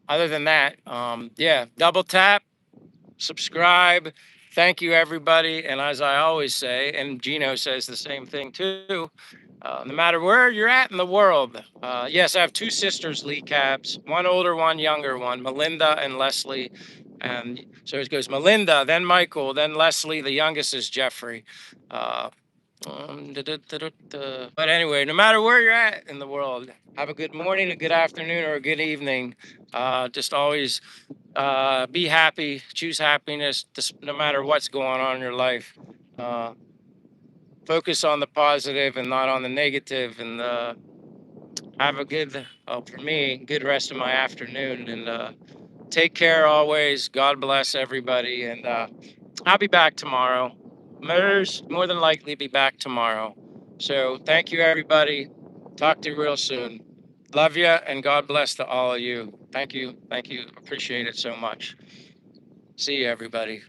other than that, yeah, double tap, subscribe. Thank you, everybody. And as I always say, and Gino says the same thing too, no matter where you're at in the world. Yes, I have two sisters, Lee Cabs, one older, one younger one, Melinda and Leslie. And so it goes Melinda, then Michael, then Leslie. The youngest is Jeffrey. Uh, but anyway, no matter where you're at in the world, have a good morning, a good afternoon, or a good evening. Just always be happy, choose happiness, no matter what's going on in your life. Focus on the positive and not on the negative, and have a good, for me, good rest of my afternoon. And take care always. God bless everybody. And I'll be back tomorrow. More than likely be back tomorrow. So thank you, everybody. Talk to you real soon. Love you, and God bless to all of you. Thank you. Thank you. Appreciate it so much. See you, everybody.